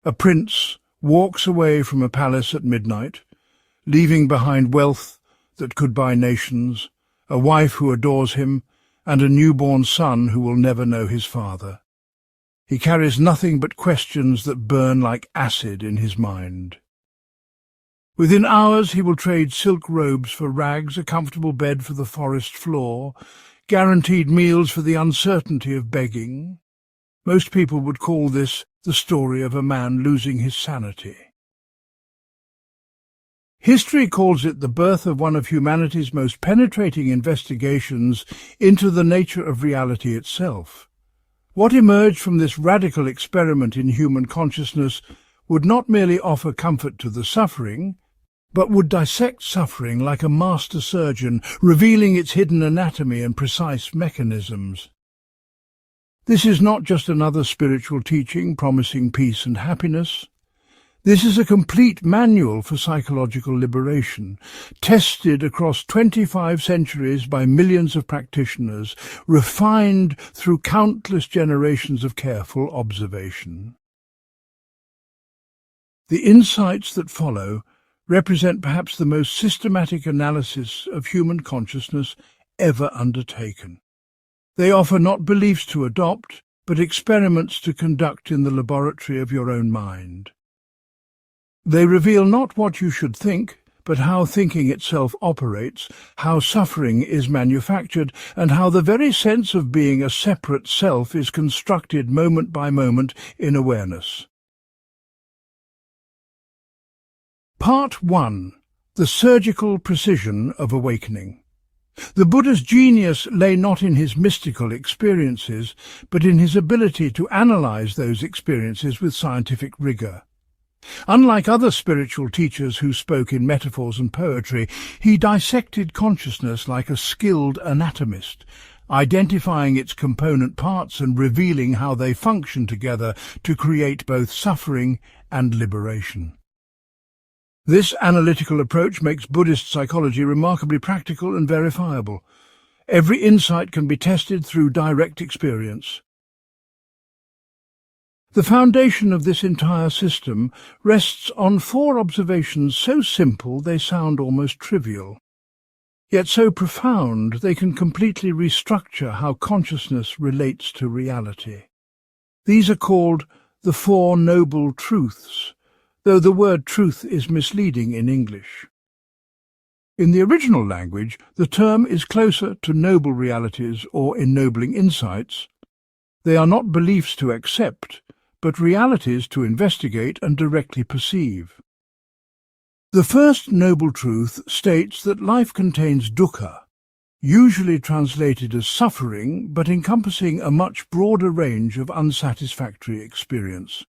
A prince walks away from a palace at midnight, leaving behind wealth that could buy nations, a wife who adores him, and a newborn son who will never know his father. He carries nothing but questions that burn like acid in his mind. Within hours he will trade silk robes for rags, a comfortable bed for the forest floor, guaranteed meals for the uncertainty of begging. Most people would call this the story of a man losing his sanity. History calls it the birth of one of humanity's most penetrating investigations into the nature of reality itself. What emerged from this radical experiment in human consciousness would not merely offer comfort to the suffering, but would dissect suffering like a master surgeon, revealing its hidden anatomy and precise mechanisms. This is not just another spiritual teaching promising peace and happiness. This is a complete manual for psychological liberation, tested across 25 centuries by millions of practitioners, refined through countless generations of careful observation. The insights that follow represent perhaps the most systematic analysis of human consciousness ever undertaken. They offer not beliefs to adopt, but experiments to conduct in the laboratory of your own mind. They reveal not what you should think, but how thinking itself operates, how suffering is manufactured, and how the very sense of being a separate self is constructed moment by moment in awareness. Part 1. The Surgical Precision of Awakening. The Buddha's genius lay not in his mystical experiences, but in his ability to analyze those experiences with scientific rigor. Unlike other spiritual teachers who spoke in metaphors and poetry, he dissected consciousness like a skilled anatomist, identifying its component parts and revealing how they function together to create both suffering and liberation. This analytical approach makes Buddhist psychology remarkably practical and verifiable. Every insight can be tested through direct experience. The foundation of this entire system rests on 4 observations so simple they sound almost trivial, yet so profound they can completely restructure how consciousness relates to reality. These are called the 4 Noble Truths, though the word truth is misleading in English. In the original language, the term is closer to noble realities or ennobling insights. They are not beliefs to accept, but realities to investigate and directly perceive. The first noble truth states that life contains dukkha, usually translated as suffering, but encompassing a much broader range of unsatisfactory experience.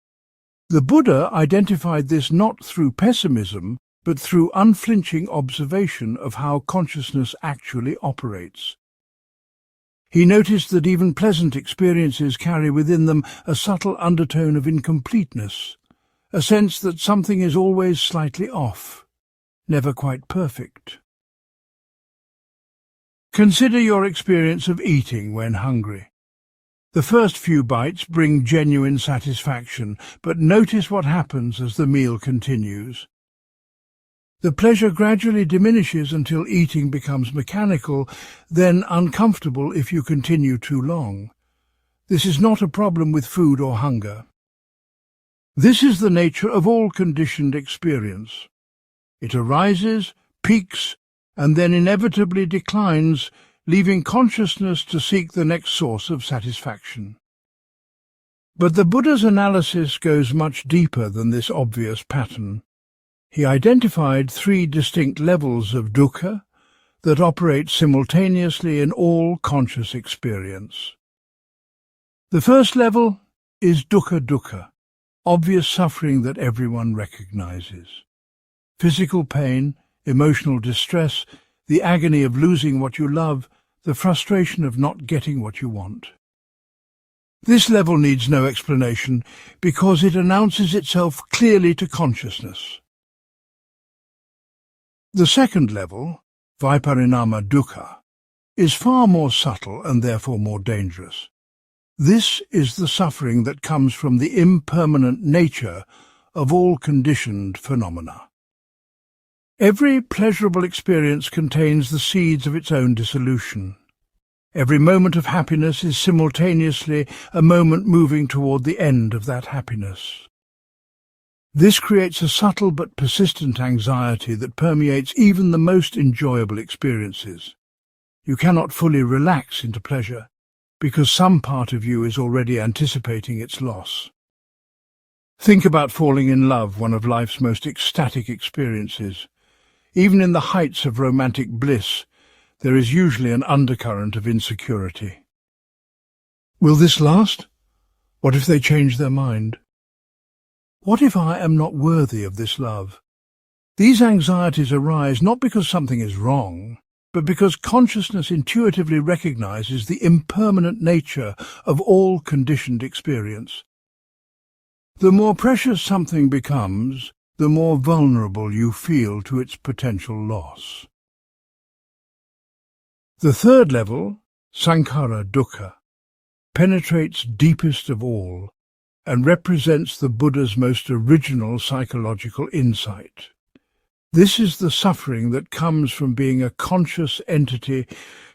The Buddha identified this not through pessimism, but through unflinching observation of how consciousness actually operates. He noticed that even pleasant experiences carry within them a subtle undertone of incompleteness, a sense that something is always slightly off, never quite perfect. Consider your experience of eating when hungry. The first few bites bring genuine satisfaction, but notice what happens as the meal continues. The pleasure gradually diminishes until eating becomes mechanical, then uncomfortable if you continue too long. This is not a problem with food or hunger. This is the nature of all conditioned experience. It arises, peaks, and then inevitably declines, leaving consciousness to seek the next source of satisfaction. But the Buddha's analysis goes much deeper than this obvious pattern. He identified 3 distinct levels of dukkha that operate simultaneously in all conscious experience. The first level is dukkha, obvious suffering that everyone recognizes. Physical pain, emotional distress, the agony of losing what you love, the frustration of not getting what you want. This level needs no explanation because it announces itself clearly to consciousness. The second level, viparinama dukkha, is far more subtle and therefore more dangerous. This is the suffering that comes from the impermanent nature of all conditioned phenomena. Every pleasurable experience contains the seeds of its own dissolution. Every moment of happiness is simultaneously a moment moving toward the end of that happiness. This creates a subtle but persistent anxiety that permeates even the most enjoyable experiences. You cannot fully relax into pleasure, because some part of you is already anticipating its loss. Think about falling in love, one of life's most ecstatic experiences. Even in the heights of romantic bliss, there is usually an undercurrent of insecurity. Will this last? What if they change their mind? What if I am not worthy of this love? These anxieties arise not because something is wrong, but because consciousness intuitively recognizes the impermanent nature of all conditioned experience. The more precious something becomes, the more vulnerable you feel to its potential loss. The third level, Sankhara Dukkha, penetrates deepest of all and represents the Buddha's most original psychological insight. This is the suffering that comes from being a conscious entity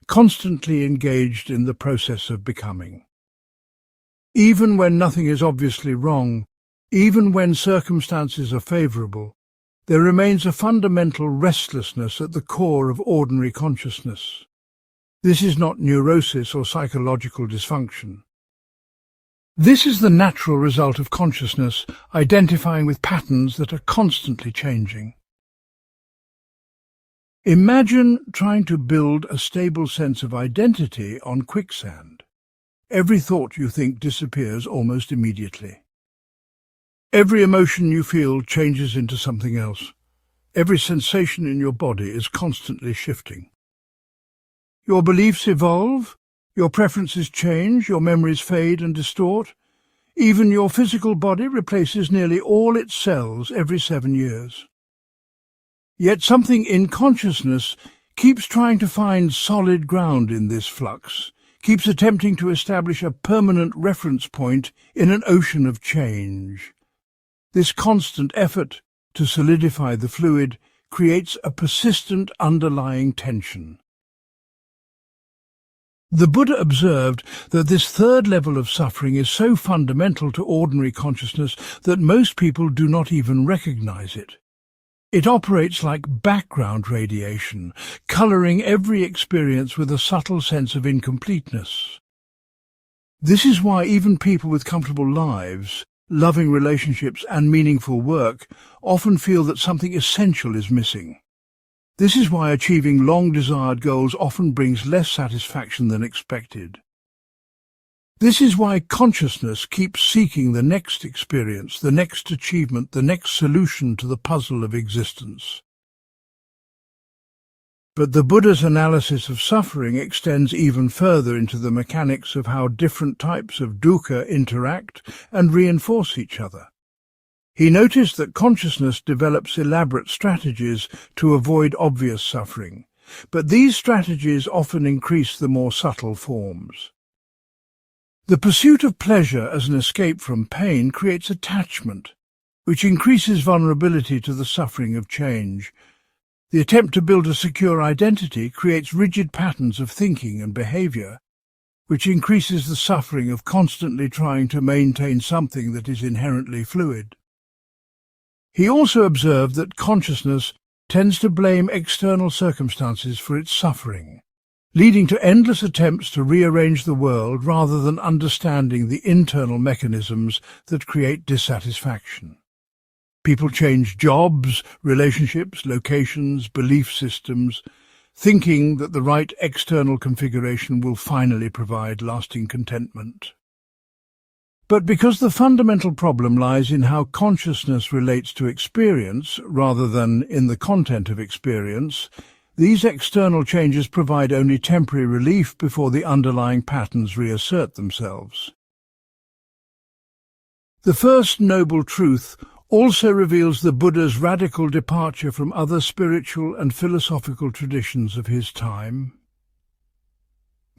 constantly engaged in the process of becoming. Even when nothing is obviously wrong, even when circumstances are favorable, there remains a fundamental restlessness at the core of ordinary consciousness. This is not neurosis or psychological dysfunction. This is the natural result of consciousness identifying with patterns that are constantly changing. Imagine trying to build a stable sense of identity on quicksand. Every thought you think disappears almost immediately. Every emotion you feel changes into something else. Every sensation in your body is constantly shifting. Your beliefs evolve, your preferences change, your memories fade and distort. Even your physical body replaces nearly all its cells every 7 years. Yet something in consciousness keeps trying to find solid ground in this flux, keeps attempting to establish a permanent reference point in an ocean of change. This constant effort to solidify the fluid creates a persistent underlying tension. The Buddha observed that this third level of suffering is so fundamental to ordinary consciousness that most people do not even recognize it. It operates like background radiation, coloring every experience with a subtle sense of incompleteness. This is why even people with comfortable lives, loving relationships and meaningful work often feel that something essential is missing. This is why achieving long-desired goals often brings less satisfaction than expected. This is why consciousness keeps seeking the next experience, the next achievement, the next solution to the puzzle of existence. But the Buddha's analysis of suffering extends even further into the mechanics of how different types of dukkha interact and reinforce each other. He noticed that consciousness develops elaborate strategies to avoid obvious suffering, but these strategies often increase the more subtle forms. The pursuit of pleasure as an escape from pain creates attachment, which increases vulnerability to the suffering of change. The attempt to build a secure identity creates rigid patterns of thinking and behavior, which increases the suffering of constantly trying to maintain something that is inherently fluid. He also observed that consciousness tends to blame external circumstances for its suffering, leading to endless attempts to rearrange the world rather than understanding the internal mechanisms that create dissatisfaction. People change jobs, relationships, locations, belief systems, thinking that the right external configuration will finally provide lasting contentment. But because the fundamental problem lies in how consciousness relates to experience rather than in the content of experience, these external changes provide only temporary relief before the underlying patterns reassert themselves. The first noble truth also reveals the Buddha's radical departure from other spiritual and philosophical traditions of his time.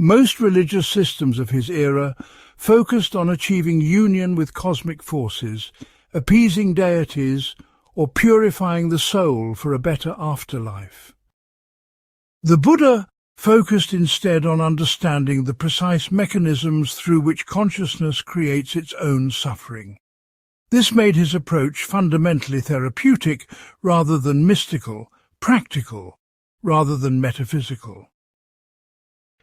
Most religious systems of his era focused on achieving union with cosmic forces, appeasing deities, or purifying the soul for a better afterlife. The Buddha focused instead on understanding the precise mechanisms through which consciousness creates its own suffering. This made his approach fundamentally therapeutic rather than mystical, practical rather than metaphysical.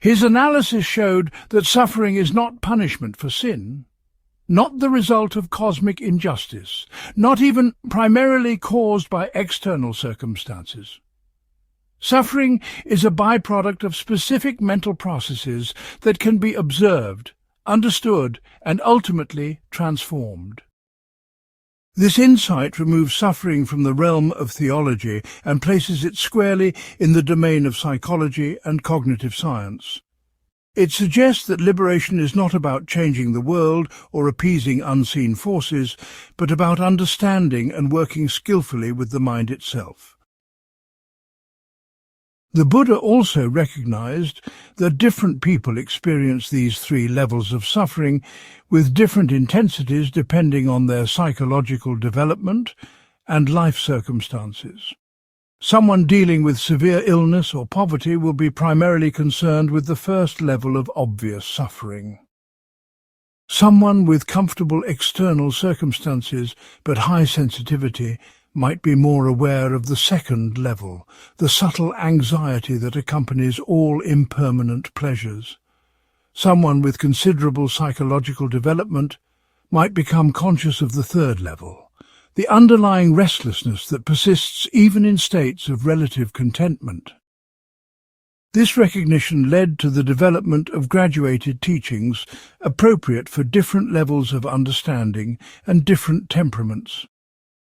His analysis showed that suffering is not punishment for sin, not the result of cosmic injustice, not even primarily caused by external circumstances. Suffering is a byproduct of specific mental processes that can be observed, understood, and ultimately transformed. This insight removes suffering from the realm of theology and places it squarely in the domain of psychology and cognitive science. It suggests that liberation is not about changing the world or appeasing unseen forces, but about understanding and working skillfully with the mind itself. The Buddha also recognized that different people experience these three levels of suffering with different intensities depending on their psychological development and life circumstances. Someone dealing with severe illness or poverty will be primarily concerned with the first level of obvious suffering. Someone with comfortable external circumstances but high sensitivity might be more aware of the second level, the subtle anxiety that accompanies all impermanent pleasures. Someone with considerable psychological development might become conscious of the third level, the underlying restlessness that persists even in states of relative contentment. This recognition led to the development of graduated teachings appropriate for different levels of understanding and different temperaments.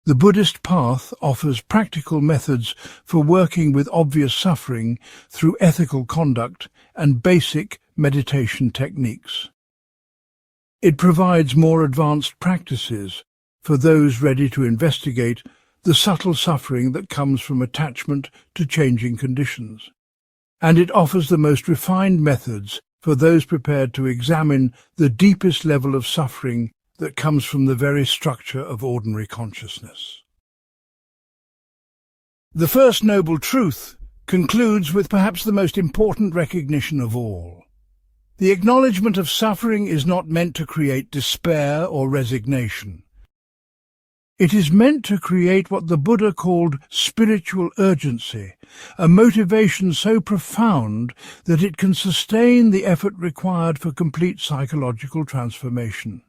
The Buddhist path offers practical methods for working with obvious suffering through ethical conduct and basic meditation techniques. It provides more advanced practices for those ready to investigate the subtle suffering that comes from attachment to changing conditions. And it offers the most refined methods for those prepared to examine the deepest level of suffering that comes from the very structure of ordinary consciousness. The First Noble Truth concludes with perhaps the most important recognition of all. The acknowledgement of suffering is not meant to create despair or resignation. It is meant to create what the Buddha called spiritual urgency, a motivation so profound that it can sustain the effort required for complete psychological transformation.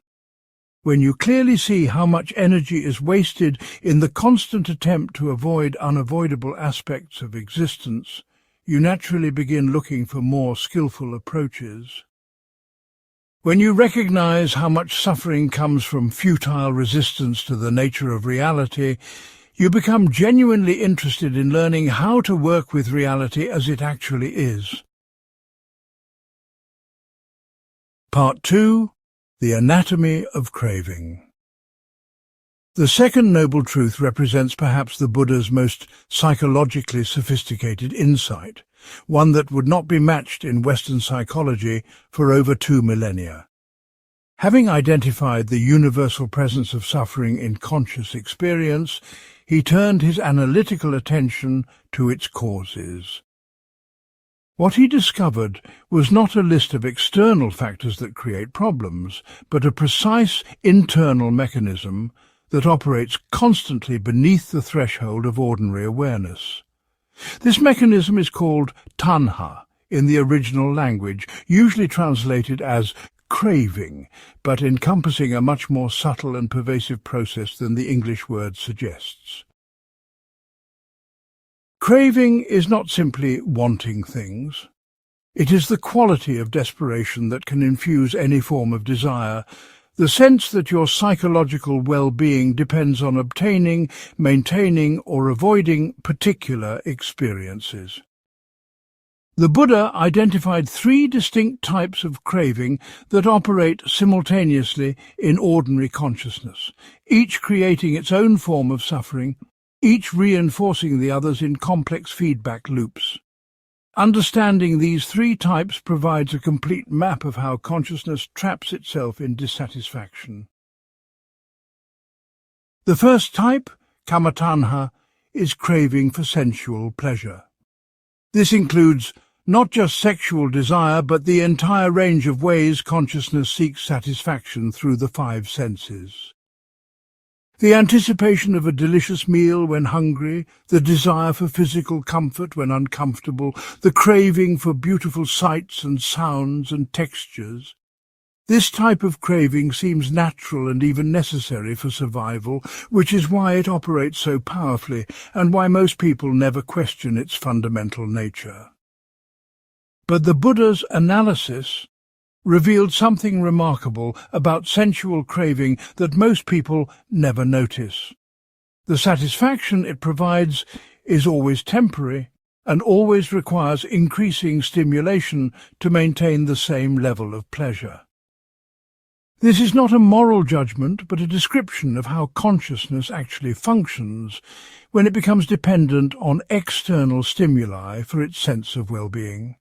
When you clearly see how much energy is wasted in the constant attempt to avoid unavoidable aspects of existence, you naturally begin looking for more skillful approaches. When you recognize how much suffering comes from futile resistance to the nature of reality, you become genuinely interested in learning how to work with reality as it actually is. Part 2. The Anatomy of Craving. The second noble truth represents perhaps the Buddha's most psychologically sophisticated insight, one that would not be matched in Western psychology for over 2 millennia. Having identified the universal presence of suffering in conscious experience, he turned his analytical attention to its causes. What he discovered was not a list of external factors that create problems, but a precise internal mechanism that operates constantly beneath the threshold of ordinary awareness. This mechanism is called tanha in the original language, usually translated as craving, but encompassing a much more subtle and pervasive process than the English word suggests. Craving is not simply wanting things. It is the quality of desperation that can infuse any form of desire, the sense that your psychological well-being depends on obtaining, maintaining, or avoiding particular experiences. The Buddha identified 3 distinct types of craving that operate simultaneously in ordinary consciousness, each creating its own form of suffering, each reinforcing the others in complex feedback loops. Understanding these three types provides a complete map of how consciousness traps itself in dissatisfaction. The first type, kamatanha, is craving for sensual pleasure. This includes not just sexual desire, but the entire range of ways consciousness seeks satisfaction through the five senses. The anticipation of a delicious meal when hungry, the desire for physical comfort when uncomfortable, the craving for beautiful sights and sounds and textures. This type of craving seems natural and even necessary for survival, which is why it operates so powerfully and why most people never question its fundamental nature. But the Buddha's analysis revealed something remarkable about sensual craving that most people never notice. The satisfaction it provides is always temporary and always requires increasing stimulation to maintain the same level of pleasure. This is not a moral judgment, but a description of how consciousness actually functions when it becomes dependent on external stimuli for its sense of well-being.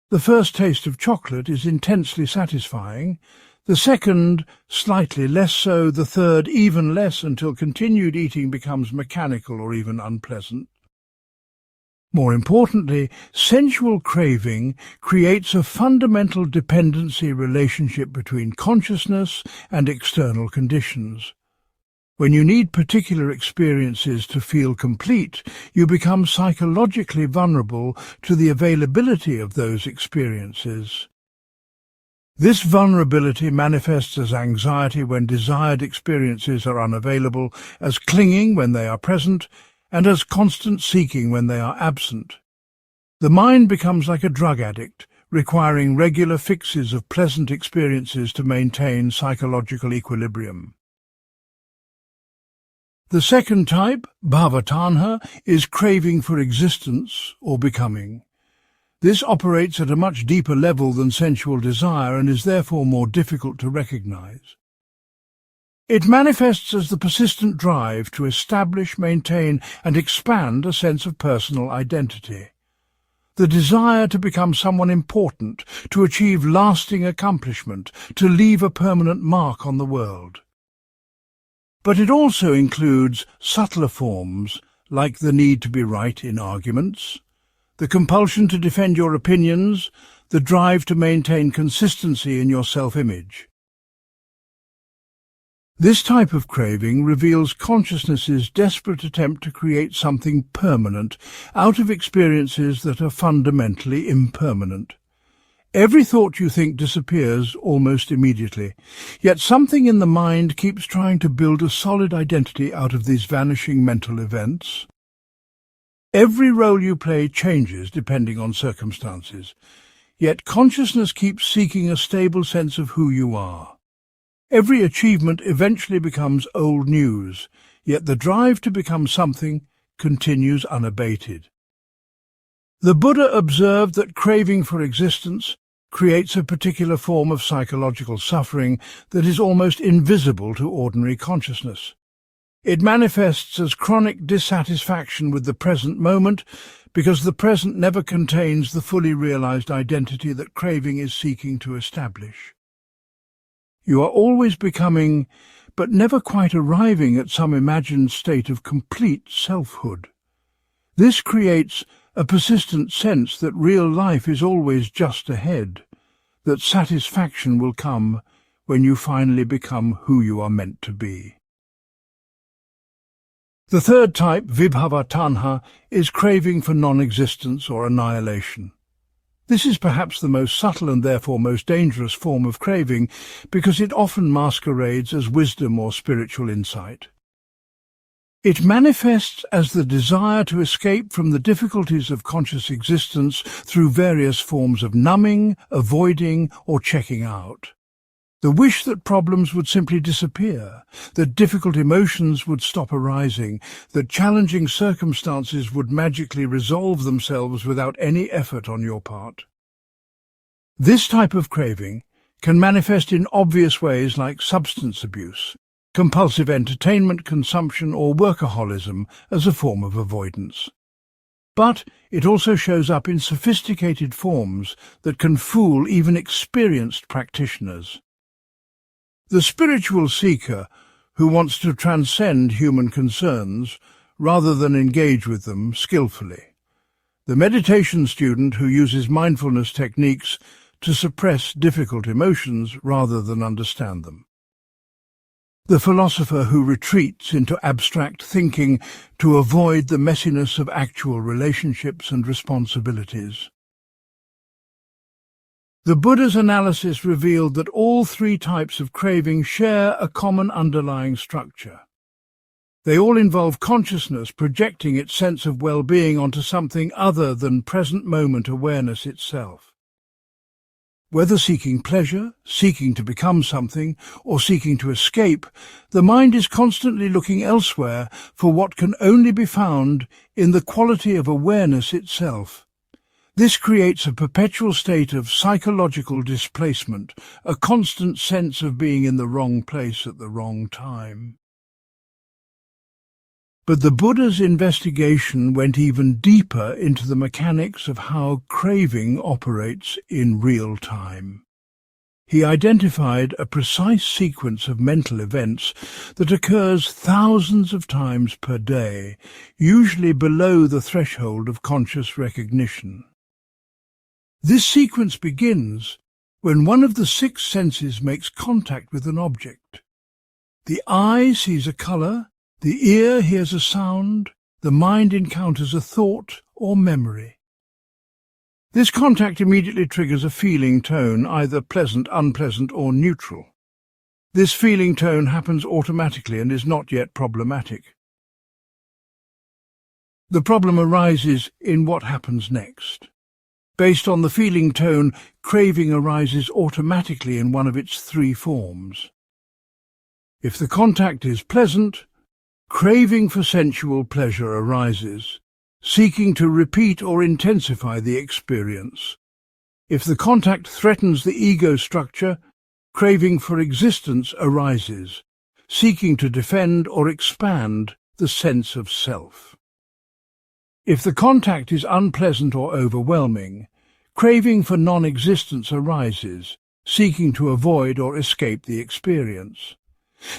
The first taste of chocolate is intensely satisfying, the second slightly less so, the third even less, until continued eating becomes mechanical or even unpleasant. More importantly, sensual craving creates a fundamental dependency relationship between consciousness and external conditions. When you need particular experiences to feel complete, you become psychologically vulnerable to the availability of those experiences. This vulnerability manifests as anxiety when desired experiences are unavailable, as clinging when they are present, and as constant seeking when they are absent. The mind becomes like a drug addict, requiring regular fixes of pleasant experiences to maintain psychological equilibrium. The second type, bhavatanha, is craving for existence or becoming. This operates at a much deeper level than sensual desire and is therefore more difficult to recognize. It manifests as the persistent drive to establish, maintain, and expand a sense of personal identity. The desire to become someone important, to achieve lasting accomplishment, to leave a permanent mark on the world. But it also includes subtler forms, like the need to be right in arguments, the compulsion to defend your opinions, the drive to maintain consistency in your self-image. This type of craving reveals consciousness's desperate attempt to create something permanent out of experiences that are fundamentally impermanent. Every thought you think disappears almost immediately, yet something in the mind keeps trying to build a solid identity out of these vanishing mental events. Every role you play changes depending on circumstances, yet consciousness keeps seeking a stable sense of who you are. Every achievement eventually becomes old news, yet the drive to become something continues unabated. The Buddha observed that craving for existence creates a particular form of psychological suffering that is almost invisible to ordinary consciousness. It manifests as chronic dissatisfaction with the present moment because the present never contains the fully realized identity that craving is seeking to establish. You are always becoming, but never quite arriving at some imagined state of complete selfhood. This creates a persistent sense that real life is always just ahead, that satisfaction will come when you finally become who you are meant to be. The third type, vibhava-tanha, is craving for non-existence or annihilation. This is perhaps the most subtle and therefore most dangerous form of craving because it often masquerades as wisdom or spiritual insight. It manifests as the desire to escape from the difficulties of conscious existence through various forms of numbing, avoiding, or checking out. The wish that problems would simply disappear, that difficult emotions would stop arising, that challenging circumstances would magically resolve themselves without any effort on your part. This type of craving can manifest in obvious ways like substance abuse, compulsive entertainment consumption, or workaholism as a form of avoidance. But it also shows up in sophisticated forms that can fool even experienced practitioners. The spiritual seeker who wants to transcend human concerns rather than engage with them skillfully. The meditation student who uses mindfulness techniques to suppress difficult emotions rather than understand them. The philosopher who retreats into abstract thinking to avoid the messiness of actual relationships and responsibilities. The Buddha's analysis revealed that all three types of craving share a common underlying structure. They all involve consciousness projecting its sense of well-being onto something other than present moment awareness itself. Whether seeking pleasure, seeking to become something, or seeking to escape, the mind is constantly looking elsewhere for what can only be found in the quality of awareness itself. This creates a perpetual state of psychological displacement, a constant sense of being in the wrong place at the wrong time. But the Buddha's investigation went even deeper into the mechanics of how craving operates in real time. He identified a precise sequence of mental events that occurs thousands of times per day, usually below the threshold of conscious recognition. This sequence begins when one of the six senses makes contact with an object. The eye sees a colour, the ear hears a sound, the mind encounters a thought or memory. This contact immediately triggers a feeling tone, either pleasant, unpleasant, or neutral. This feeling tone happens automatically and is not yet problematic. The problem arises in what happens next. Based on the feeling tone, craving arises automatically in one of its three forms. If the contact is pleasant, craving for sensual pleasure arises, seeking to repeat or intensify the experience. If the contact threatens the ego structure, craving for existence arises, seeking to defend or expand the sense of self. If the contact is unpleasant or overwhelming, craving for non-existence arises, seeking to avoid or escape the experience.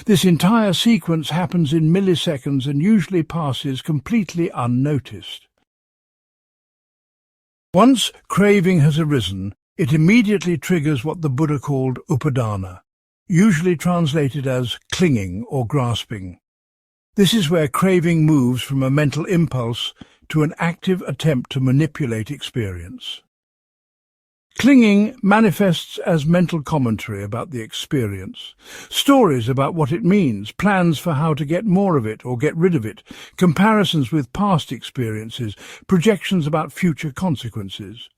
This entire sequence happens in milliseconds and usually passes completely unnoticed. Once craving has arisen, it immediately triggers what the Buddha called upadana, usually translated as clinging or grasping. This is where craving moves from a mental impulse to an active attempt to manipulate experience. Clinging manifests as mental commentary about the experience, stories about what it means, plans for how to get more of it or get rid of it, comparisons with past experiences, projections about future consequences.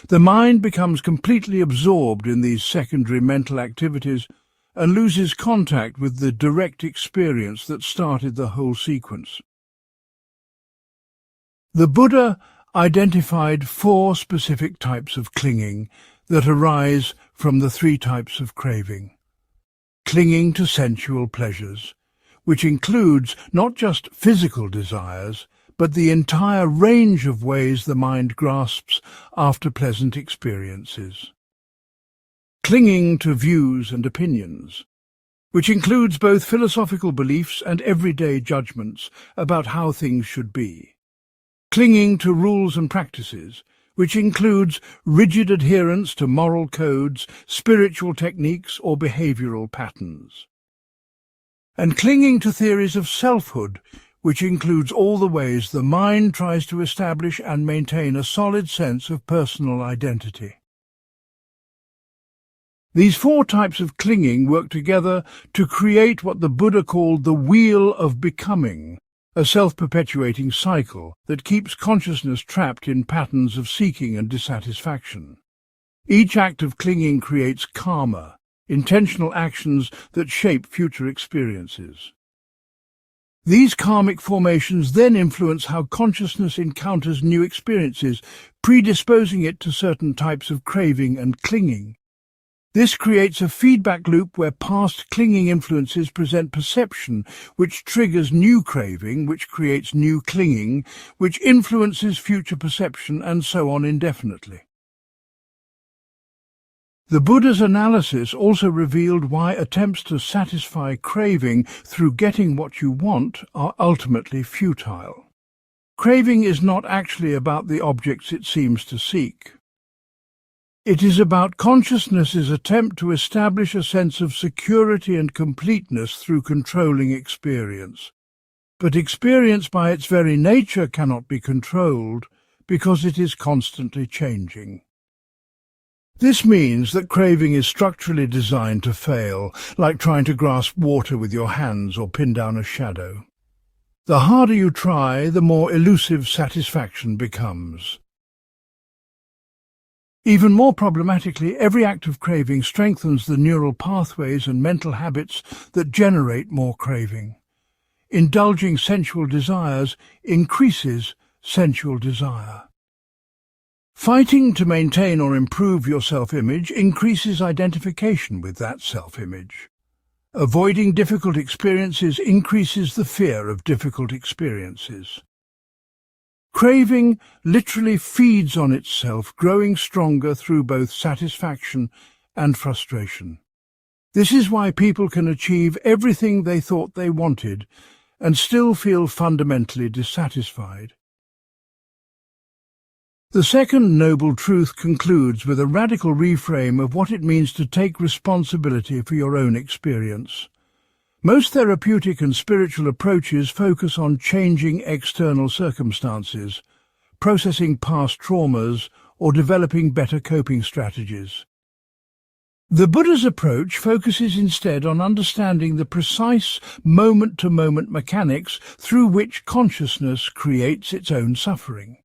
The mind becomes completely absorbed in these secondary mental activities and loses contact with the direct experience that started the whole sequence. The Buddha identified 4 specific types of clinging that arise from the 3 types of craving. Clinging to sensual pleasures, which includes not just physical desires, but the entire range of ways the mind grasps after pleasant experiences. Clinging to views and opinions, which includes both philosophical beliefs and everyday judgments about how things should be. Clinging to rules and practices, which includes rigid adherence to moral codes, spiritual techniques, or behavioral patterns. And clinging to theories of selfhood, which includes all the ways the mind tries to establish and maintain a solid sense of personal identity. These 4 types of clinging work together to create what the Buddha called the wheel of becoming, a self-perpetuating cycle that keeps consciousness trapped in patterns of seeking and dissatisfaction. Each act of clinging creates karma, intentional actions that shape future experiences. These karmic formations then influence how consciousness encounters new experiences, predisposing it to certain types of craving and clinging. This creates a feedback loop where past clinging influences present perception, which triggers new craving, which creates new clinging, which influences future perception, and so on indefinitely. The Buddha's analysis also revealed why attempts to satisfy craving through getting what you want are ultimately futile. Craving is not actually about the objects it seems to seek. It is about consciousness's attempt to establish a sense of security and completeness through controlling experience. But experience by its very nature cannot be controlled because it is constantly changing. This means that craving is structurally designed to fail, like trying to grasp water with your hands or pin down a shadow. The harder you try, the more elusive satisfaction becomes. Even more problematically, every act of craving strengthens the neural pathways and mental habits that generate more craving. Indulging sensual desires increases sensual desire. Fighting to maintain or improve your self-image increases identification with that self-image. Avoiding difficult experiences increases the fear of difficult experiences. Craving literally feeds on itself, growing stronger through both satisfaction and frustration. This is why people can achieve everything they thought they wanted and still feel fundamentally dissatisfied. The second noble truth concludes with a radical reframe of what it means to take responsibility for your own experience. Most therapeutic and spiritual approaches focus on changing external circumstances, processing past traumas, or developing better coping strategies. The Buddha's approach focuses instead on understanding the precise moment-to-moment mechanics through which consciousness creates its own suffering.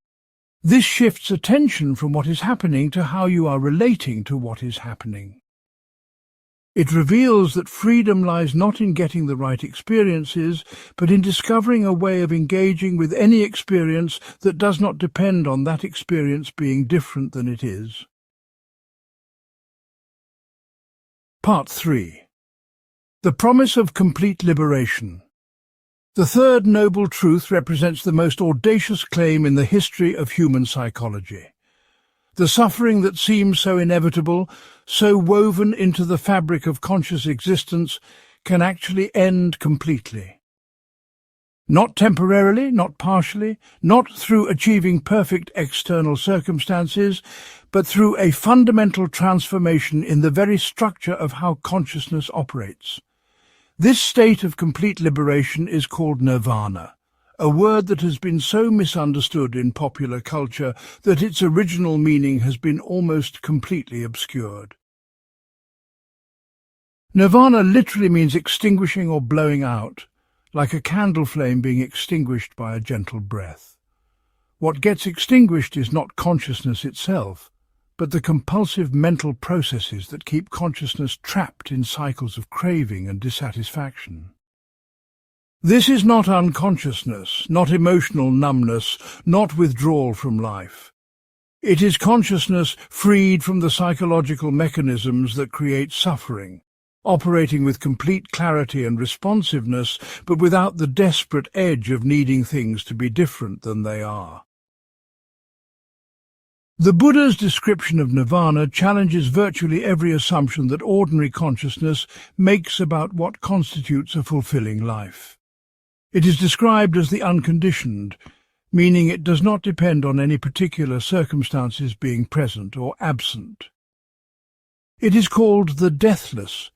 This shifts attention from what is happening to how you are relating to what is happening. It reveals that freedom lies not in getting the right experiences, but in discovering a way of engaging with any experience that does not depend on that experience being different than it is. Part 3. The promise of complete liberation. The third noble truth represents the most audacious claim in the history of human psychology. The suffering that seems so inevitable, so woven into the fabric of conscious existence, can actually end completely. Not temporarily, not partially, not through achieving perfect external circumstances, but through a fundamental transformation in the very structure of how consciousness operates. This state of complete liberation is called nirvana, a word that has been so misunderstood in popular culture that its original meaning has been almost completely obscured. Nirvana literally means extinguishing or blowing out, like a candle flame being extinguished by a gentle breath. What gets extinguished is not consciousness itself, but the compulsive mental processes that keep consciousness trapped in cycles of craving and dissatisfaction. This is not unconsciousness, not emotional numbness, not withdrawal from life. It is consciousness freed from the psychological mechanisms that create suffering, operating with complete clarity and responsiveness, but without the desperate edge of needing things to be different than they are. The Buddha's description of nirvana challenges virtually every assumption that ordinary consciousness makes about what constitutes a fulfilling life. It is described as the unconditioned, meaning it does not depend on any particular circumstances being present or absent. It is called the deathless,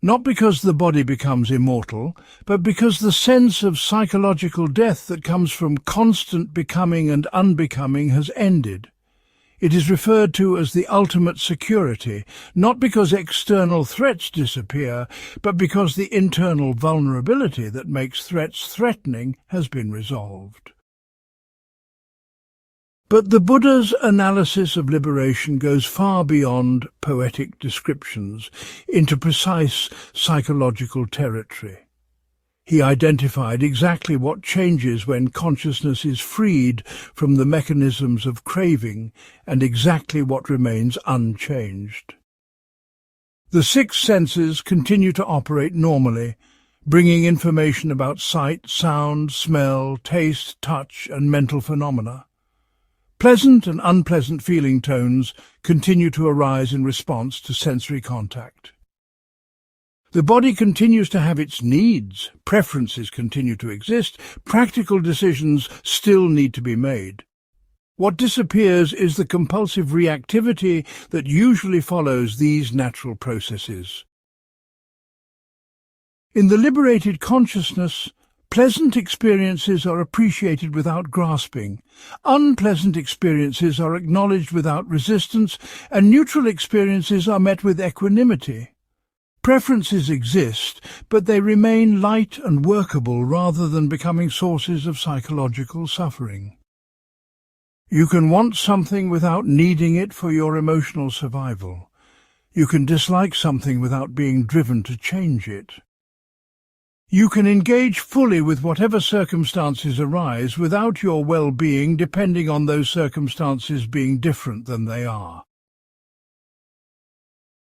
not because the body becomes immortal, but because the sense of psychological death that comes from constant becoming and unbecoming has ended. It is referred to as the ultimate security, not because external threats disappear, but because the internal vulnerability that makes threats threatening has been resolved. But the Buddha's analysis of liberation goes far beyond poetic descriptions into precise psychological territory. He identified exactly what changes when consciousness is freed from the mechanisms of craving and exactly what remains unchanged. The six senses continue to operate normally, bringing information about sight, sound, smell, taste, touch, and mental phenomena. Pleasant and unpleasant feeling tones continue to arise in response to sensory contact. The body continues to have its needs, preferences continue to exist, practical decisions still need to be made. What disappears is the compulsive reactivity that usually follows these natural processes. In the liberated consciousness, pleasant experiences are appreciated without grasping, unpleasant experiences are acknowledged without resistance, and neutral experiences are met with equanimity. Preferences exist, but they remain light and workable rather than becoming sources of psychological suffering. You can want something without needing it for your emotional survival. You can dislike something without being driven to change it. You can engage fully with whatever circumstances arise without your well-being depending on those circumstances being different than they are.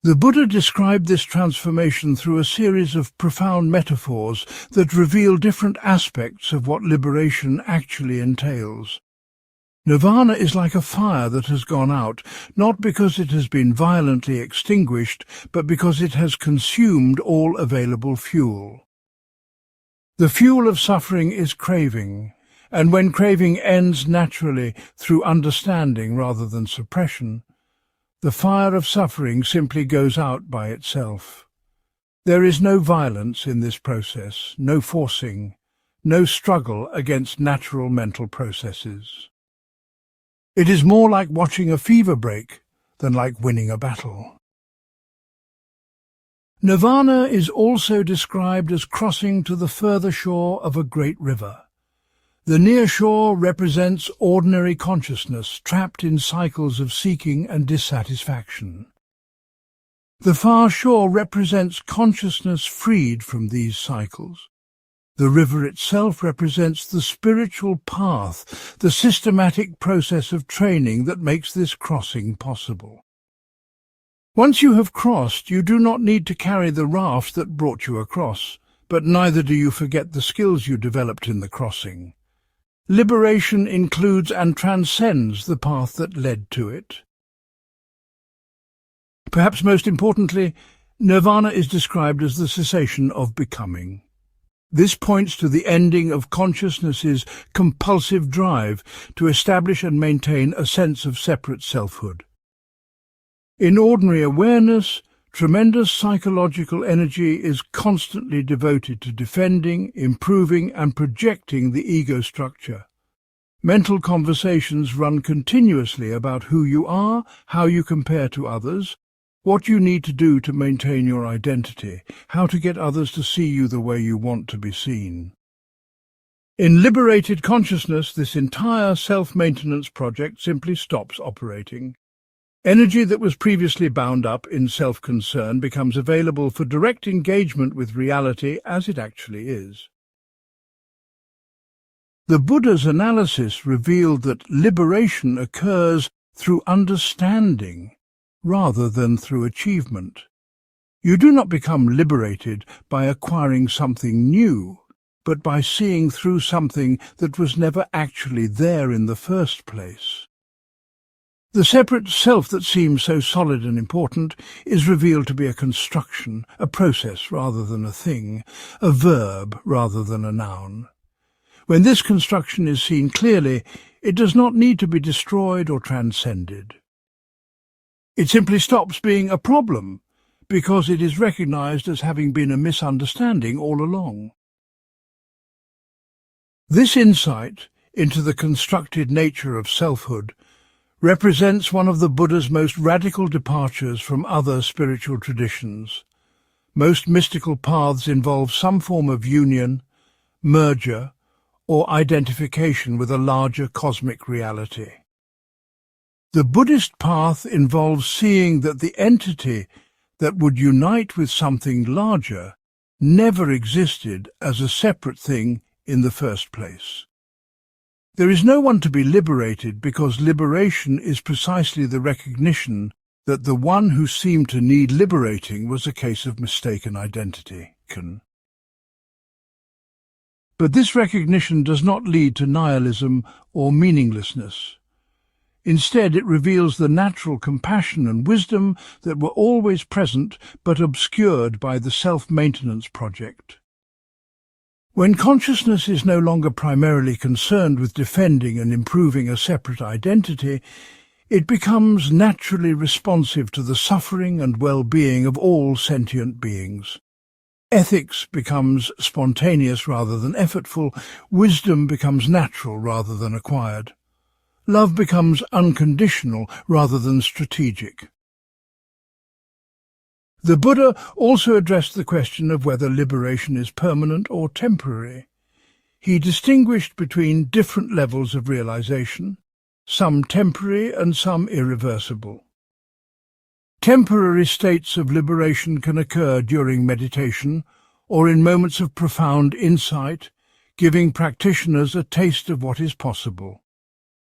The Buddha described this transformation through a series of profound metaphors that reveal different aspects of what liberation actually entails. Nirvana is like a fire that has gone out, not because it has been violently extinguished, but because it has consumed all available fuel. The fuel of suffering is craving, and when craving ends naturally through understanding rather than suppression, the fire of suffering simply goes out by itself. There is no violence in this process, no forcing, no struggle against natural mental processes. It is more like watching a fever break than like winning a battle. Nirvana is also described as crossing to the further shore of a great river. The near shore represents ordinary consciousness trapped in cycles of seeking and dissatisfaction. The far shore represents consciousness freed from these cycles. The river itself represents the spiritual path, the systematic process of training that makes this crossing possible. Once you have crossed, you do not need to carry the raft that brought you across, but neither do you forget the skills you developed in the crossing. Liberation includes and transcends the path that led to it. Perhaps most importantly, nirvana is described as the cessation of becoming. This points to the ending of consciousness's compulsive drive to establish and maintain a sense of separate selfhood. In ordinary awareness, tremendous psychological energy is constantly devoted to defending, improving, and projecting the ego structure. Mental conversations run continuously about who you are, how you compare to others, what you need to do to maintain your identity, how to get others to see you the way you want to be seen. In liberated consciousness, this entire self-maintenance project simply stops operating. Energy that was previously bound up in self-concern becomes available for direct engagement with reality as it actually is. The Buddha's analysis revealed that liberation occurs through understanding rather than through achievement. You do not become liberated by acquiring something new, but by seeing through something that was never actually there in the first place. The separate self that seems so solid and important is revealed to be a construction, a process rather than a thing, a verb rather than a noun. When this construction is seen clearly, it does not need to be destroyed or transcended. It simply stops being a problem, because it is recognized as having been a misunderstanding all along. This insight into the constructed nature of selfhood represents one of the Buddha's most radical departures from other spiritual traditions. Most mystical paths involve some form of union, merger, or identification with a larger cosmic reality. The Buddhist path involves seeing that the entity that would unite with something larger never existed as a separate thing in the first place. There is no one to be liberated because liberation is precisely the recognition that the one who seemed to need liberating was a case of mistaken identity. But this recognition does not lead to nihilism or meaninglessness. Instead, it reveals the natural compassion and wisdom that were always present but obscured by the self-maintenance project. When consciousness is no longer primarily concerned with defending and improving a separate identity, it becomes naturally responsive to the suffering and well-being of all sentient beings. Ethics becomes spontaneous rather than effortful, wisdom becomes natural rather than acquired. Love becomes unconditional rather than strategic. The Buddha also addressed the question of whether liberation is permanent or temporary. He distinguished between different levels of realization, some temporary and some irreversible. Temporary states of liberation can occur during meditation or in moments of profound insight, giving practitioners a taste of what is possible.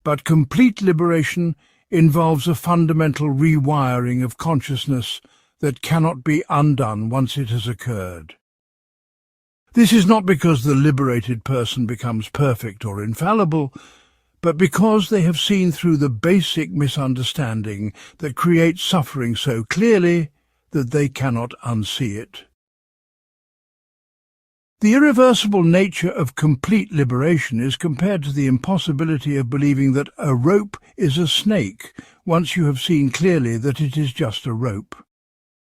But complete liberation involves a fundamental rewiring of consciousness that cannot be undone once it has occurred. This is not because the liberated person becomes perfect or infallible, but because they have seen through the basic misunderstanding that creates suffering so clearly that they cannot unsee it. The irreversible nature of complete liberation is compared to the impossibility of believing that a rope is a snake once you have seen clearly that it is just a rope.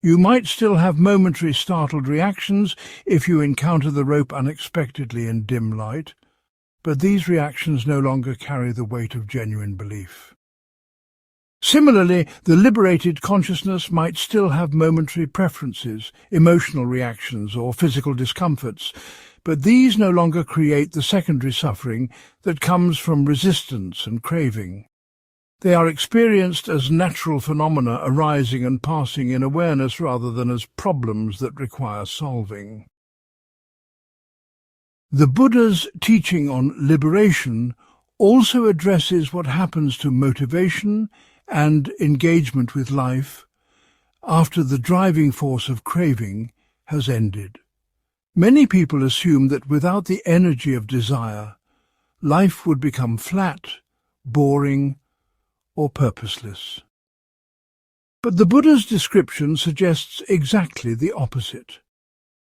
You might still have momentary startled reactions if you encounter the rope unexpectedly in dim light, but these reactions no longer carry the weight of genuine belief. Similarly, the liberated consciousness might still have momentary preferences, emotional reactions, or physical discomforts, but these no longer create the secondary suffering that comes from resistance and craving. They are experienced as natural phenomena arising and passing in awareness rather than as problems that require solving. The Buddha's teaching on liberation also addresses what happens to motivation and engagement with life after the driving force of craving has ended. Many people assume that without the energy of desire, life would become flat, boring, or purposeless. But the Buddha's description suggests exactly the opposite.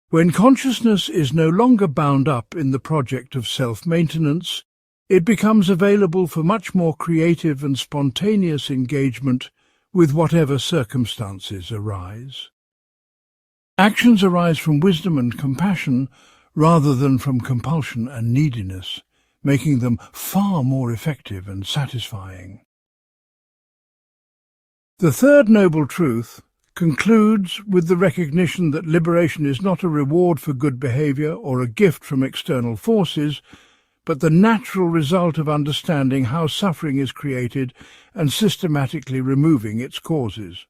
When consciousness is no longer bound up in the project of self-maintenance, it becomes available for much more creative and spontaneous engagement with whatever circumstances arise. Actions arise from wisdom and compassion rather than from compulsion and neediness, making them far more effective and satisfying. The third noble truth concludes with the recognition that liberation is not a reward for good behavior or a gift from external forces, but the natural result of understanding how suffering is created and systematically removing its causes.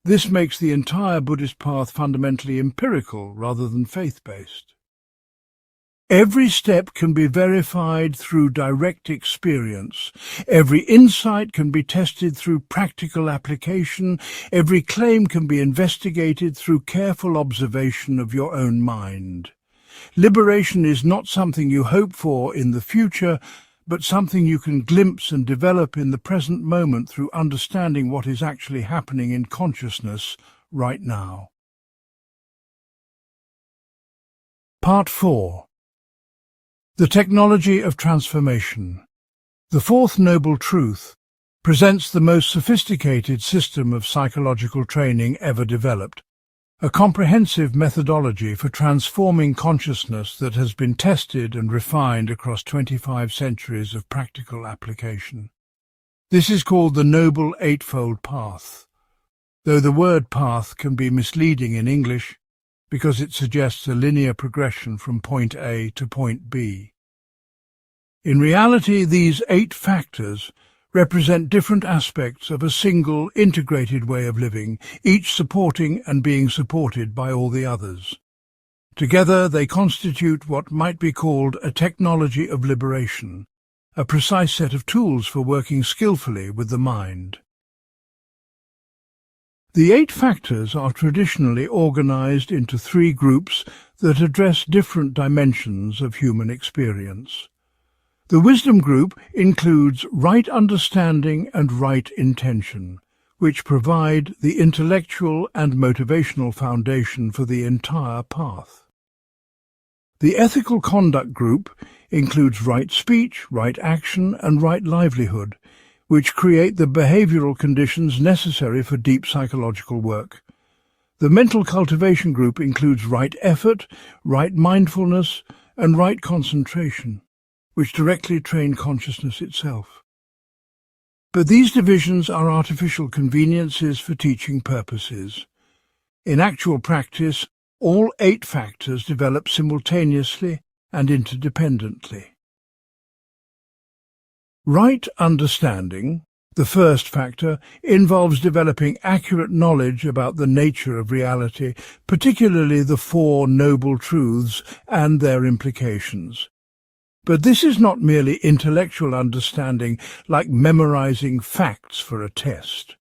This makes the entire Buddhist path fundamentally empirical rather than faith-based. Every step can be verified through direct experience. Every insight can be tested through practical application. Every claim can be investigated through careful observation of your own mind. Liberation is not something you hope for in the future, but something you can glimpse and develop in the present moment through understanding what is actually happening in consciousness right now. Part 4. The technology of transformation. The fourth noble truth presents the most sophisticated system of psychological training ever developed, a comprehensive methodology for transforming consciousness that has been tested and refined across 25 centuries of practical application. This is called the Noble Eightfold Path, though the word path can be misleading in English because it suggests a linear progression from point A to point B. In reality, these 8 factors represent different aspects of a single, integrated way of living, each supporting and being supported by all the others. Together they constitute what might be called a technology of liberation, a precise set of tools for working skillfully with the mind. The 8 factors are traditionally organized into 3 groups that address different dimensions of human experience. The wisdom group includes right understanding and right intention, which provide the intellectual and motivational foundation for the entire path. The ethical conduct group includes right speech, right action, and right livelihood, which create the behavioral conditions necessary for deep psychological work. The mental cultivation group includes right effort, right mindfulness, and right concentration, which directly train consciousness itself. But these divisions are artificial conveniences for teaching purposes. In actual practice, all 8 factors develop simultaneously and interdependently. Right understanding, the first factor, involves developing accurate knowledge about the nature of reality, particularly the 4 noble truths and their implications. But this is not merely intellectual understanding like memorizing facts for a test.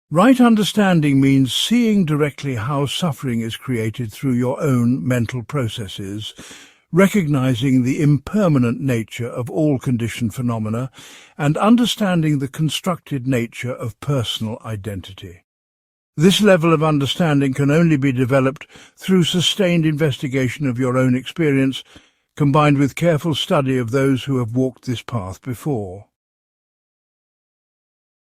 Right understanding means seeing directly how suffering is created through your own mental processes, recognizing the impermanent nature of all conditioned phenomena, and understanding the constructed nature of personal identity. This level of understanding can only be developed through sustained investigation of your own experience, combined with careful study of those who have walked this path before.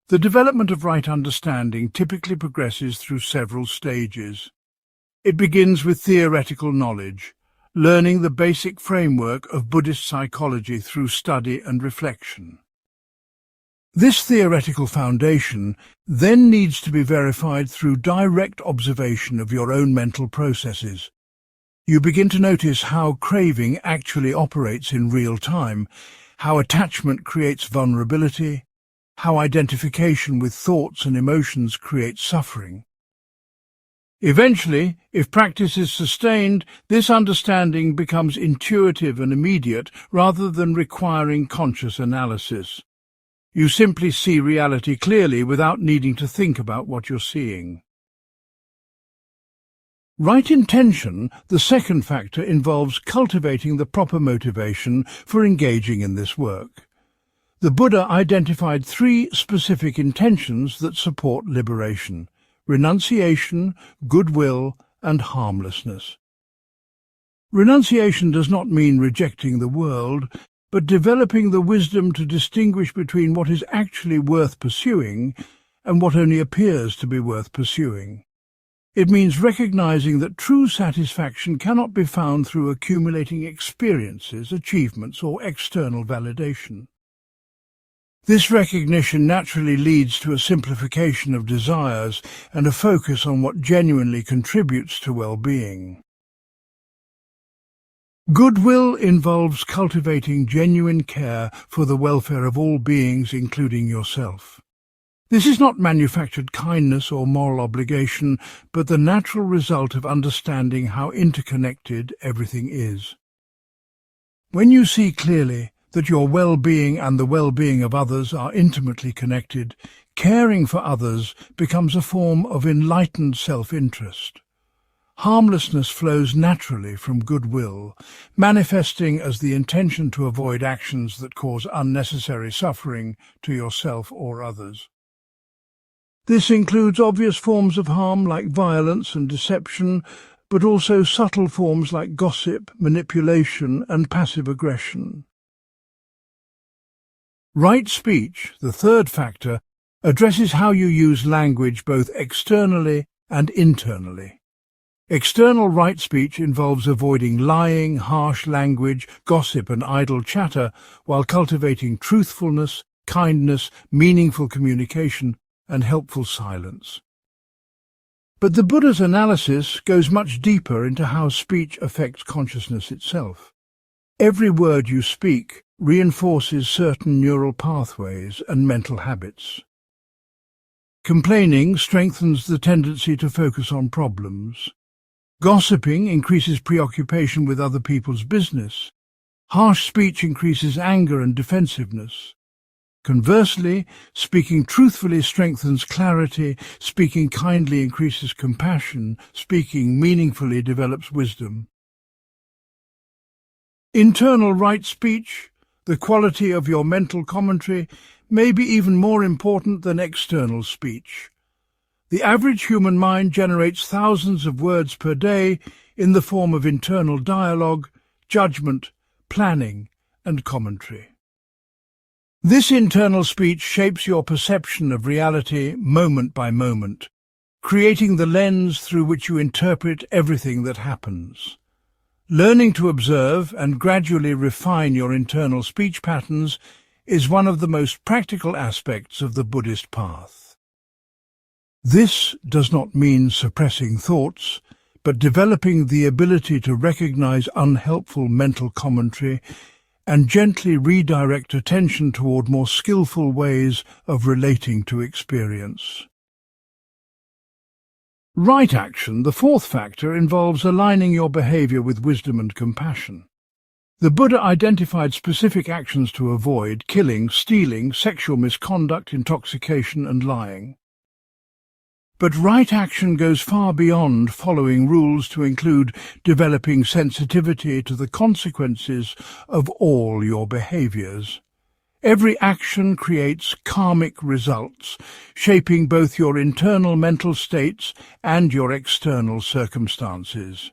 The development of right understanding typically progresses through several stages. It begins with theoretical knowledge, learning the basic framework of Buddhist psychology through study and reflection. This theoretical foundation then needs to be verified through direct observation of your own mental processes. You begin to notice how craving actually operates in real time, how attachment creates vulnerability, how identification with thoughts and emotions creates suffering. Eventually, if practice is sustained, this understanding becomes intuitive and immediate rather than requiring conscious analysis. You simply see reality clearly without needing to think about what you're seeing. Right intention, the second factor, involves cultivating the proper motivation for engaging in this work. The Buddha identified 3 specific intentions that support liberation: renunciation, goodwill, and harmlessness. Renunciation does not mean rejecting the world, but developing the wisdom to distinguish between what is actually worth pursuing and what only appears to be worth pursuing. It means recognizing that true satisfaction cannot be found through accumulating experiences, achievements, or external validation. This recognition naturally leads to a simplification of desires and a focus on what genuinely contributes to well-being. Goodwill involves cultivating genuine care for the welfare of all beings, including yourself. This is not manufactured kindness or moral obligation, but the natural result of understanding how interconnected everything is. When you see clearly that your well-being and the well-being of others are intimately connected, caring for others becomes a form of enlightened self-interest. Harmlessness flows naturally from goodwill, manifesting as the intention to avoid actions that cause unnecessary suffering to yourself or others. This includes obvious forms of harm like violence and deception, but also subtle forms like gossip, manipulation, and passive aggression. Right speech, the third factor, addresses how you use language both externally and internally. External right speech involves avoiding lying, harsh language, gossip and idle chatter, while cultivating truthfulness, kindness, meaningful communication, and helpful silence. But the Buddha's analysis goes much deeper into how speech affects consciousness itself. Every word you speak reinforces certain neural pathways and mental habits. Complaining strengthens the tendency to focus on problems. Gossiping increases preoccupation with other people's business. Harsh speech increases anger and defensiveness. Conversely, speaking truthfully strengthens clarity, speaking kindly increases compassion, speaking meaningfully develops wisdom. Internal right speech, the quality of your mental commentary, may be even more important than external speech. The average human mind generates thousands of words per day in the form of internal dialogue, judgment, planning, and commentary. This internal speech shapes your perception of reality moment by moment, creating the lens through which you interpret everything that happens. Learning to observe and gradually refine your internal speech patterns is one of the most practical aspects of the Buddhist path. This does not mean suppressing thoughts, but developing the ability to recognize unhelpful mental commentary and gently redirect attention toward more skillful ways of relating to experience. Right action, the fourth factor, involves aligning your behavior with wisdom and compassion. The Buddha identified specific actions to avoid: killing, stealing, sexual misconduct, intoxication, and lying. But right action goes far beyond following rules to include developing sensitivity to the consequences of all your behaviors. Every action creates karmic results, shaping both your internal mental states and your external circumstances.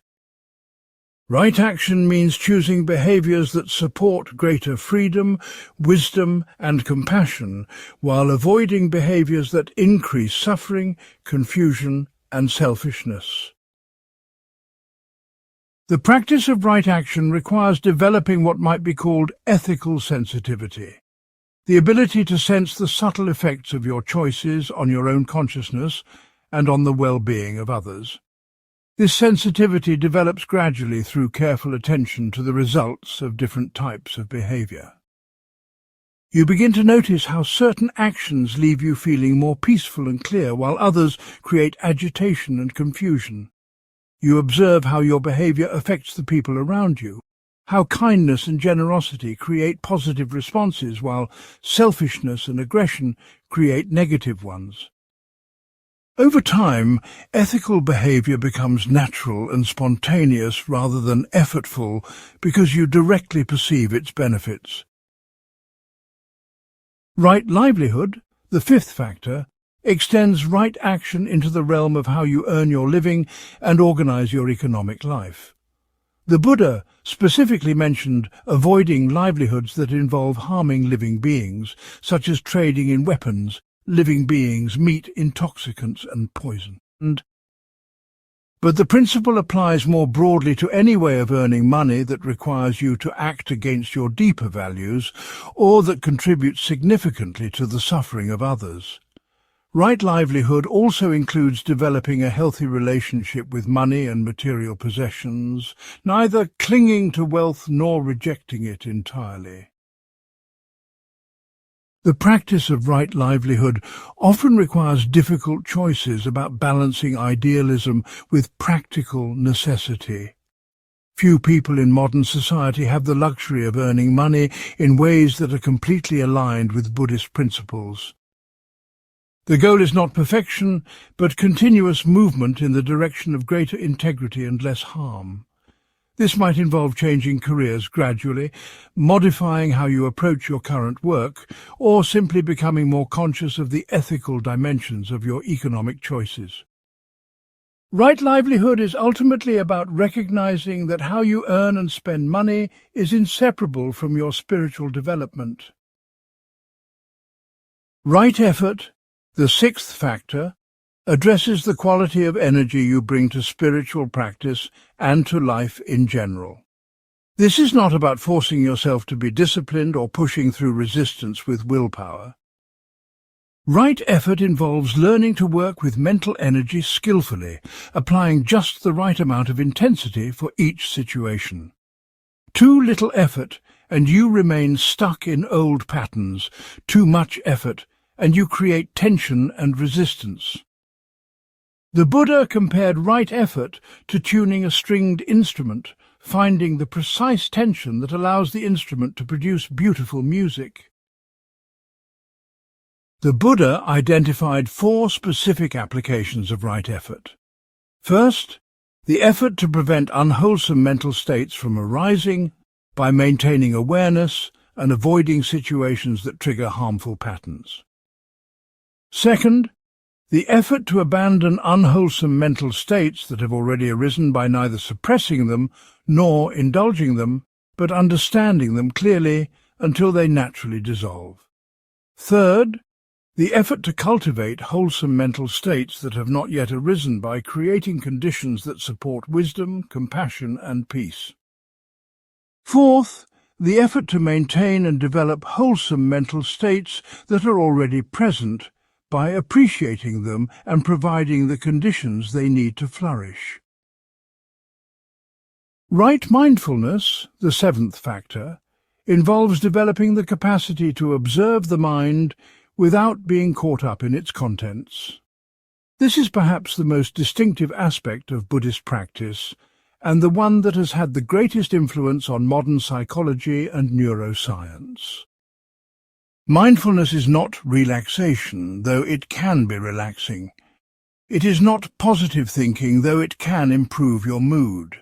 Right action means choosing behaviors that support greater freedom, wisdom, and compassion, while avoiding behaviors that increase suffering, confusion, and selfishness. The practice of right action requires developing what might be called ethical sensitivity, the ability to sense the subtle effects of your choices on your own consciousness and on the well-being of others. This sensitivity develops gradually through careful attention to the results of different types of behavior. You begin to notice how certain actions leave you feeling more peaceful and clear, while others create agitation and confusion. You observe how your behavior affects the people around you, how kindness and generosity create positive responses, while selfishness and aggression create negative ones. Over time, ethical behavior becomes natural and spontaneous rather than effortful because you directly perceive its benefits. Right livelihood, the fifth factor, extends right action into the realm of how you earn your living and organize your economic life. The Buddha specifically mentioned avoiding livelihoods that involve harming living beings, such as trading in weapons, living beings, meat, intoxicants, and poison. But the principle applies more broadly to any way of earning money that requires you to act against your deeper values or that contributes significantly to the suffering of others. Right livelihood also includes developing a healthy relationship with money and material possessions, neither clinging to wealth nor rejecting it entirely. The practice of right livelihood often requires difficult choices about balancing idealism with practical necessity. Few people in modern society have the luxury of earning money in ways that are completely aligned with Buddhist principles. The goal is not perfection, but continuous movement in the direction of greater integrity and less harm. This might involve changing careers gradually, modifying how you approach your current work, or simply becoming more conscious of the ethical dimensions of your economic choices. Right livelihood is ultimately about recognizing that how you earn and spend money is inseparable from your spiritual development. Right effort, the sixth factor, addresses the quality of energy you bring to spiritual practice and to life in general. This is not about forcing yourself to be disciplined or pushing through resistance with willpower. Right effort involves learning to work with mental energy skillfully, applying just the right amount of intensity for each situation. Too little effort, and you remain stuck in old patterns. Too much effort, and you create tension and resistance. The Buddha compared right effort to tuning a stringed instrument, finding the precise tension that allows the instrument to produce beautiful music. The Buddha identified 4 specific applications of right effort. First, the effort to prevent unwholesome mental states from arising by maintaining awareness and avoiding situations that trigger harmful patterns. Second, the effort to abandon unwholesome mental states that have already arisen by neither suppressing them nor indulging them, but understanding them clearly until they naturally dissolve. Third, the effort to cultivate wholesome mental states that have not yet arisen by creating conditions that support wisdom, compassion, and peace. Fourth, the effort to maintain and develop wholesome mental states that are already present by appreciating them and providing the conditions they need to flourish. Right mindfulness, the 7th factor, involves developing the capacity to observe the mind without being caught up in its contents. This is perhaps the most distinctive aspect of Buddhist practice, and the one that has had the greatest influence on modern psychology and neuroscience. Mindfulness is not relaxation, though it can be relaxing. It is not positive thinking, though it can improve your mood.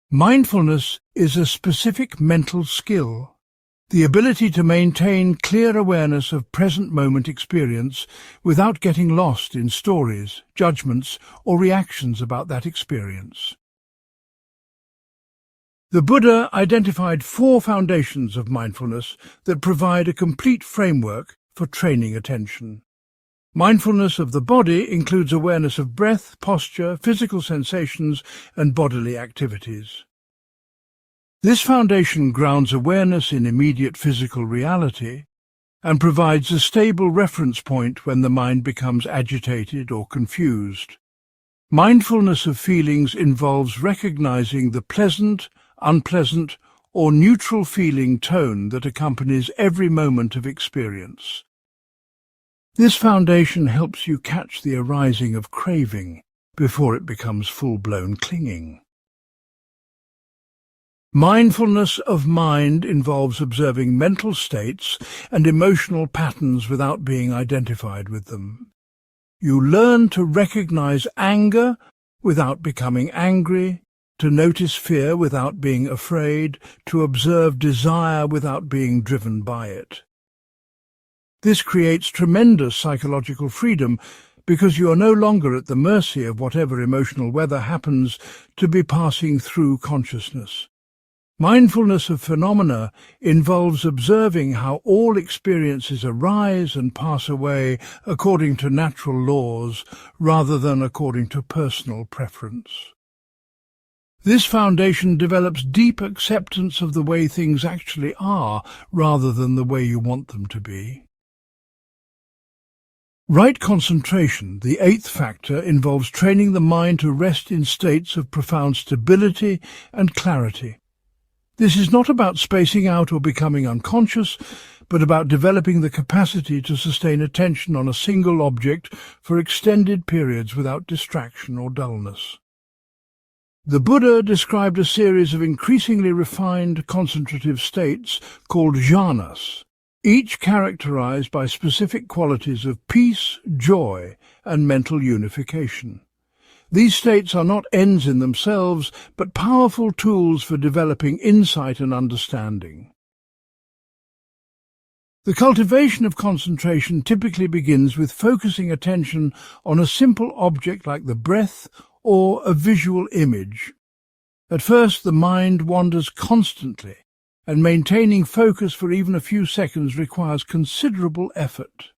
Mindfulness is a specific mental skill, the ability to maintain clear awareness of present moment experience without getting lost in stories, judgments, or reactions about that experience. The Buddha identified 4 foundations of mindfulness that provide a complete framework for training attention. Mindfulness of the body includes awareness of breath, posture, physical sensations, and bodily activities. This foundation grounds awareness in immediate physical reality and provides a stable reference point when the mind becomes agitated or confused. Mindfulness of feelings involves recognizing the pleasant, unpleasant, or neutral feeling tone that accompanies every moment of experience. This foundation helps you catch the arising of craving before it becomes full-blown clinging. Mindfulness of mind involves observing mental states and emotional patterns without being identified with them. You learn to recognize anger without becoming angry, to notice fear without being afraid, to observe desire without being driven by it. This creates tremendous psychological freedom because you are no longer at the mercy of whatever emotional weather happens to be passing through consciousness. Mindfulness of phenomena involves observing how all experiences arise and pass away according to natural laws rather than according to personal preference. This foundation develops deep acceptance of the way things actually are rather than the way you want them to be. Right concentration, the 8th factor, involves training the mind to rest in states of profound stability and clarity. This is not about spacing out or becoming unconscious, but about developing the capacity to sustain attention on a single object for extended periods without distraction or dullness. The Buddha described a series of increasingly refined concentrative states called jhanas, each characterized by specific qualities of peace, joy, and mental unification. These states are not ends in themselves, but powerful tools for developing insight and understanding. The cultivation of concentration typically begins with focusing attention on a simple object like the breath or a visual image. At first, the mind wanders constantly, and maintaining focus for even a few seconds requires considerable effort.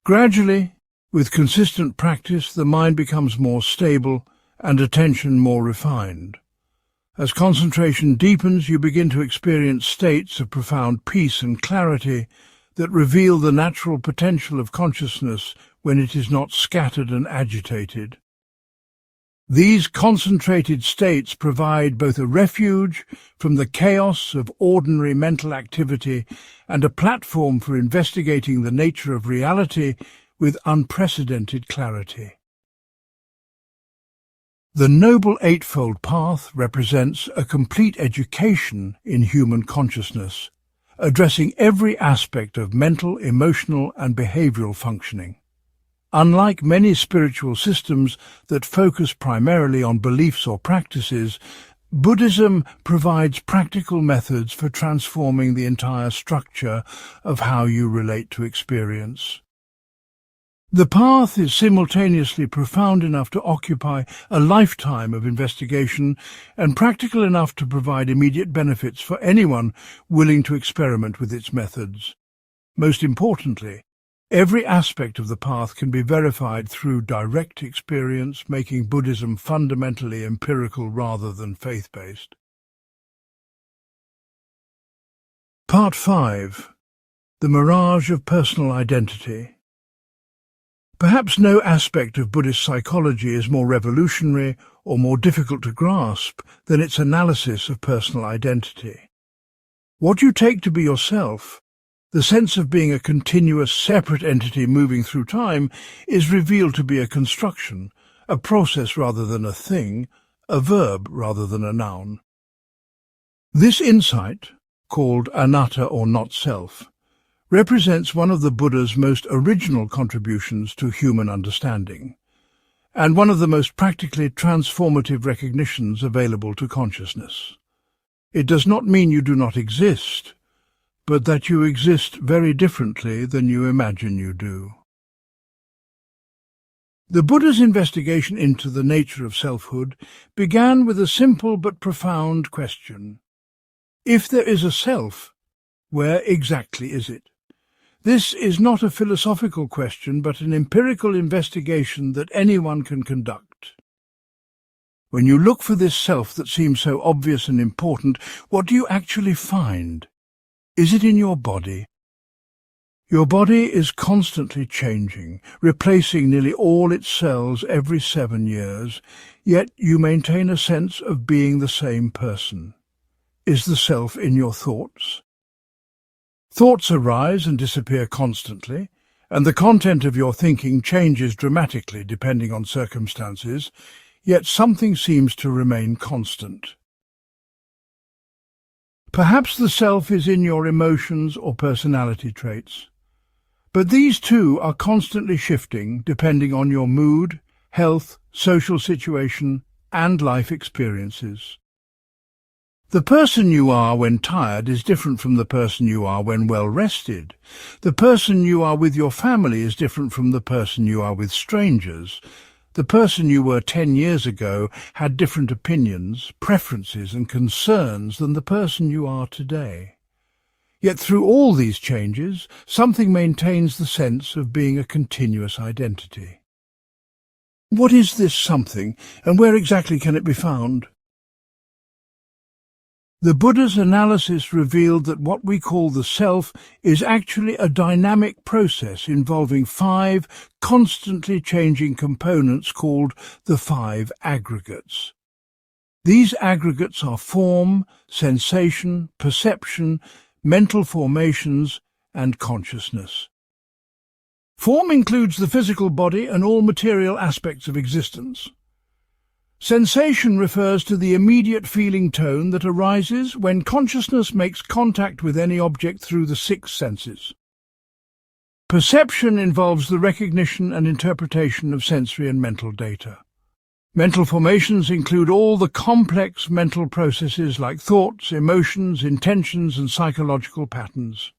Gradually, with consistent practice, the mind becomes more stable and attention more refined. As concentration deepens, you begin to experience states of profound peace and clarity that reveal the natural potential of consciousness when it is not scattered and agitated. These concentrated states provide both a refuge from the chaos of ordinary mental activity and a platform for investigating the nature of reality with unprecedented clarity. The Noble Eightfold Path represents a complete education in human consciousness, addressing every aspect of mental, emotional, and behavioral functioning. Unlike many spiritual systems that focus primarily on beliefs or practices, Buddhism provides practical methods for transforming the entire structure of how you relate to experience. The path is simultaneously profound enough to occupy a lifetime of investigation and practical enough to provide immediate benefits for anyone willing to experiment with its methods. Most importantly, every aspect of the path can be verified through direct experience, making Buddhism fundamentally empirical rather than faith-based. Part 5. The Mirage of Personal Identity. Perhaps no aspect of Buddhist psychology is more revolutionary or more difficult to grasp than its analysis of personal identity. What you take to be yourself, the sense of being a continuous, separate entity moving through time, is revealed to be a construction, a process rather than a thing, a verb rather than a noun. This insight, called anatta or not-self, represents one of the Buddha's most original contributions to human understanding, and one of the most practically transformative recognitions available to consciousness. It does not mean you do not exist, but that you exist very differently than you imagine you do. The Buddha's investigation into the nature of selfhood began with a simple but profound question. If there is a self, where exactly is it? This is not a philosophical question, but an empirical investigation that anyone can conduct. When you look for this self that seems so obvious and important, what do you actually find? Is it in your body? Your body is constantly changing, replacing nearly all its cells every 7 years, yet you maintain a sense of being the same person. Is the self in your thoughts? Thoughts arise and disappear constantly, and the content of your thinking changes dramatically depending on circumstances, yet something seems to remain constant. Perhaps the self is in your emotions or personality traits, but these too are constantly shifting depending on your mood, health, social situation, and life experiences. The person you are when tired is different from the person you are when well rested. The person you are with your family is different from the person you are with strangers. The person you were 10 years ago had different opinions, preferences and concerns than the person you are today. Yet through all these changes, something maintains the sense of being a continuous identity. What is this something, and where exactly can it be found? The Buddha's analysis revealed that what we call the self is actually a dynamic process involving 5 constantly changing components called the 5 aggregates. These aggregates are form, sensation, perception, mental formations, and consciousness. Form includes the physical body and all material aspects of existence. Sensation refers to the immediate feeling tone that arises when consciousness makes contact with any object through the 6 senses. Perception involves the recognition and interpretation of sensory and mental data. Mental formations include all the complex mental processes like thoughts, emotions, intentions, and psychological patterns.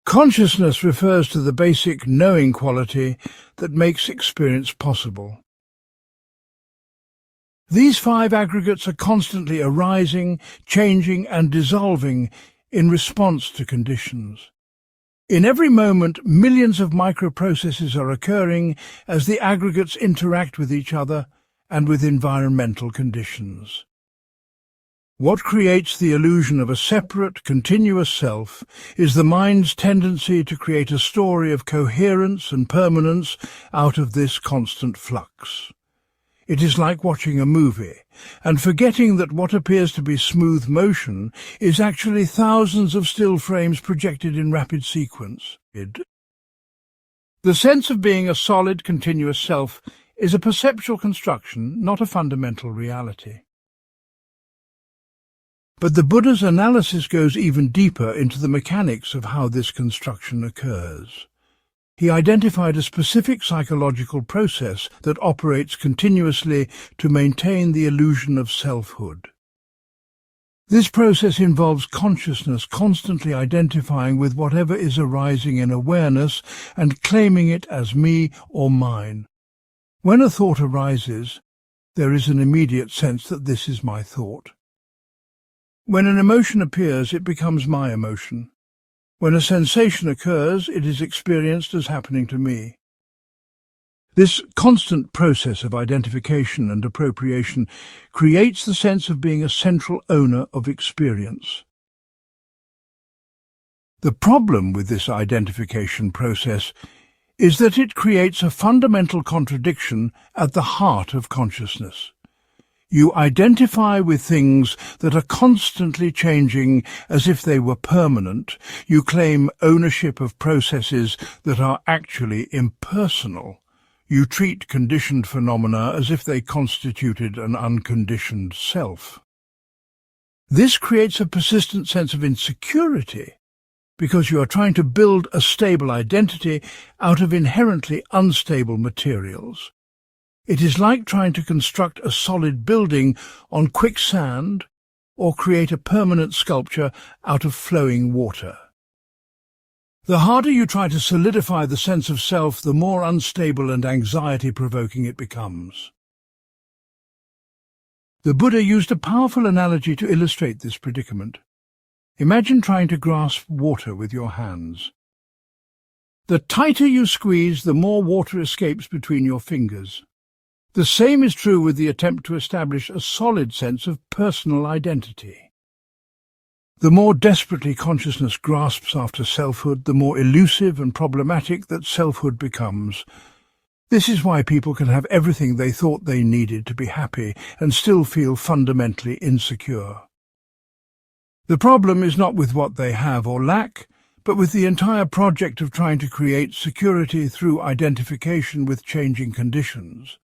Consciousness refers to the basic knowing quality that makes experience possible. These 5 aggregates are constantly arising, changing, and dissolving in response to conditions. In every moment, millions of microprocesses are occurring as the aggregates interact with each other and with environmental conditions. What creates the illusion of a separate, continuous self is the mind's tendency to create a story of coherence and permanence out of this constant flux. It is like watching a movie and forgetting that what appears to be smooth motion is actually thousands of still frames projected in rapid sequence. The sense of being a solid, continuous self is a perceptual construction, not a fundamental reality. But the Buddha's analysis goes even deeper into the mechanics of how this construction occurs. He identified a specific psychological process that operates continuously to maintain the illusion of selfhood. This process involves consciousness constantly identifying with whatever is arising in awareness and claiming it as me or mine. When a thought arises, there is an immediate sense that this is my thought. When an emotion appears, it becomes my emotion. When a sensation occurs, it is experienced as happening to me. This constant process of identification and appropriation creates the sense of being a central owner of experience. The problem with this identification process is that it creates a fundamental contradiction at the heart of consciousness. You identify with things that are constantly changing as if they were permanent. You claim ownership of processes that are actually impersonal. You treat conditioned phenomena as if they constituted an unconditioned self. This creates a persistent sense of insecurity because you are trying to build a stable identity out of inherently unstable materials. It is like trying to construct a solid building on quicksand or create a permanent sculpture out of flowing water. The harder you try to solidify the sense of self, the more unstable and anxiety-provoking it becomes. The Buddha used a powerful analogy to illustrate this predicament. Imagine trying to grasp water with your hands. The tighter you squeeze, the more water escapes between your fingers. The same is true with the attempt to establish a solid sense of personal identity. The more desperately consciousness grasps after selfhood, the more elusive and problematic that selfhood becomes. This is why people can have everything they thought they needed to be happy and still feel fundamentally insecure. The problem is not with what they have or lack, but with the entire project of trying to create security through identification with changing conditions.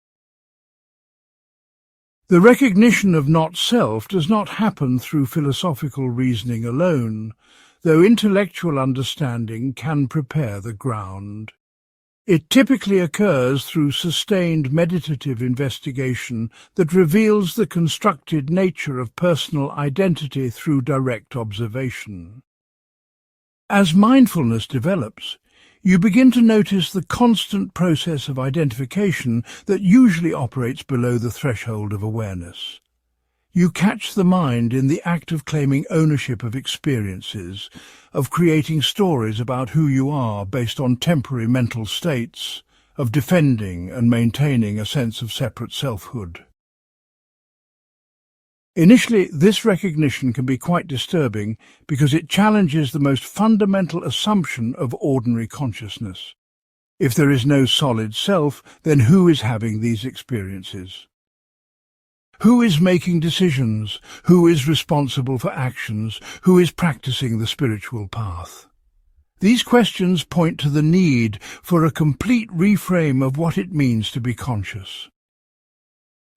The recognition of not-self does not happen through philosophical reasoning alone, though intellectual understanding can prepare the ground. It typically occurs through sustained meditative investigation that reveals the constructed nature of personal identity through direct observation. As mindfulness develops, you begin to notice the constant process of identification that usually operates below the threshold of awareness. You catch the mind in the act of claiming ownership of experiences, of creating stories about who you are based on temporary mental states, of defending and maintaining a sense of separate selfhood. Initially, this recognition can be quite disturbing because it challenges the most fundamental assumption of ordinary consciousness. If there is no solid self, then who is having these experiences? Who is making decisions? Who is responsible for actions? Who is practicing the spiritual path? These questions point to the need for a complete reframe of what it means to be conscious.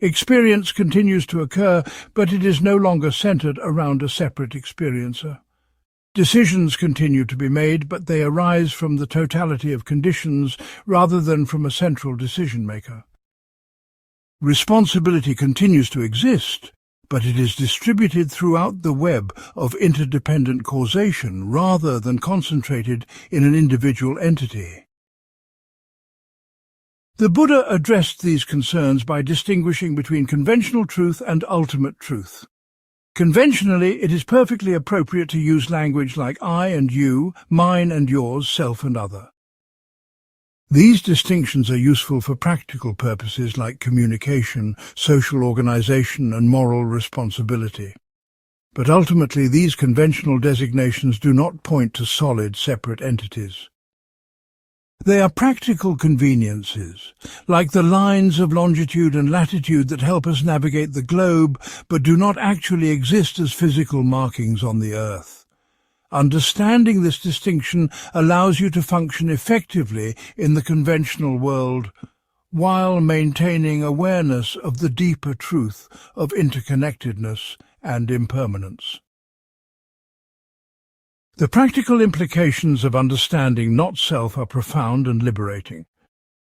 Experience continues to occur, but it is no longer centered around a separate experiencer. Decisions continue to be made, but they arise from the totality of conditions rather than from a central decision-maker. Responsibility continues to exist, but it is distributed throughout the web of interdependent causation rather than concentrated in an individual entity. The Buddha addressed these concerns by distinguishing between conventional truth and ultimate truth. Conventionally, it is perfectly appropriate to use language like I and you, mine and yours, self and other. These distinctions are useful for practical purposes like communication, social organization, and moral responsibility. But ultimately, these conventional designations do not point to solid, separate entities. They are practical conveniences, like the lines of longitude and latitude that help us navigate the globe, but do not actually exist as physical markings on the Earth. Understanding this distinction allows you to function effectively in the conventional world, while maintaining awareness of the deeper truth of interconnectedness and impermanence. The practical implications of understanding not-self are profound and liberating.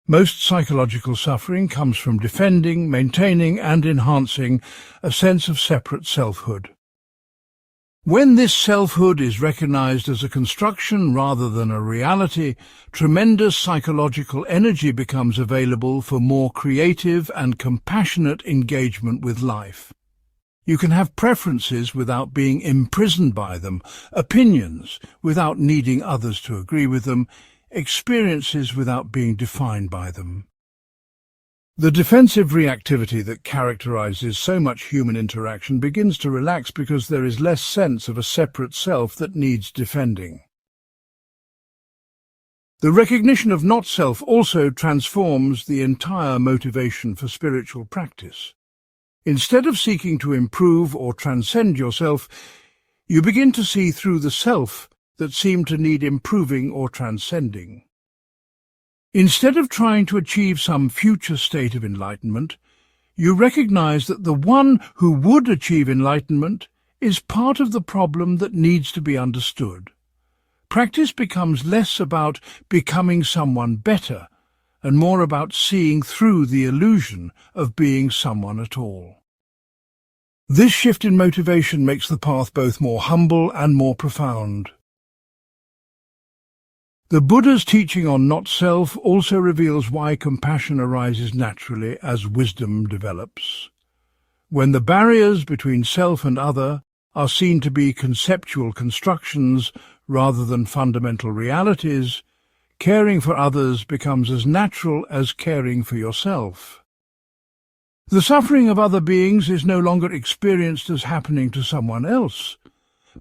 Most psychological suffering comes from defending, maintaining and enhancing a sense of separate selfhood. When this selfhood is recognized as a construction rather than a reality, tremendous psychological energy becomes available for more creative and compassionate engagement with life. You can have preferences without being imprisoned by them, opinions without needing others to agree with them, experiences without being defined by them. The defensive reactivity that characterizes so much human interaction begins to relax because there is less sense of a separate self that needs defending. The recognition of not-self also transforms the entire motivation for spiritual practice. Instead of seeking to improve or transcend yourself, you begin to see through the self that seemed to need improving or transcending. Instead of trying to achieve some future state of enlightenment, you recognize that the one who would achieve enlightenment is part of the problem that needs to be understood. Practice becomes less about becoming someone better and more about seeing through the illusion of being someone at all. This shift in motivation makes the path both more humble and more profound. The Buddha's teaching on not-self also reveals why compassion arises naturally as wisdom develops. When the barriers between self and other are seen to be conceptual constructions rather than fundamental realities, caring for others becomes as natural as caring for yourself. The suffering of other beings is no longer experienced as happening to someone else,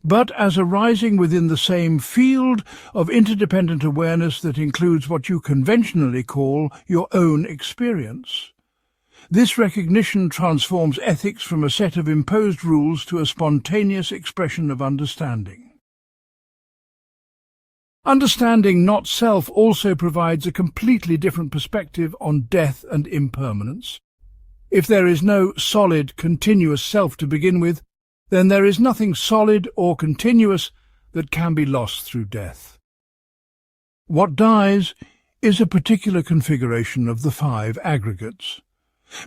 but as arising within the same field of interdependent awareness that includes what you conventionally call your own experience. This recognition transforms ethics from a set of imposed rules to a spontaneous expression of understanding. Understanding not-self also provides a completely different perspective on death and impermanence. If there is no solid, continuous self to begin with, then there is nothing solid or continuous that can be lost through death. What dies is a particular configuration of the 5 aggregates,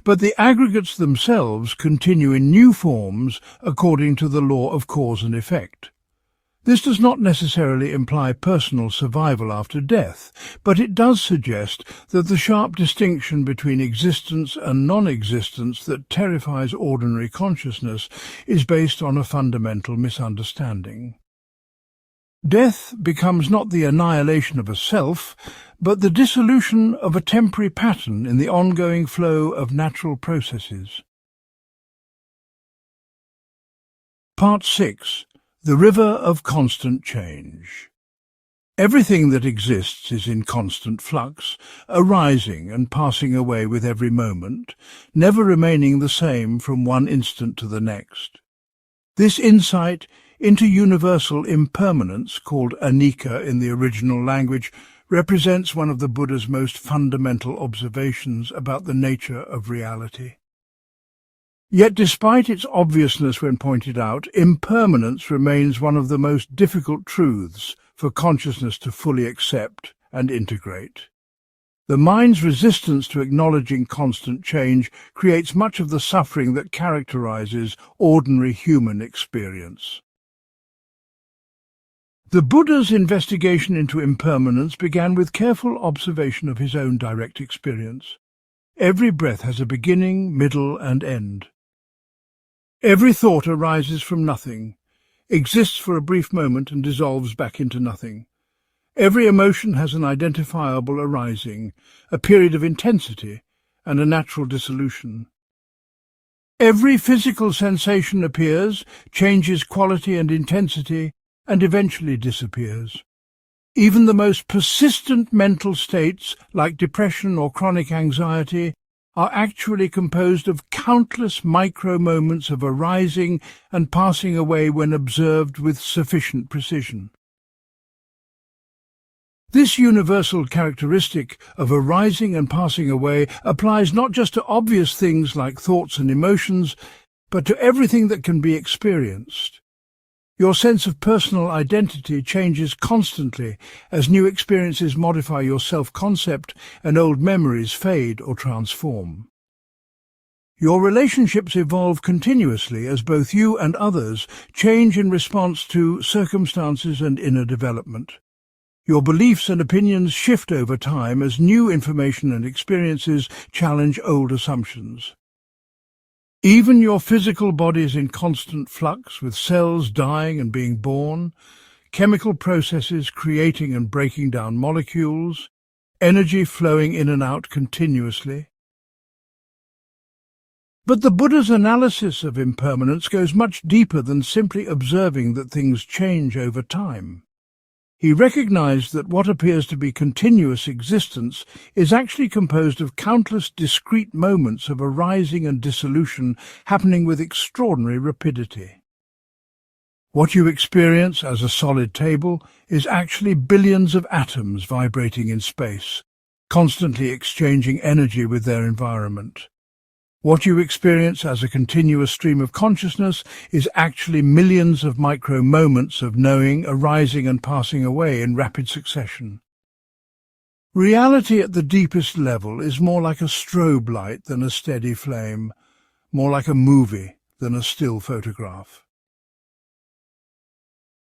but the aggregates themselves continue in new forms according to the law of cause and effect. This does not necessarily imply personal survival after death, but it does suggest that the sharp distinction between existence and non-existence that terrifies ordinary consciousness is based on a fundamental misunderstanding. Death becomes not the annihilation of a self, but the dissolution of a temporary pattern in the ongoing flow of natural processes. Part 6. The River of Constant Change. Everything that exists is in constant flux, arising and passing away with every moment, never remaining the same from one instant to the next. This insight into universal impermanence, called anicca in the original language, represents one of the Buddha's most fundamental observations about the nature of reality. Yet despite its obviousness when pointed out, impermanence remains one of the most difficult truths for consciousness to fully accept and integrate. The mind's resistance to acknowledging constant change creates much of the suffering that characterizes ordinary human experience. The Buddha's investigation into impermanence began with careful observation of his own direct experience. Every breath has a beginning, middle, and end. Every thought arises from nothing, exists for a brief moment and dissolves back into nothing. Every emotion has an identifiable arising, a period of intensity, and a natural dissolution. Every physical sensation appears, changes quality and intensity, and eventually disappears. Even the most persistent mental states, like depression or chronic anxiety, are actually composed of countless micro-moments of arising and passing away when observed with sufficient precision. This universal characteristic of arising and passing away applies not just to obvious things like thoughts and emotions, but to everything that can be experienced. Your sense of personal identity changes constantly as new experiences modify your self-concept and old memories fade or transform. Your relationships evolve continuously as both you and others change in response to circumstances and inner development. Your beliefs and opinions shift over time as new information and experiences challenge old assumptions. Even your physical body is in constant flux, with cells dying and being born, chemical processes creating and breaking down molecules, energy flowing in and out continuously. But the Buddha's analysis of impermanence goes much deeper than simply observing that things change over time. He recognized that what appears to be continuous existence is actually composed of countless discrete moments of arising and dissolution happening with extraordinary rapidity. What you experience as a solid table is actually billions of atoms vibrating in space, constantly exchanging energy with their environment. What you experience as a continuous stream of consciousness is actually millions of micro-moments of knowing arising and passing away in rapid succession. Reality at the deepest level is more like a strobe light than a steady flame, more like a movie than a still photograph.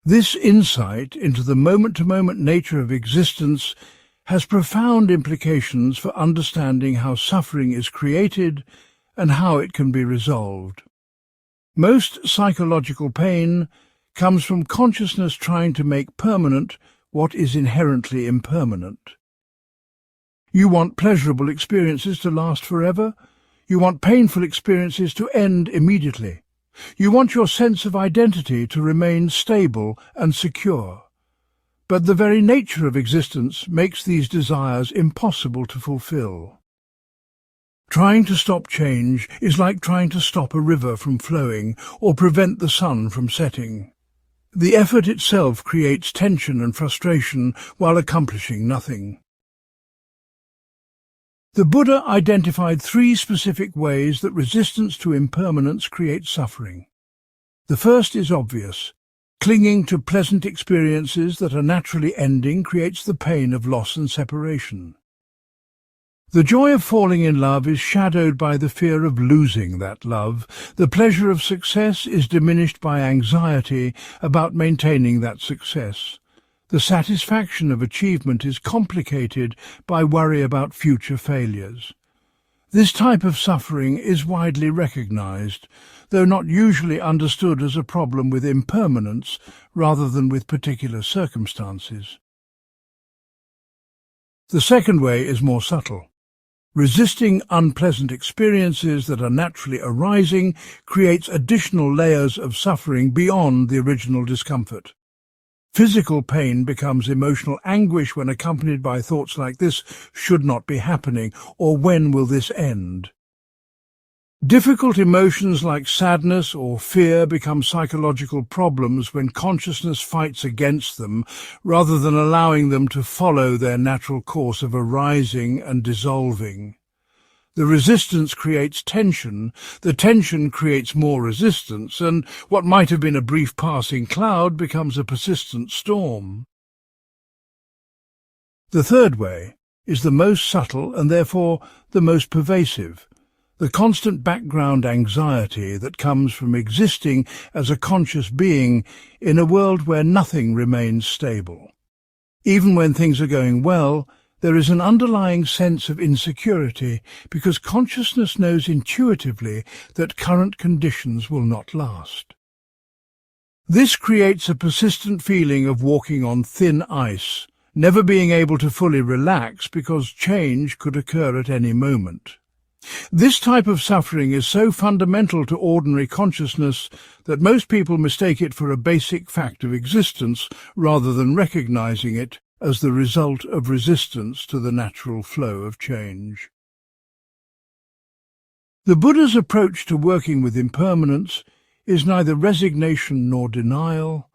This insight into the moment-to-moment nature of existence has profound implications for understanding how suffering is created and how it can be resolved. Most psychological pain comes from consciousness trying to make permanent what is inherently impermanent. You want pleasurable experiences to last forever. You want painful experiences to end immediately. You want your sense of identity to remain stable and secure. But the very nature of existence makes these desires impossible to fulfill. Trying to stop change is like trying to stop a river from flowing or prevent the sun from setting. The effort itself creates tension and frustration while accomplishing nothing. The Buddha identified 3 specific ways that resistance to impermanence creates suffering. The first is obvious. Clinging to pleasant experiences that are naturally ending creates the pain of loss and separation. The joy of falling in love is shadowed by the fear of losing that love. The pleasure of success is diminished by anxiety about maintaining that success. The satisfaction of achievement is complicated by worry about future failures. This type of suffering is widely recognized, though not usually understood as a problem with impermanence rather than with particular circumstances. The second way is more subtle. Resisting unpleasant experiences that are naturally arising creates additional layers of suffering beyond the original discomfort. Physical pain becomes emotional anguish when accompanied by thoughts like "this should not be happening" or "when will this end?" Difficult emotions like sadness or fear become psychological problems when consciousness fights against them rather than allowing them to follow their natural course of arising and dissolving. The resistance creates tension, the tension creates more resistance, and what might have been a brief passing cloud becomes a persistent storm. The third way is the most subtle and therefore the most pervasive. The constant background anxiety that comes from existing as a conscious being in a world where nothing remains stable. Even when things are going well, there is an underlying sense of insecurity because consciousness knows intuitively that current conditions will not last. This creates a persistent feeling of walking on thin ice, never being able to fully relax because change could occur at any moment. This type of suffering is so fundamental to ordinary consciousness that most people mistake it for a basic fact of existence rather than recognizing it as the result of resistance to the natural flow of change. The Buddha's approach to working with impermanence is neither resignation nor denial,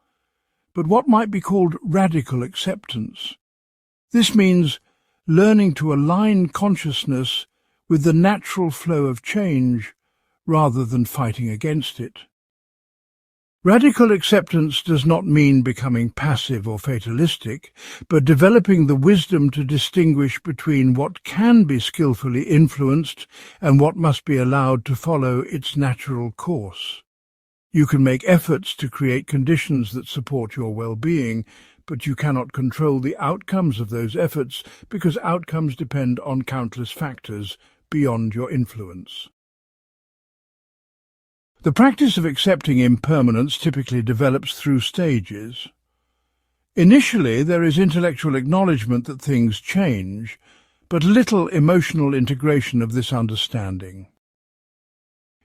but what might be called radical acceptance. This means learning to align consciousness with the natural flow of change rather than fighting against it. Radical acceptance does not mean becoming passive or fatalistic, but developing the wisdom to distinguish between what can be skillfully influenced and what must be allowed to follow its natural course. You can make efforts to create conditions that support your well-being, but you cannot control the outcomes of those efforts because outcomes depend on countless factors beyond your influence. The practice of accepting impermanence typically develops through stages. Initially, there is intellectual acknowledgement that things change, but little emotional integration of this understanding.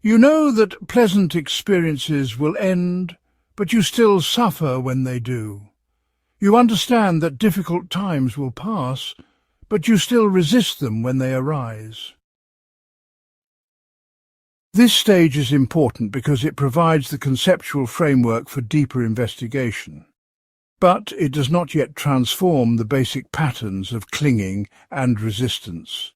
You know that pleasant experiences will end, but you still suffer when they do. You understand that difficult times will pass, but you still resist them when they arise. This stage is important because it provides the conceptual framework for deeper investigation. But it does not yet transform the basic patterns of clinging and resistance.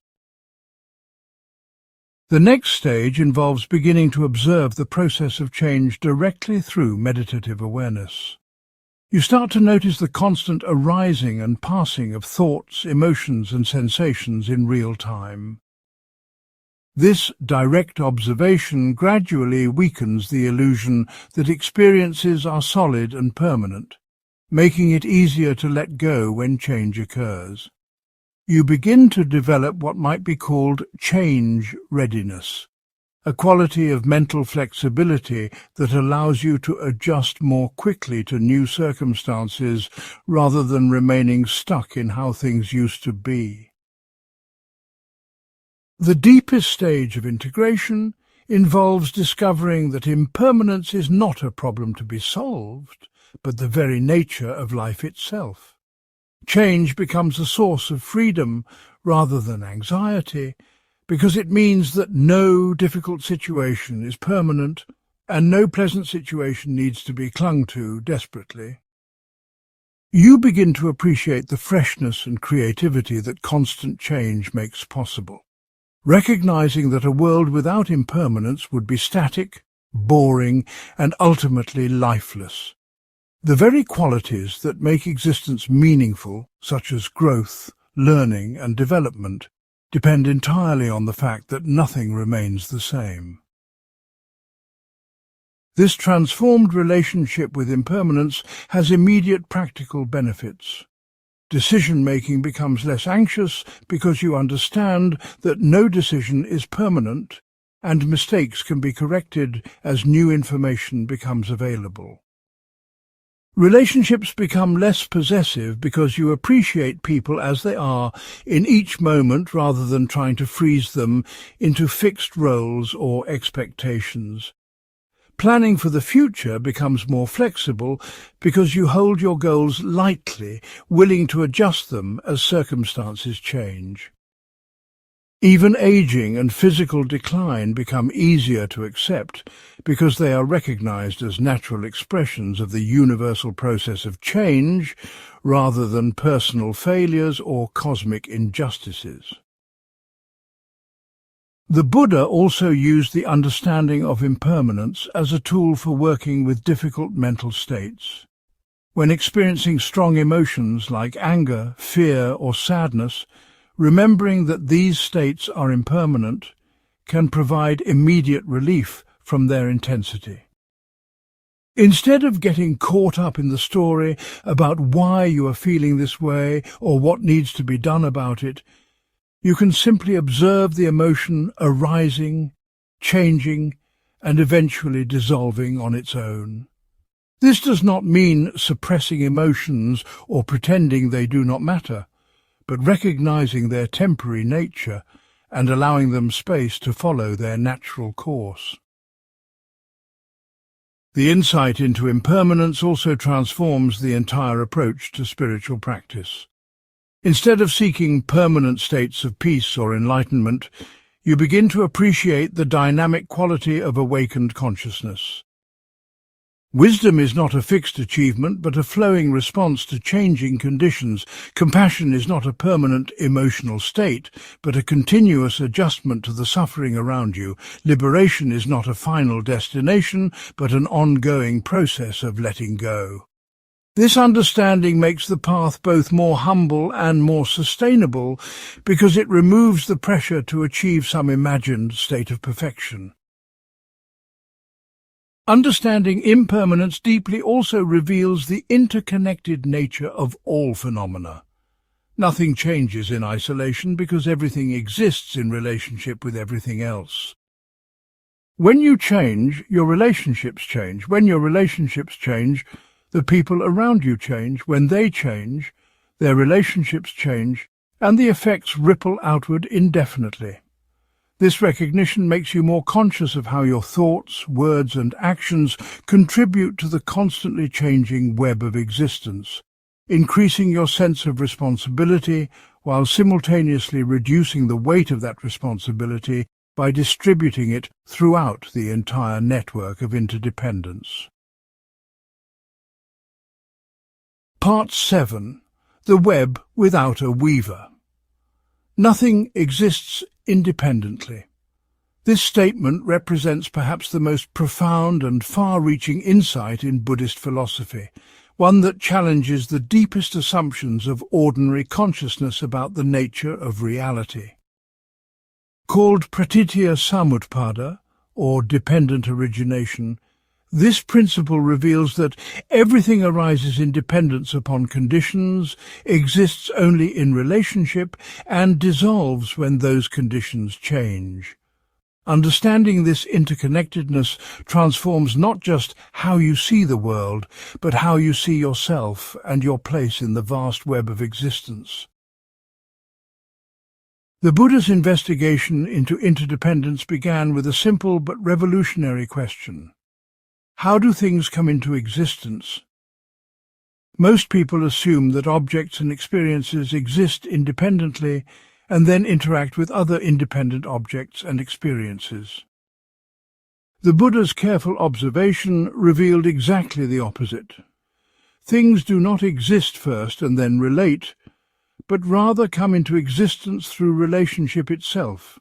The next stage involves beginning to observe the process of change directly through meditative awareness. You start to notice the constant arising and passing of thoughts, emotions, and sensations in real time. This direct observation gradually weakens the illusion that experiences are solid and permanent, making it easier to let go when change occurs. You begin to develop what might be called change readiness, a quality of mental flexibility that allows you to adjust more quickly to new circumstances rather than remaining stuck in how things used to be. The deepest stage of integration involves discovering that impermanence is not a problem to be solved, but the very nature of life itself. Change becomes a source of freedom rather than anxiety, because it means that no difficult situation is permanent and no pleasant situation needs to be clung to desperately. You begin to appreciate the freshness and creativity that constant change makes possible, recognizing that a world without impermanence would be static, boring, and ultimately lifeless. The very qualities that make existence meaningful, such as growth, learning, and development, depend entirely on the fact that nothing remains the same. This transformed relationship with impermanence has immediate practical benefits. Decision-making becomes less anxious because you understand that no decision is permanent and mistakes can be corrected as new information becomes available. Relationships become less possessive because you appreciate people as they are in each moment rather than trying to freeze them into fixed roles or expectations. Planning for the future becomes more flexible because you hold your goals lightly, willing to adjust them as circumstances change. Even aging and physical decline become easier to accept because they are recognized as natural expressions of the universal process of change rather than personal failures or cosmic injustices. The Buddha also used the understanding of impermanence as a tool for working with difficult mental states. When experiencing strong emotions like anger, fear, or sadness, remembering that these states are impermanent can provide immediate relief from their intensity. Instead of getting caught up in the story about why you are feeling this way or what needs to be done about it, you can simply observe the emotion arising, changing, and eventually dissolving on its own. This does not mean suppressing emotions or pretending they do not matter, but recognizing their temporary nature and allowing them space to follow their natural course. The insight into impermanence also transforms the entire approach to spiritual practice. Instead of seeking permanent states of peace or enlightenment, you begin to appreciate the dynamic quality of awakened consciousness. Wisdom is not a fixed achievement, but a flowing response to changing conditions. Compassion is not a permanent emotional state, but a continuous adjustment to the suffering around you. Liberation is not a final destination, but an ongoing process of letting go. This understanding makes the path both more humble and more sustainable, because it removes the pressure to achieve some imagined state of perfection. Understanding impermanence deeply also reveals the interconnected nature of all phenomena. Nothing changes in isolation because everything exists in relationship with everything else. When you change, your relationships change. When your relationships change, the people around you change. When they change, their relationships change, and the effects ripple outward indefinitely. This recognition makes you more conscious of how your thoughts, words, and actions contribute to the constantly changing web of existence, increasing your sense of responsibility while simultaneously reducing the weight of that responsibility by distributing it throughout the entire network of interdependence. Part 7. The Web Without a Weaver. Nothing exists independently. This statement represents perhaps the most profound and far-reaching insight in Buddhist philosophy, one that challenges the deepest assumptions of ordinary consciousness about the nature of reality. Called pratitya samutpada, or dependent origination, this principle reveals that everything arises in dependence upon conditions, exists only in relationship, and dissolves when those conditions change. Understanding this interconnectedness transforms not just how you see the world, but how you see yourself and your place in the vast web of existence. The Buddha's investigation into interdependence began with a simple but revolutionary question. How do things come into existence? Most people assume that objects and experiences exist independently and then interact with other independent objects and experiences. The Buddha's careful observation revealed exactly the opposite. Things do not exist first and then relate, but rather come into existence through relationship itself.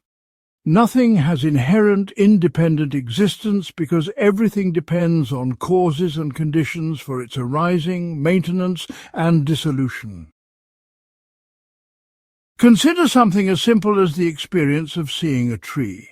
Nothing has inherent independent existence because everything depends on causes and conditions for its arising, maintenance, and dissolution. Consider something as simple as the experience of seeing a tree.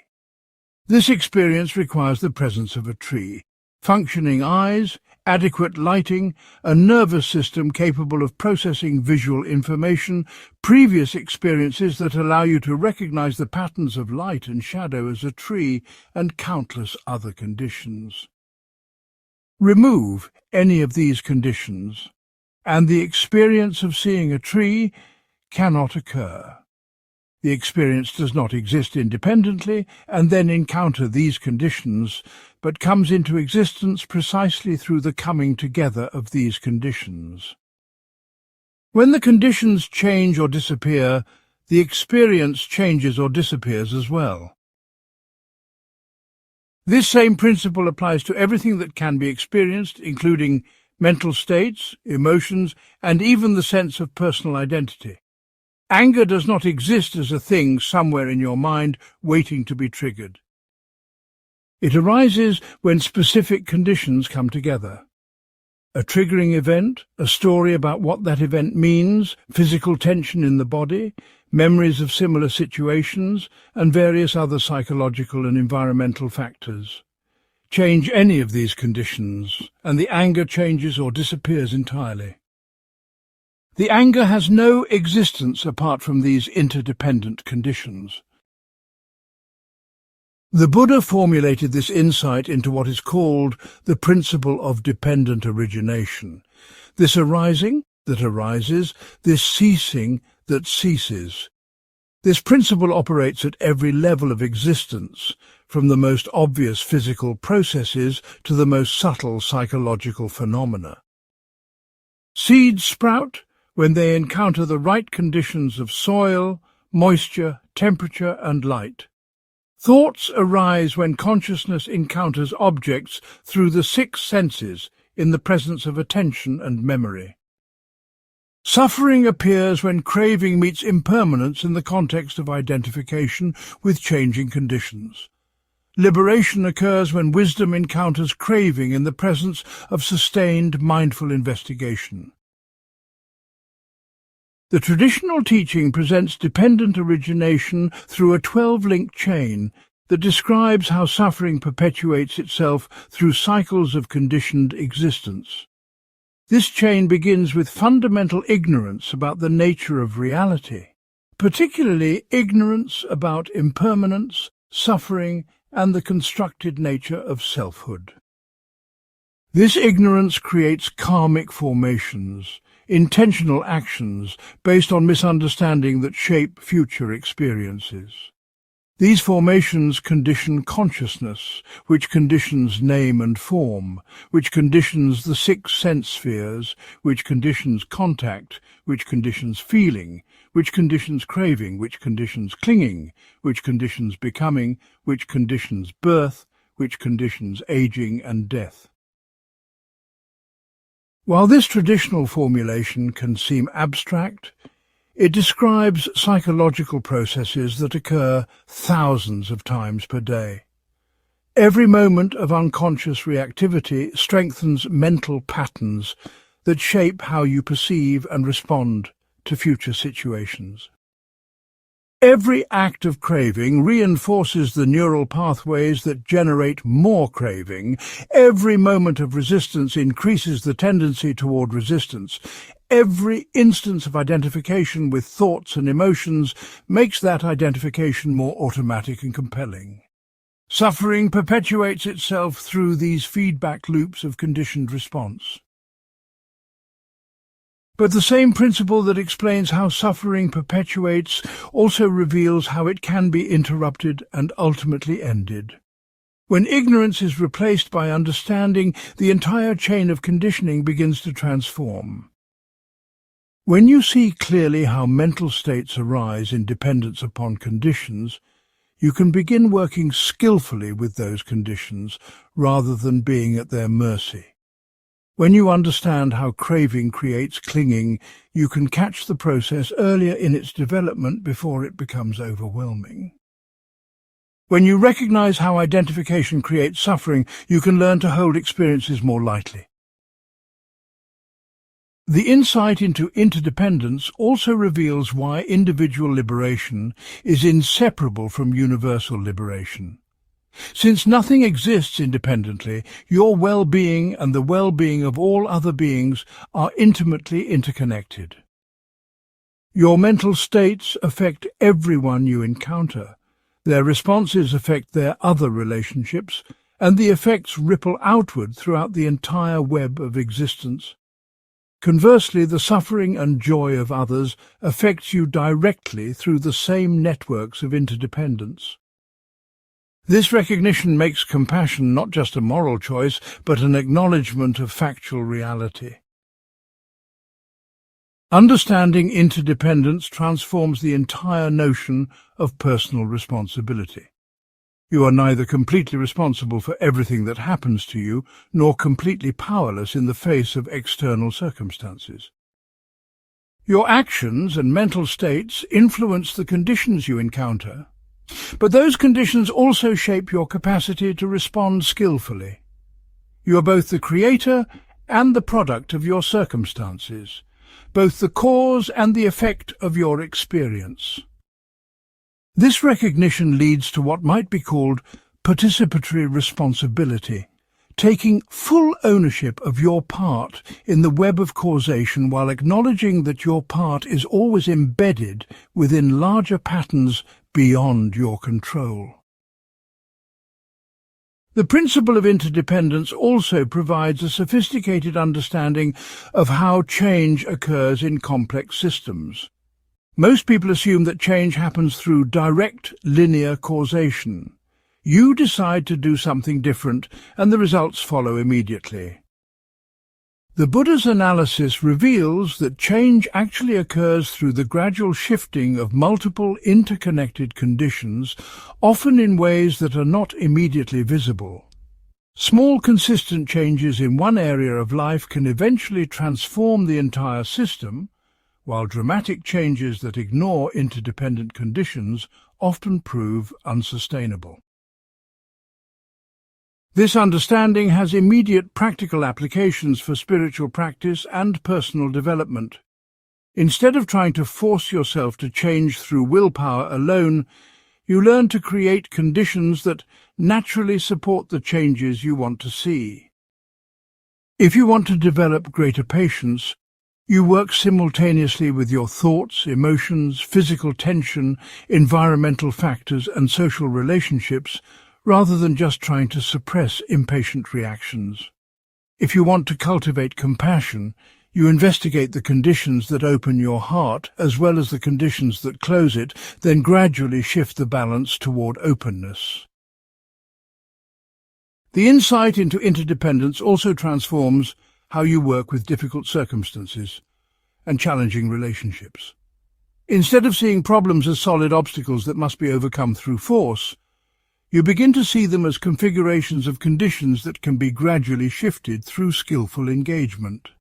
This experience requires the presence of a tree, functioning eyes, adequate lighting, a nervous system capable of processing visual information, previous experiences that allow you to recognize the patterns of light and shadow as a tree, and countless other conditions. Remove any of these conditions, and the experience of seeing a tree cannot occur. The experience does not exist independently and then encounter these conditions, but comes into existence precisely through the coming together of these conditions. When the conditions change or disappear, the experience changes or disappears as well. This same principle applies to everything that can be experienced, including mental states, emotions, and even the sense of personal identity. Anger does not exist as a thing somewhere in your mind waiting to be triggered. It arises when specific conditions come together. A triggering event, a story about what that event means, physical tension in the body, memories of similar situations, and various other psychological and environmental factors. Change any of these conditions, and the anger changes or disappears entirely. The anger has no existence apart from these interdependent conditions. The Buddha formulated this insight into what is called the principle of dependent origination. This arising that arises, this ceasing that ceases. This principle operates at every level of existence, from the most obvious physical processes to the most subtle psychological phenomena. Seeds sprout when they encounter the right conditions of soil, moisture, temperature, and light. Thoughts arise when consciousness encounters objects through the six senses in the presence of attention and memory. Suffering appears when craving meets impermanence in the context of identification with changing conditions. Liberation occurs when wisdom encounters craving in the presence of sustained mindful investigation. The traditional teaching presents dependent origination through a 12-link chain that describes how suffering perpetuates itself through cycles of conditioned existence. This chain begins with fundamental ignorance about the nature of reality, particularly ignorance about impermanence, suffering, and the constructed nature of selfhood. This ignorance creates karmic formations, intentional actions based on misunderstanding that shape future experiences. These formations condition consciousness, which conditions name and form, which conditions the six sense spheres, which conditions contact, which conditions feeling, which conditions craving, which conditions clinging, which conditions becoming, which conditions birth, which conditions aging and death. While this traditional formulation can seem abstract, it describes psychological processes that occur thousands of times per day. Every moment of unconscious reactivity strengthens mental patterns that shape how you perceive and respond to future situations. Every act of craving reinforces the neural pathways that generate more craving. Every moment of resistance increases the tendency toward resistance. Every instance of identification with thoughts and emotions makes that identification more automatic and compelling. Suffering perpetuates itself through these feedback loops of conditioned response. But the same principle that explains how suffering perpetuates also reveals how it can be interrupted and ultimately ended. When ignorance is replaced by understanding, the entire chain of conditioning begins to transform. When you see clearly how mental states arise in dependence upon conditions, you can begin working skillfully with those conditions rather than being at their mercy. When you understand how craving creates clinging, you can catch the process earlier in its development before it becomes overwhelming. When you recognize how identification creates suffering, you can learn to hold experiences more lightly. The insight into interdependence also reveals why individual liberation is inseparable from universal liberation. Since nothing exists independently, your well-being and the well-being of all other beings are intimately interconnected. Your mental states affect everyone you encounter. Their responses affect their other relationships, and the effects ripple outward throughout the entire web of existence. Conversely, the suffering and joy of others affects you directly through the same networks of interdependence. This recognition makes compassion not just a moral choice, but an acknowledgement of factual reality. Understanding interdependence transforms the entire notion of personal responsibility. You are neither completely responsible for everything that happens to you, nor completely powerless in the face of external circumstances. Your actions and mental states influence the conditions you encounter, but those conditions also shape your capacity to respond skillfully. You are both the creator and the product of your circumstances, both the cause and the effect of your experience. This recognition leads to what might be called participatory responsibility, taking full ownership of your part in the web of causation while acknowledging that your part is always embedded within larger patterns beyond your control. The principle of interdependence also provides a sophisticated understanding of how change occurs in complex systems. Most people assume that change happens through direct, linear causation. You decide to do something different, and the results follow immediately. The Buddha's analysis reveals that change actually occurs through the gradual shifting of multiple interconnected conditions, often in ways that are not immediately visible. Small consistent changes in one area of life can eventually transform the entire system, while dramatic changes that ignore interdependent conditions often prove unsustainable. This understanding has immediate practical applications for spiritual practice and personal development. Instead of trying to force yourself to change through willpower alone, you learn to create conditions that naturally support the changes you want to see. If you want to develop greater patience, you work simultaneously with your thoughts, emotions, physical tension, environmental factors, and social relationships, rather than just trying to suppress impatient reactions. If you want to cultivate compassion, you investigate the conditions that open your heart as well as the conditions that close it, then gradually shift the balance toward openness. The insight into interdependence also transforms how you work with difficult circumstances and challenging relationships. Instead of seeing problems as solid obstacles that must be overcome through force, you begin to see them as configurations of conditions that can be gradually shifted through skillful engagement.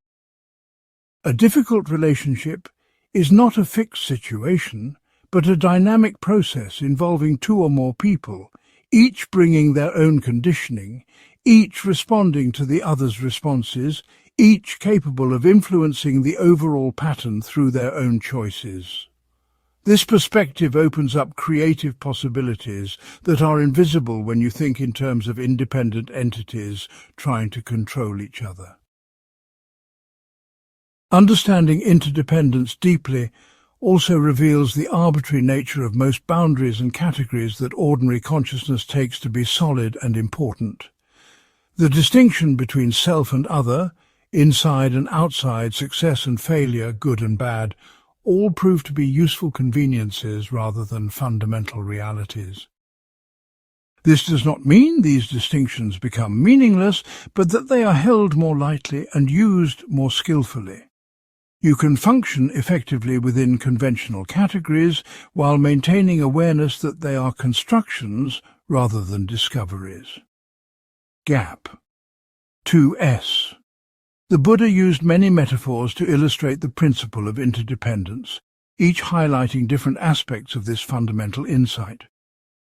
A difficult relationship is not a fixed situation, but a dynamic process involving two or more people, each bringing their own conditioning, each responding to the other's responses, each capable of influencing the overall pattern through their own choices. This perspective opens up creative possibilities that are invisible when you think in terms of independent entities trying to control each other. Understanding interdependence deeply also reveals the arbitrary nature of most boundaries and categories that ordinary consciousness takes to be solid and important. The distinction between self and other, inside and outside, success and failure, good and bad, all prove to be useful conveniences rather than fundamental realities. This does not mean these distinctions become meaningless, but that they are held more lightly and used more skillfully. You can function effectively within conventional categories while maintaining awareness that they are constructions rather than discoveries. Gap. 2S. The Buddha used many metaphors to illustrate the principle of interdependence, each highlighting different aspects of this fundamental insight.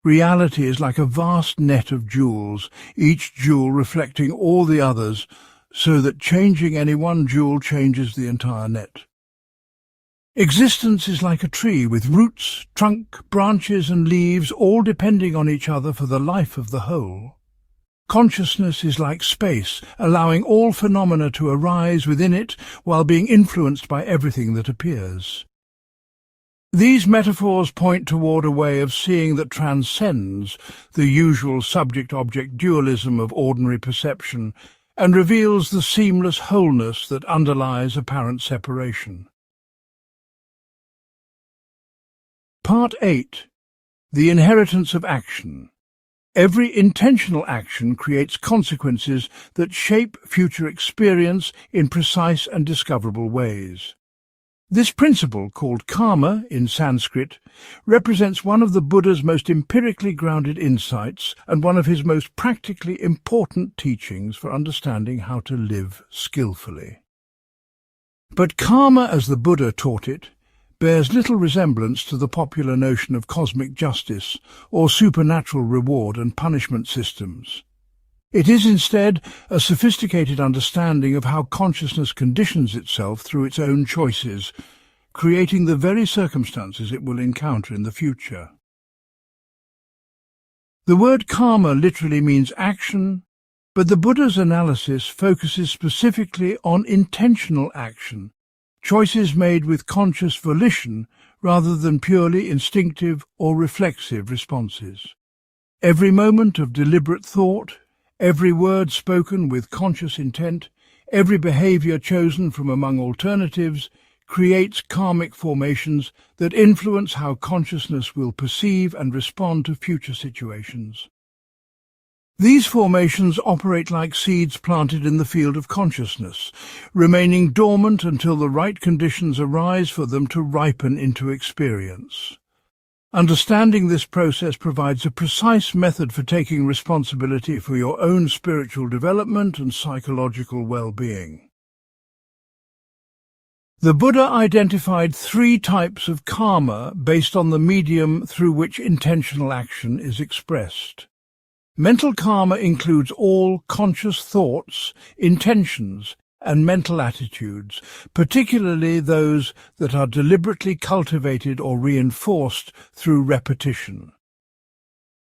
Reality is like a vast net of jewels, each jewel reflecting all the others, so that changing any one jewel changes the entire net. Existence is like a tree with roots, trunk, branches and leaves, all depending on each other for the life of the whole. Consciousness is like space, allowing all phenomena to arise within it while being influenced by everything that appears. These metaphors point toward a way of seeing that transcends the usual subject-object dualism of ordinary perception and reveals the seamless wholeness that underlies apparent separation. Part 8. The Inheritance of Action. Every intentional action creates consequences that shape future experience in precise and discoverable ways. This principle, called karma in Sanskrit, represents one of the Buddha's most empirically grounded insights and one of his most practically important teachings for understanding how to live skillfully. But karma, as the Buddha taught it, bears little resemblance to the popular notion of cosmic justice or supernatural reward and punishment systems. It is instead a sophisticated understanding of how consciousness conditions itself through its own choices, creating the very circumstances it will encounter in the future. The word karma literally means action, but the Buddha's analysis focuses specifically on intentional action, choices made with conscious volition rather than purely instinctive or reflexive responses. Every moment of deliberate thought, every word spoken with conscious intent, every behavior chosen from among alternatives creates karmic formations that influence how consciousness will perceive and respond to future situations. These formations operate like seeds planted in the field of consciousness, remaining dormant until the right conditions arise for them to ripen into experience. Understanding this process provides a precise method for taking responsibility for your own spiritual development and psychological well-being. The Buddha identified 3 types of karma based on the medium through which intentional action is expressed. Mental karma includes all conscious thoughts, intentions, and mental attitudes, particularly those that are deliberately cultivated or reinforced through repetition.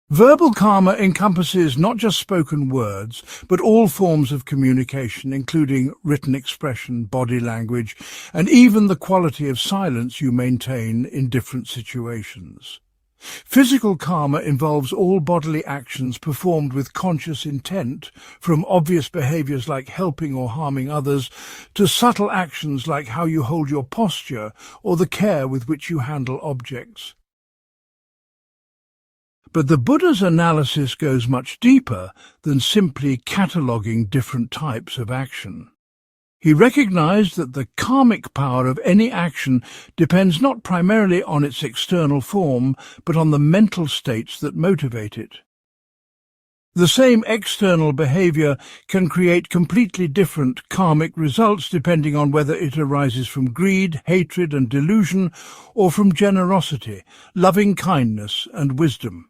Verbal karma encompasses not just spoken words, but all forms of communication, including written expression, body language, and even the quality of silence you maintain in different situations. Physical karma involves all bodily actions performed with conscious intent, from obvious behaviors like helping or harming others, to subtle actions like how you hold your posture or the care with which you handle objects. But the Buddha's analysis goes much deeper than simply cataloguing different types of action. He recognized that the karmic power of any action depends not primarily on its external form, but on the mental states that motivate it. The same external behavior can create completely different karmic results depending on whether it arises from greed, hatred, and delusion, or from generosity, loving kindness, and wisdom.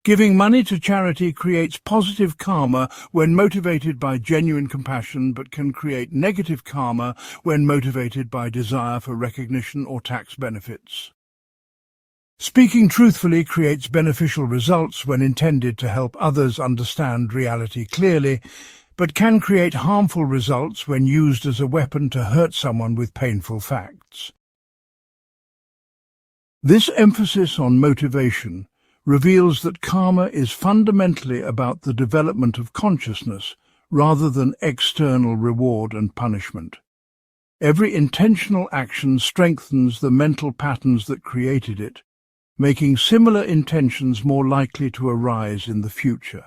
Giving money to charity creates positive karma when motivated by genuine compassion, but can create negative karma when motivated by desire for recognition or tax benefits. Speaking truthfully creates beneficial results when intended to help others understand reality clearly, but can create harmful results when used as a weapon to hurt someone with painful facts. This emphasis on motivation reveals that karma is fundamentally about the development of consciousness rather than external reward and punishment. Every intentional action strengthens the mental patterns that created it, making similar intentions more likely to arise in the future.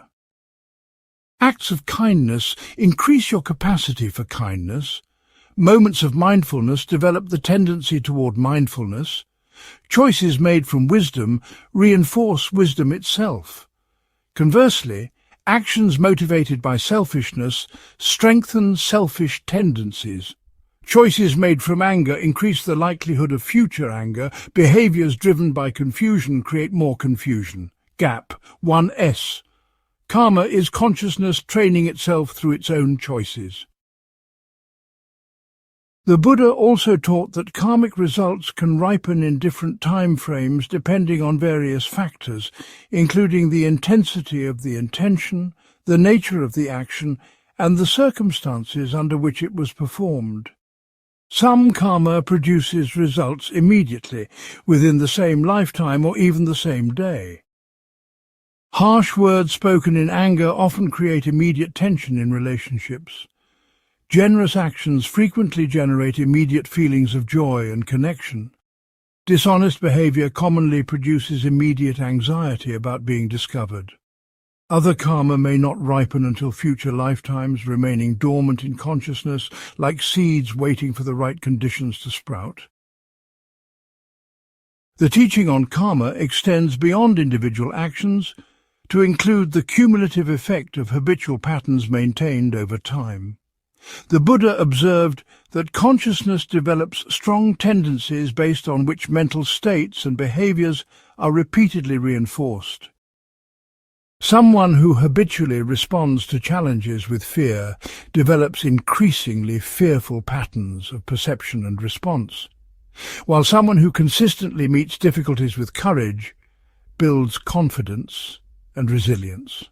Acts of kindness increase your capacity for kindness. Moments of mindfulness develop the tendency toward mindfulness. Choices made from wisdom reinforce wisdom itself. Conversely, actions motivated by selfishness strengthen selfish tendencies. Choices made from anger increase the likelihood of future anger. Behaviors driven by confusion create more confusion. Gap 1S. Karma is consciousness training itself through its own choices. The Buddha also taught that karmic results can ripen in different time frames depending on various factors, including the intensity of the intention, the nature of the action, and the circumstances under which it was performed. Some karma produces results immediately, within the same lifetime or even the same day. Harsh words spoken in anger often create immediate tension in relationships. Generous actions frequently generate immediate feelings of joy and connection. Dishonest behavior commonly produces immediate anxiety about being discovered. Other karma may not ripen until future lifetimes, remaining dormant in consciousness, like seeds waiting for the right conditions to sprout. The teaching on karma extends beyond individual actions to include the cumulative effect of habitual patterns maintained over time. The Buddha observed that consciousness develops strong tendencies based on which mental states and behaviors are repeatedly reinforced. Someone who habitually responds to challenges with fear develops increasingly fearful patterns of perception and response, while someone who consistently meets difficulties with courage builds confidence and resilience.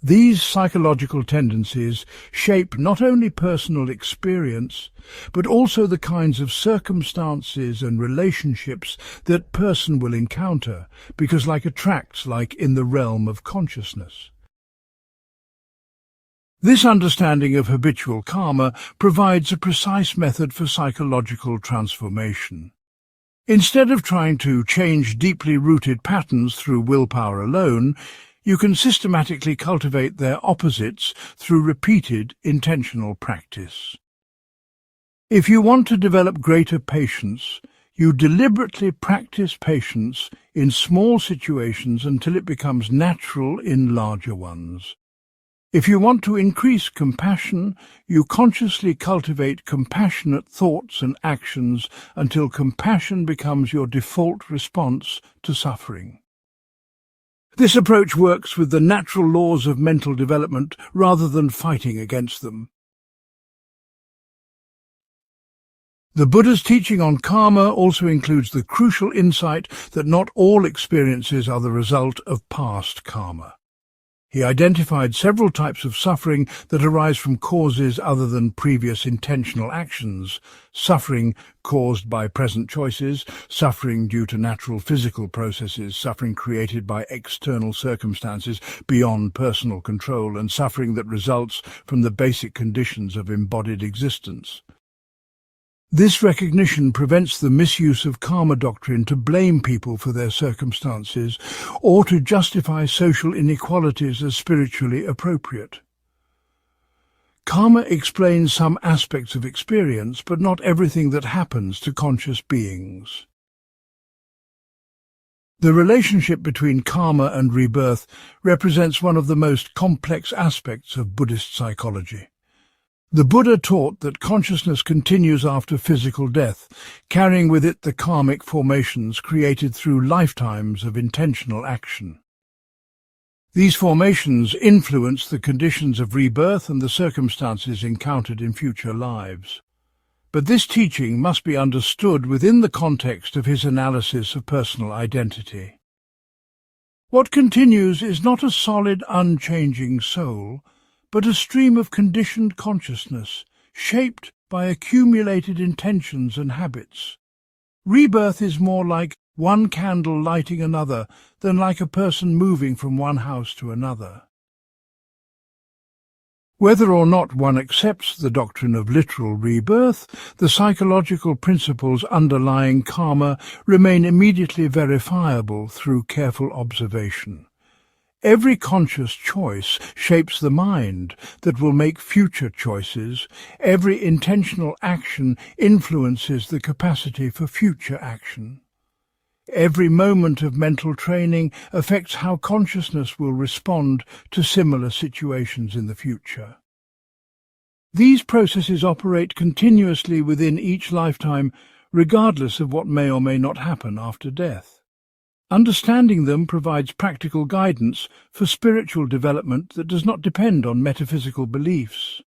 These psychological tendencies shape not only personal experience, but also the kinds of circumstances and relationships that person will encounter, because like attracts like in the realm of consciousness. This understanding of habitual karma provides a precise method for psychological transformation. Instead of trying to change deeply rooted patterns through willpower alone, You can systematically cultivate their opposites through repeated intentional practice. If you want to develop greater patience, you deliberately practice patience in small situations until it becomes natural in larger ones. If you want to increase compassion, you consciously cultivate compassionate thoughts and actions until compassion becomes your default response to suffering. This approach works with the natural laws of mental development rather than fighting against them. The Buddha's teaching on karma also includes the crucial insight that not all experiences are the result of past karma. He identified several types of suffering that arise from causes other than previous intentional actions: suffering caused by present choices, suffering due to natural physical processes, suffering created by external circumstances beyond personal control, and suffering that results from the basic conditions of embodied existence. This recognition prevents the misuse of karma doctrine to blame people for their circumstances or to justify social inequalities as spiritually appropriate. Karma explains some aspects of experience, but not everything that happens to conscious beings. The relationship between karma and rebirth represents one of the most complex aspects of Buddhist psychology. The Buddha taught that consciousness continues after physical death, carrying with it the karmic formations created through lifetimes of intentional action. These formations influence the conditions of rebirth and the circumstances encountered in future lives. But this teaching must be understood within the context of his analysis of personal identity. What continues is not a solid, unchanging soul, but a stream of conditioned consciousness, shaped by accumulated intentions and habits. Rebirth is more like one candle lighting another than like a person moving from one house to another. Whether or not one accepts the doctrine of literal rebirth, the psychological principles underlying karma remain immediately verifiable through careful observation. Every conscious choice shapes the mind that will make future choices. Every intentional action influences the capacity for future action. Every moment of mental training affects how consciousness will respond to similar situations in the future. These processes operate continuously within each lifetime, regardless of what may or may not happen after death. Understanding them provides practical guidance for spiritual development that does not depend on metaphysical beliefs.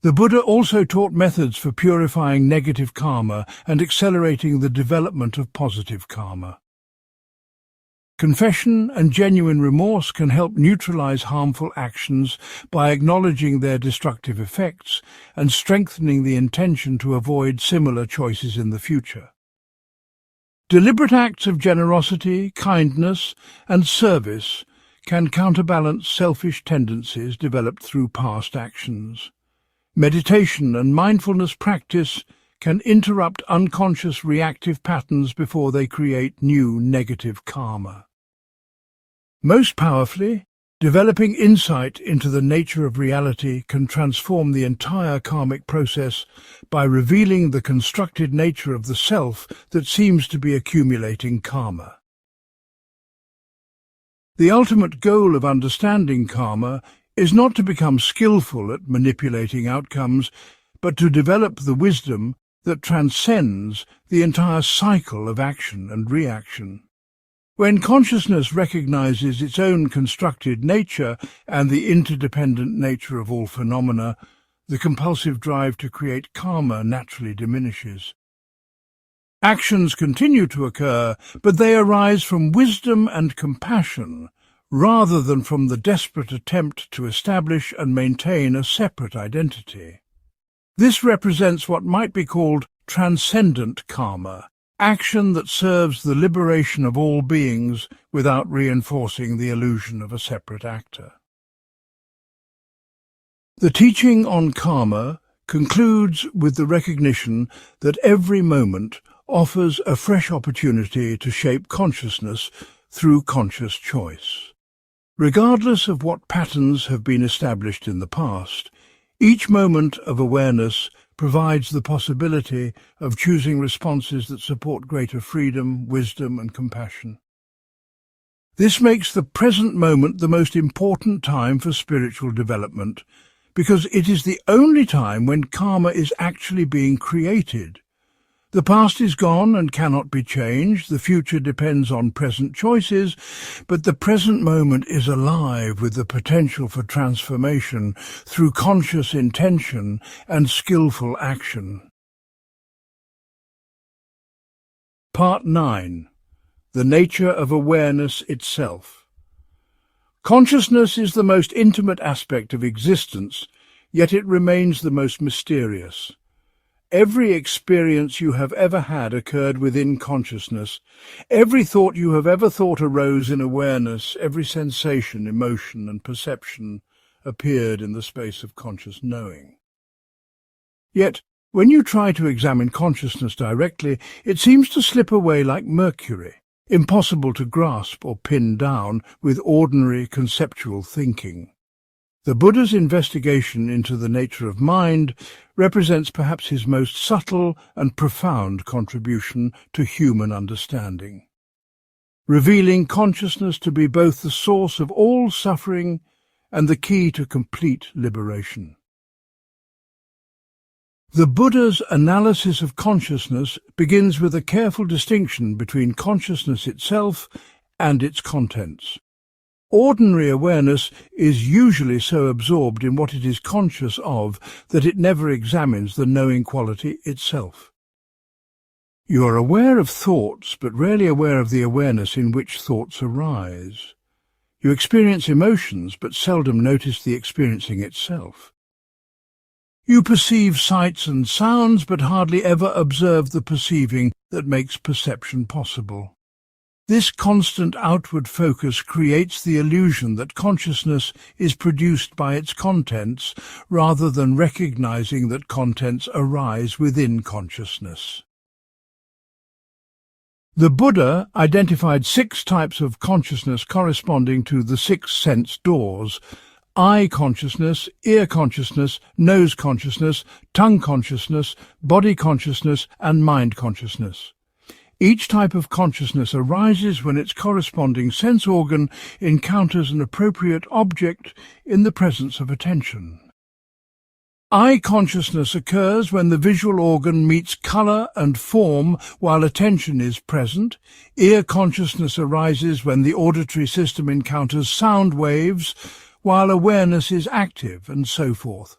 The Buddha also taught methods for purifying negative karma and accelerating the development of positive karma. Confession and genuine remorse can help neutralize harmful actions by acknowledging their destructive effects and strengthening the intention to avoid similar choices in the future. Deliberate acts of generosity, kindness, and service can counterbalance selfish tendencies developed through past actions. Meditation and mindfulness practice can interrupt unconscious reactive patterns before they create new negative karma. Most powerfully, developing insight into the nature of reality can transform the entire karmic process by revealing the constructed nature of the self that seems to be accumulating karma. The ultimate goal of understanding karma is not to become skillful at manipulating outcomes, but to develop the wisdom that transcends the entire cycle of action and reaction. When consciousness recognizes its own constructed nature and the interdependent nature of all phenomena, the compulsive drive to create karma naturally diminishes. Actions continue to occur, but they arise from wisdom and compassion, rather than from the desperate attempt to establish and maintain a separate identity. This represents what might be called transcendent karma, action that serves the liberation of all beings without reinforcing the illusion of a separate actor. The teaching on karma concludes with the recognition that every moment offers a fresh opportunity to shape consciousness through conscious choice. Regardless of what patterns have been established in the past, each moment of awareness provides the possibility of choosing responses that support greater freedom, wisdom, and compassion. This makes the present moment the most important time for spiritual development, because it is the only time when karma is actually being created. The past is gone and cannot be changed, the future depends on present choices, but the present moment is alive with the potential for transformation through conscious intention and skillful action. Part 9. The nature of awareness itself. Consciousness is the most intimate aspect of existence, yet it remains the most mysterious. Every experience you have ever had occurred within consciousness. Every thought you have ever thought arose in awareness. Every sensation, emotion, and perception appeared in the space of conscious knowing. Yet, when you try to examine consciousness directly, it seems to slip away like mercury, impossible to grasp or pin down with ordinary conceptual thinking. The Buddha's investigation into the nature of mind represents perhaps his most subtle and profound contribution to human understanding, revealing consciousness to be both the source of all suffering and the key to complete liberation. The Buddha's analysis of consciousness begins with a careful distinction between consciousness itself and its contents. Ordinary awareness is usually so absorbed in what it is conscious of that it never examines the knowing quality itself. You are aware of thoughts, but rarely aware of the awareness in which thoughts arise. You experience emotions, but seldom notice the experiencing itself. You perceive sights and sounds, but hardly ever observe the perceiving that makes perception possible. This constant outward focus creates the illusion that consciousness is produced by its contents, rather than recognizing that contents arise within consciousness. The Buddha identified 6 types of consciousness corresponding to the 6 sense doors: eye consciousness, ear consciousness, nose consciousness, tongue consciousness, body consciousness, and mind consciousness. Each type of consciousness arises when its corresponding sense organ encounters an appropriate object in the presence of attention. Eye consciousness occurs when the visual organ meets color and form while attention is present. Ear consciousness arises when the auditory system encounters sound waves while awareness is active, and so forth.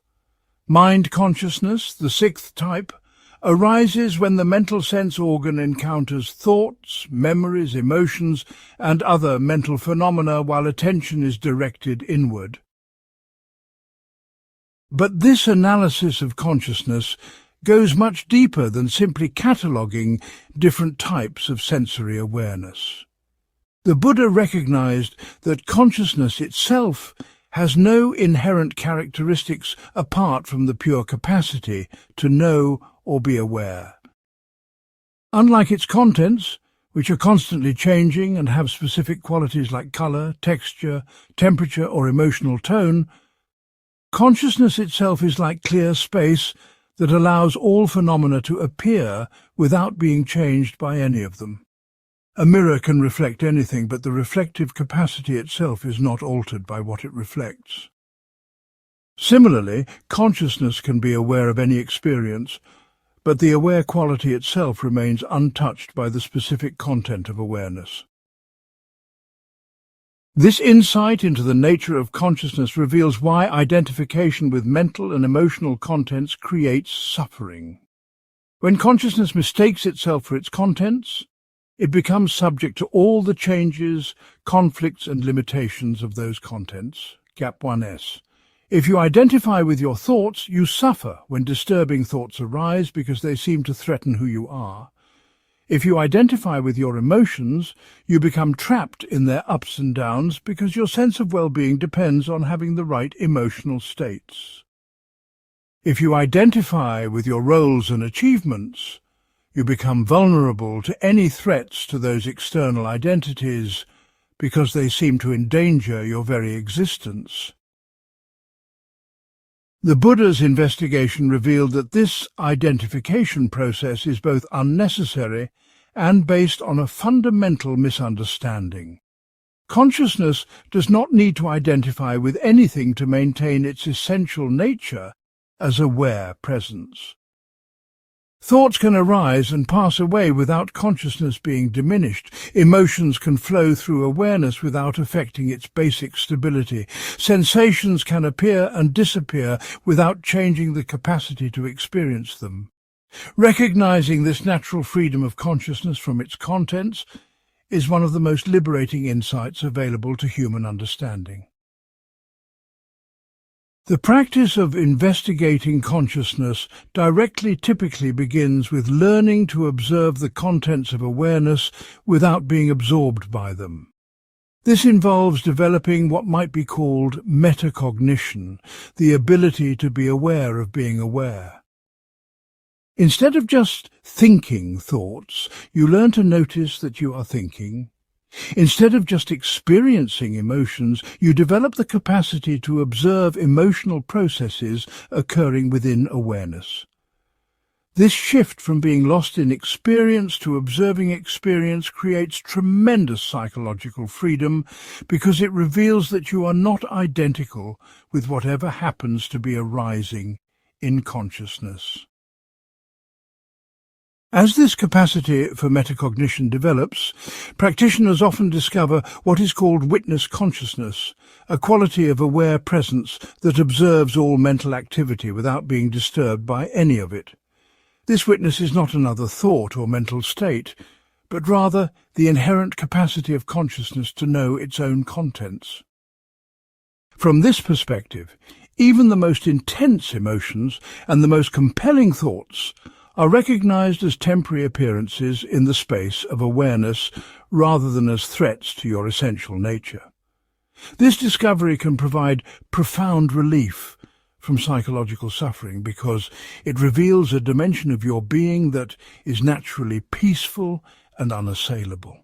Mind consciousness, the 6th type, arises when the mental sense organ encounters thoughts, memories, emotions, and other mental phenomena while attention is directed inward. But this analysis of consciousness goes much deeper than simply cataloguing different types of sensory awareness. The Buddha recognized that consciousness itself has no inherent characteristics apart from the pure capacity to know or be aware. Unlike its contents, which are constantly changing and have specific qualities like color, texture, temperature, or emotional tone, consciousness itself is like clear space that allows all phenomena to appear without being changed by any of them. A mirror can reflect anything, but the reflective capacity itself is not altered by what it reflects. Similarly, consciousness can be aware of any experience, but the aware quality itself remains untouched by the specific content of awareness. This insight into the nature of consciousness reveals why identification with mental and emotional contents creates suffering. When consciousness mistakes itself for its contents, it becomes subject to all the changes, conflicts, and limitations of those contents. Gap 1s. If you identify with your thoughts, you suffer when disturbing thoughts arise because they seem to threaten who you are. If you identify with your emotions, you become trapped in their ups and downs because your sense of well-being depends on having the right emotional states. If you identify with your roles and achievements, you become vulnerable to any threats to those external identities because they seem to endanger your very existence. The Buddha's investigation revealed that this identification process is both unnecessary and based on a fundamental misunderstanding. Consciousness does not need to identify with anything to maintain its essential nature as aware presence. Thoughts can arise and pass away without consciousness being diminished. Emotions can flow through awareness without affecting its basic stability. Sensations can appear and disappear without changing the capacity to experience them. Recognizing this natural freedom of consciousness from its contents is one of the most liberating insights available to human understanding. The practice of investigating consciousness typically begins with learning to observe the contents of awareness without being absorbed by them. This involves developing what might be called metacognition, the ability to be aware of being aware. Instead of just thinking thoughts, you learn to notice that you are thinking. Instead of just experiencing emotions, you develop the capacity to observe emotional processes occurring within awareness. This shift from being lost in experience to observing experience creates tremendous psychological freedom because it reveals that you are not identical with whatever happens to be arising in consciousness. As this capacity for metacognition develops, practitioners often discover what is called witness consciousness, a quality of aware presence that observes all mental activity without being disturbed by any of it. This witness is not another thought or mental state, but rather the inherent capacity of consciousness to know its own contents. From this perspective, even the most intense emotions and the most compelling thoughts are recognized as temporary appearances in the space of awareness rather than as threats to your essential nature. This discovery can provide profound relief from psychological suffering because it reveals a dimension of your being that is naturally peaceful and unassailable.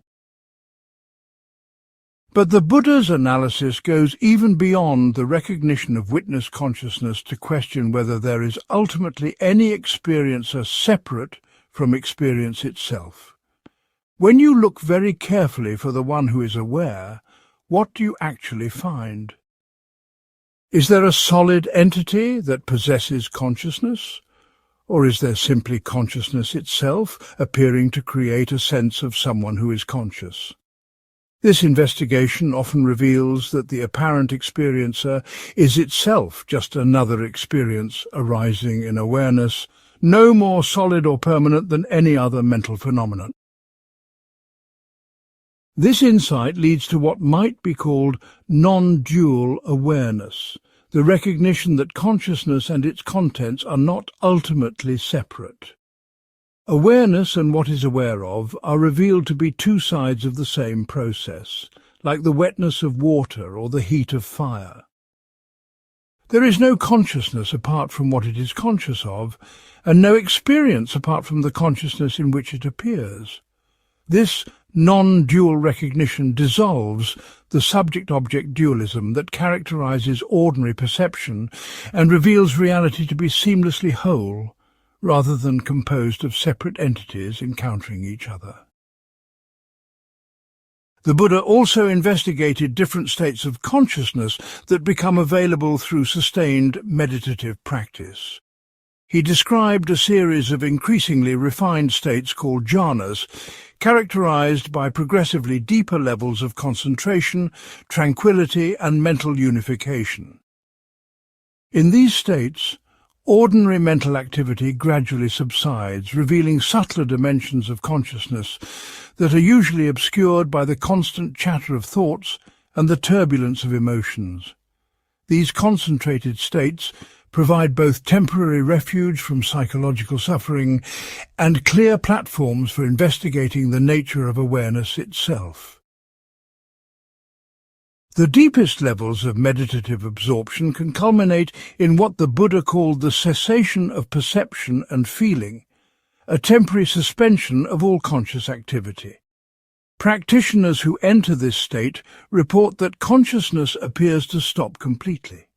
But the Buddha's analysis goes even beyond the recognition of witness consciousness to question whether there is ultimately any experiencer separate from experience itself. When you look very carefully for the one who is aware, what do you actually find? Is there a solid entity that possesses consciousness? Or is there simply consciousness itself appearing to create a sense of someone who is conscious? This investigation often reveals that the apparent experiencer is itself just another experience arising in awareness, no more solid or permanent than any other mental phenomenon. This insight leads to what might be called non-dual awareness, the recognition that consciousness and its contents are not ultimately separate. Awareness and what is aware of are revealed to be two sides of the same process, like the wetness of water or the heat of fire. There is no consciousness apart from what it is conscious of, and no experience apart from the consciousness in which it appears. This non-dual recognition dissolves the subject-object dualism that characterizes ordinary perception and reveals reality to be seamlessly whole, rather than composed of separate entities encountering each other. The Buddha also investigated different states of consciousness that become available through sustained meditative practice. He described a series of increasingly refined states called jhanas, characterized by progressively deeper levels of concentration, tranquility, and mental unification. In these states, ordinary mental activity gradually subsides, revealing subtler dimensions of consciousness that are usually obscured by the constant chatter of thoughts and the turbulence of emotions. These concentrated states provide both temporary refuge from psychological suffering and clear platforms for investigating the nature of awareness itself. The deepest levels of meditative absorption can culminate in what the Buddha called the cessation of perception and feeling, a temporary suspension of all conscious activity. Practitioners who enter this state report that consciousness appears to stop completely,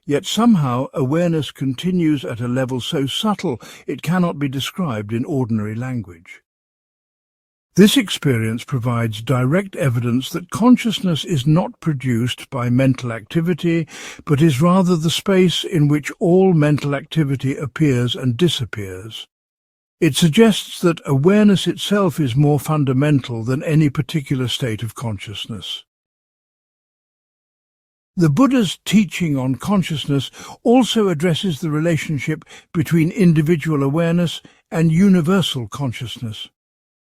yet somehow awareness continues at a level so subtle it cannot be described in ordinary language. This experience provides direct evidence that consciousness is not produced by mental activity, but is rather the space in which all mental activity appears and disappears. It suggests that awareness itself is more fundamental than any particular state of consciousness. The Buddha's teaching on consciousness also addresses the relationship between individual awareness and universal consciousness.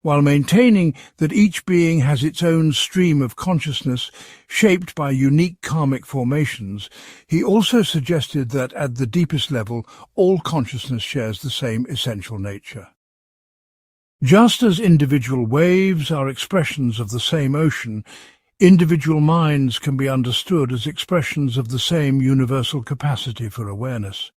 While maintaining that each being has its own stream of consciousness shaped by unique karmic formations, he also suggested that at the deepest level, all consciousness shares the same essential nature. Just as individual waves are expressions of the same ocean, individual minds can be understood as expressions of the same universal capacity for awareness.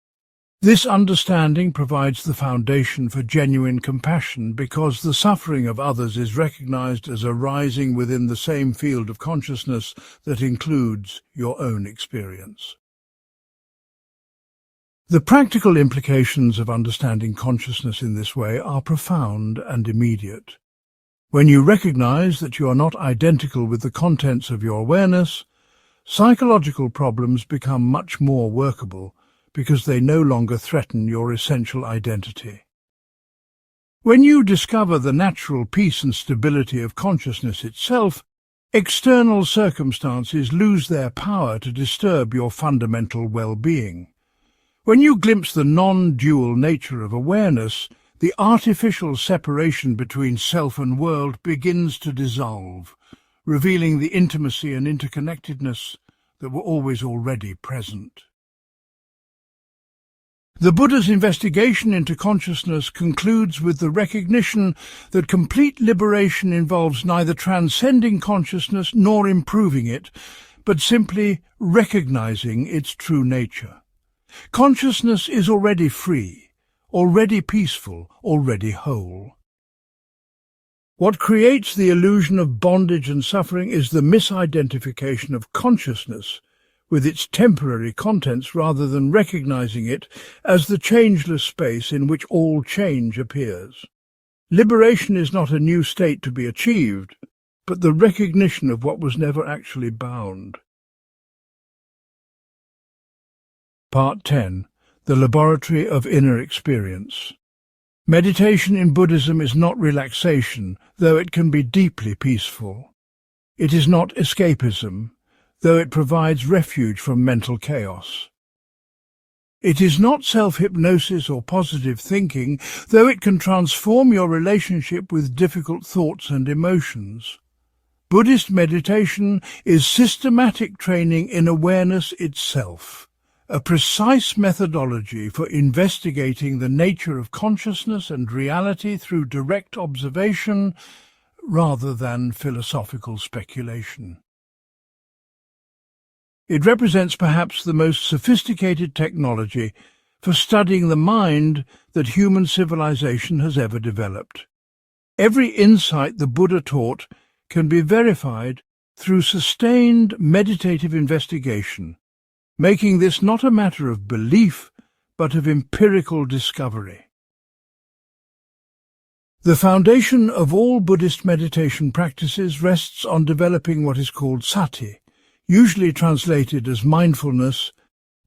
This understanding provides the foundation for genuine compassion because the suffering of others is recognized as arising within the same field of consciousness that includes your own experience. The practical implications of understanding consciousness in this way are profound and immediate. When you recognize that you are not identical with the contents of your awareness, psychological problems become much more workable because they no longer threaten your essential identity. When you discover the natural peace and stability of consciousness itself, external circumstances lose their power to disturb your fundamental well-being. When you glimpse the non-dual nature of awareness, the artificial separation between self and world begins to dissolve, revealing the intimacy and interconnectedness that were always already present. The Buddha's investigation into consciousness concludes with the recognition that complete liberation involves neither transcending consciousness nor improving it, but simply recognizing its true nature. Consciousness is already free, already peaceful, already whole. What creates the illusion of bondage and suffering is the misidentification of consciousness with its temporary contents rather than recognizing it as the changeless space in which all change appears. Liberation is not a new state to be achieved, but the recognition of what was never actually bound. Part 10. The Laboratory of Inner Experience. Meditation in Buddhism is not relaxation, though it can be deeply peaceful. It is not escapism, though it provides refuge from mental chaos. It is not self-hypnosis or positive thinking, though it can transform your relationship with difficult thoughts and emotions. Buddhist meditation is systematic training in awareness itself, a precise methodology for investigating the nature of consciousness and reality through direct observation rather than philosophical speculation. It represents perhaps the most sophisticated technology for studying the mind that human civilization has ever developed. Every insight the Buddha taught can be verified through sustained meditative investigation, making this not a matter of belief, but of empirical discovery. The foundation of all Buddhist meditation practices rests on developing what is called sati, usually translated as mindfulness,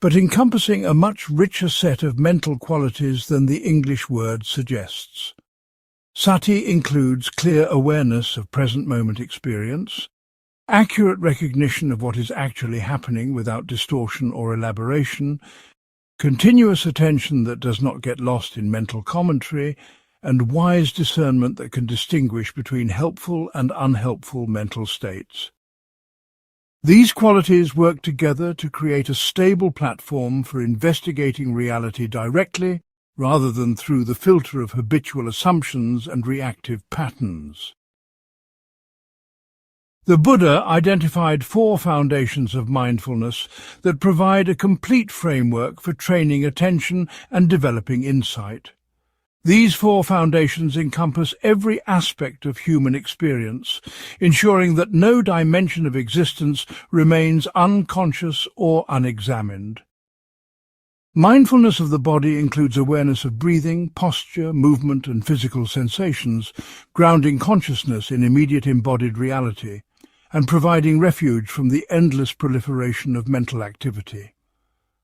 but encompassing a much richer set of mental qualities than the English word suggests. Sati includes clear awareness of present moment experience, accurate recognition of what is actually happening without distortion or elaboration, continuous attention that does not get lost in mental commentary, and wise discernment that can distinguish between helpful and unhelpful mental states. These qualities work together to create a stable platform for investigating reality directly, rather than through the filter of habitual assumptions and reactive patterns. The Buddha identified 4 foundations of mindfulness that provide a complete framework for training attention and developing insight. These four foundations encompass every aspect of human experience, ensuring that no dimension of existence remains unconscious or unexamined. Mindfulness of the body includes awareness of breathing, posture, movement and physical sensations, grounding consciousness in immediate embodied reality, and providing refuge from the endless proliferation of mental activity.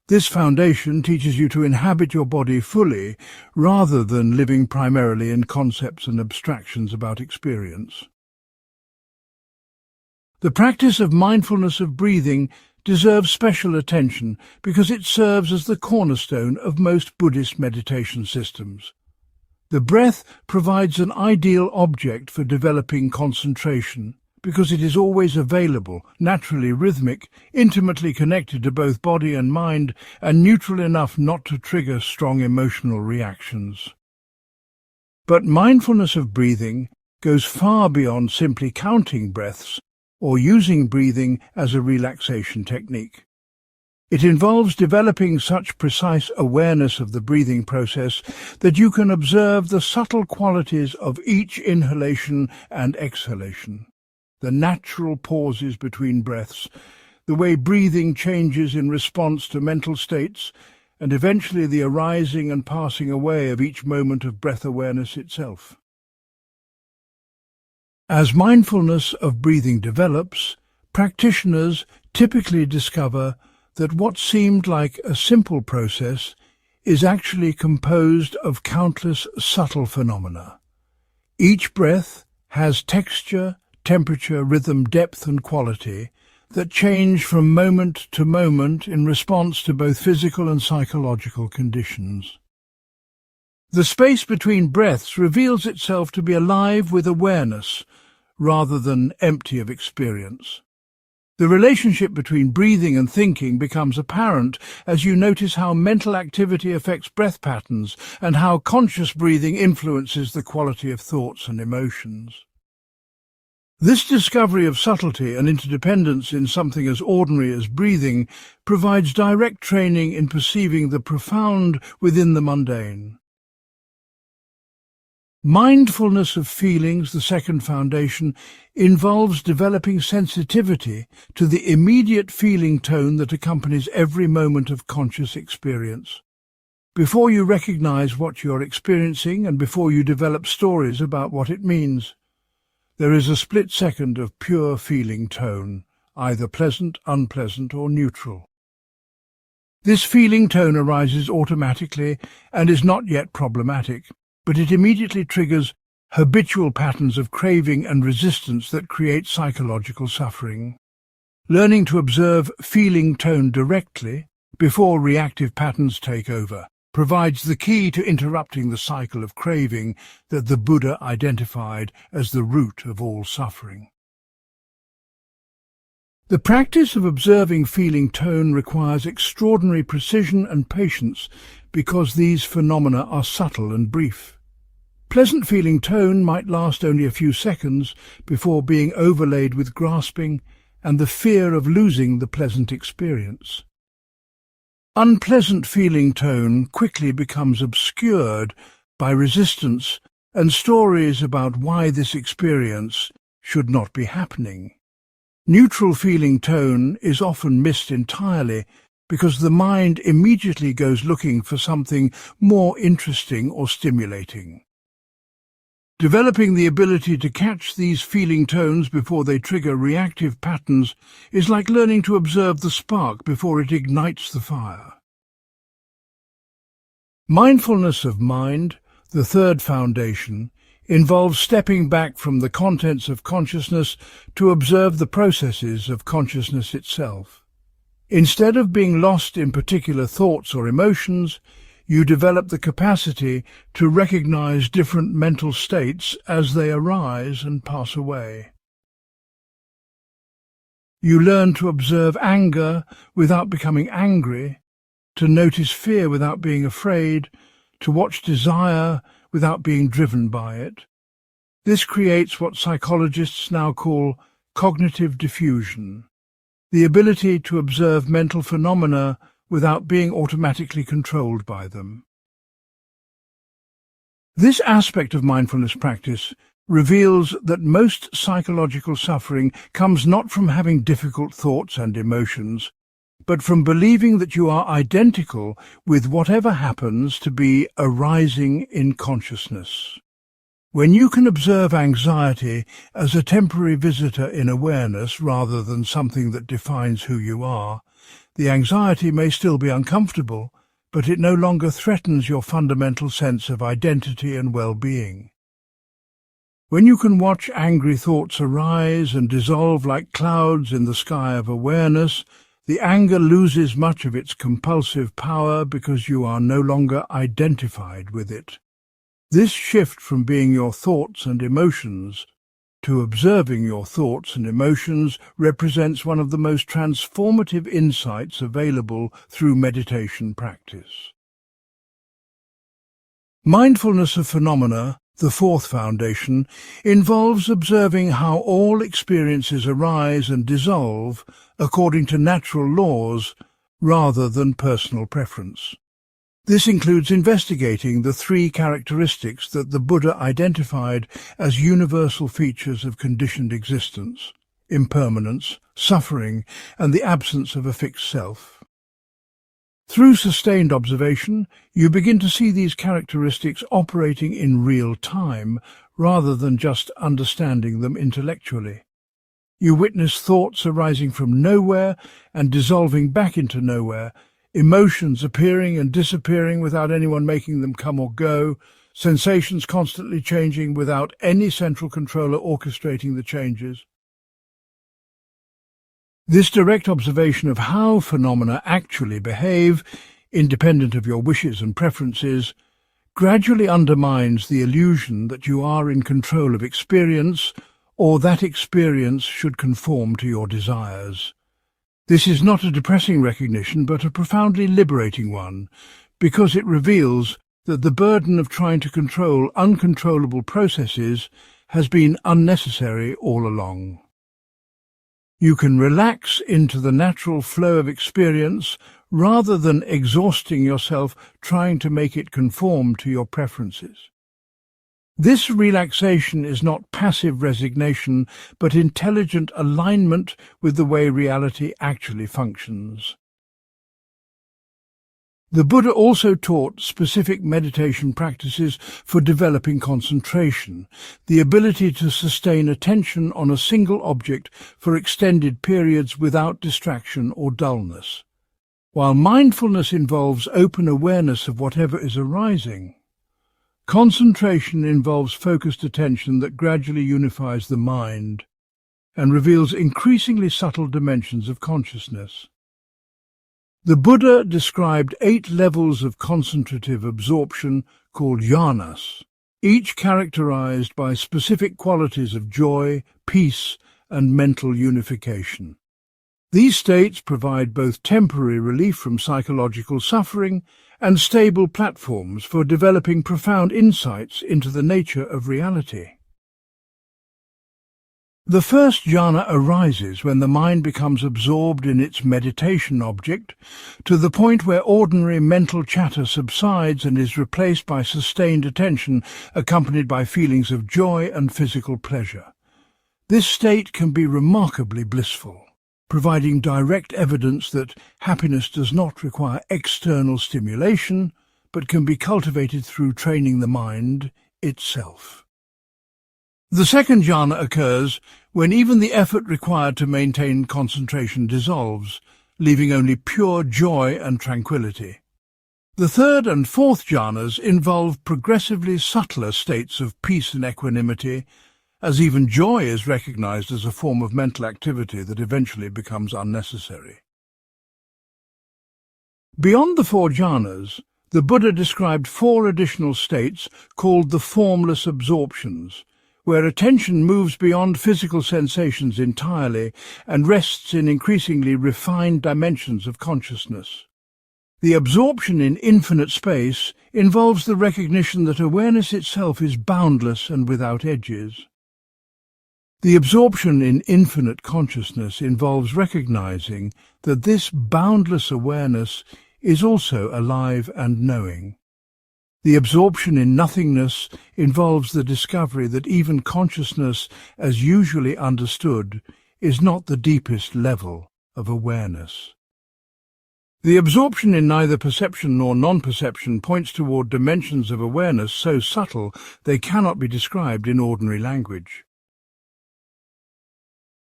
This foundation teaches you to inhabit your body fully, rather than living primarily in concepts and abstractions about experience. The practice of mindfulness of breathing deserves special attention because it serves as the cornerstone of most Buddhist meditation systems. The breath provides an ideal object for developing concentration because it is always available, naturally rhythmic, intimately connected to both body and mind, and neutral enough not to trigger strong emotional reactions. But mindfulness of breathing goes far beyond simply counting breaths or using breathing as a relaxation technique. It involves developing such precise awareness of the breathing process that you can observe the subtle qualities of each inhalation and exhalation, the natural pauses between breaths, the way breathing changes in response to mental states, and eventually the arising and passing away of each moment of breath awareness itself. As mindfulness of breathing develops, practitioners typically discover that what seemed like a simple process is actually composed of countless subtle phenomena. Each breath has texture, temperature, rhythm, depth and quality that change from moment to moment in response to both physical and psychological conditions. The space between breaths reveals itself to be alive with awareness rather than empty of experience. The relationship between breathing and thinking becomes apparent as you notice how mental activity affects breath patterns and how conscious breathing influences the quality of thoughts and emotions. This discovery of subtlety and interdependence in something as ordinary as breathing provides direct training in perceiving the profound within the mundane. Mindfulness of feelings, the second foundation, involves developing sensitivity to the immediate feeling tone that accompanies every moment of conscious experience. Before you recognize what you're experiencing and before you develop stories about what it means, there is a split second of pure feeling tone, either pleasant, unpleasant, or neutral. This feeling tone arises automatically and is not yet problematic, but it immediately triggers habitual patterns of craving and resistance that create psychological suffering. Learning to observe feeling tone directly, before reactive patterns take over, provides the key to interrupting the cycle of craving that the Buddha identified as the root of all suffering. The practice of observing feeling tone requires extraordinary precision and patience because these phenomena are subtle and brief. Pleasant feeling tone might last only a few seconds before being overlaid with grasping and the fear of losing the pleasant experience. Unpleasant feeling tone quickly becomes obscured by resistance and stories about why this experience should not be happening. Neutral feeling tone is often missed entirely because the mind immediately goes looking for something more interesting or stimulating. Developing the ability to catch these feeling tones before they trigger reactive patterns is like learning to observe the spark before it ignites the fire. Mindfulness of mind, the third foundation, involves stepping back from the contents of consciousness to observe the processes of consciousness itself. Instead of being lost in particular thoughts or emotions, you develop the capacity to recognize different mental states as they arise and pass away. You learn to observe anger without becoming angry, to notice fear without being afraid, to watch desire without being driven by it. This creates what psychologists now call cognitive diffusion, the ability to observe mental phenomena without being automatically controlled by them. This aspect of mindfulness practice reveals that most psychological suffering comes not from having difficult thoughts and emotions, but from believing that you are identical with whatever happens to be arising in consciousness. When you can observe anxiety as a temporary visitor in awareness rather than something that defines who you are, the anxiety may still be uncomfortable, but it no longer threatens your fundamental sense of identity and well-being. When you can watch angry thoughts arise and dissolve like clouds in the sky of awareness, the anger loses much of its compulsive power because you are no longer identified with it. This shift from being your thoughts and emotions to observing your thoughts and emotions represents one of the most transformative insights available through meditation practice. Mindfulness of phenomena, the fourth foundation, involves observing how all experiences arise and dissolve according to natural laws rather than personal preference. This includes investigating the three characteristics that the Buddha identified as universal features of conditioned existence: impermanence, suffering, and the absence of a fixed self. Through sustained observation, you begin to see these characteristics operating in real time rather than just understanding them intellectually. You witness thoughts arising from nowhere and dissolving back into nowhere, emotions appearing and disappearing without anyone making them come or go, sensations constantly changing without any central controller orchestrating the changes. This direct observation of how phenomena actually behave, independent of your wishes and preferences, gradually undermines the illusion that you are in control of experience or that experience should conform to your desires. This is not a depressing recognition, but a profoundly liberating one, because it reveals that the burden of trying to control uncontrollable processes has been unnecessary all along. You can relax into the natural flow of experience rather than exhausting yourself trying to make it conform to your preferences. This relaxation is not passive resignation, but intelligent alignment with the way reality actually functions. The Buddha also taught specific meditation practices for developing concentration, the ability to sustain attention on a single object for extended periods without distraction or dullness. While mindfulness involves open awareness of whatever is arising, concentration involves focused attention that gradually unifies the mind and reveals increasingly subtle dimensions of consciousness. The Buddha described 8 levels of concentrative absorption called jhanas, each characterized by specific qualities of joy, peace, and mental unification. These states provide both temporary relief from psychological suffering and stable platforms for developing profound insights into the nature of reality. The first jhana arises when the mind becomes absorbed in its meditation object, to the point where ordinary mental chatter subsides and is replaced by sustained attention accompanied by feelings of joy and physical pleasure. This state can be remarkably blissful, providing direct evidence that happiness does not require external stimulation, but can be cultivated through training the mind itself. The second jhana occurs when even the effort required to maintain concentration dissolves, leaving only pure joy and tranquility. The third and fourth jhanas involve progressively subtler states of peace and equanimity, as even joy is recognized as a form of mental activity that eventually becomes unnecessary. Beyond the 4 jhanas, the Buddha described 4 additional states called the formless absorptions, where attention moves beyond physical sensations entirely and rests in increasingly refined dimensions of consciousness. The absorption in infinite space involves the recognition that awareness itself is boundless and without edges. The absorption in infinite consciousness involves recognizing that this boundless awareness is also alive and knowing. The absorption in nothingness involves the discovery that even consciousness, as usually understood, is not the deepest level of awareness. The absorption in neither perception nor non-perception points toward dimensions of awareness so subtle they cannot be described in ordinary language.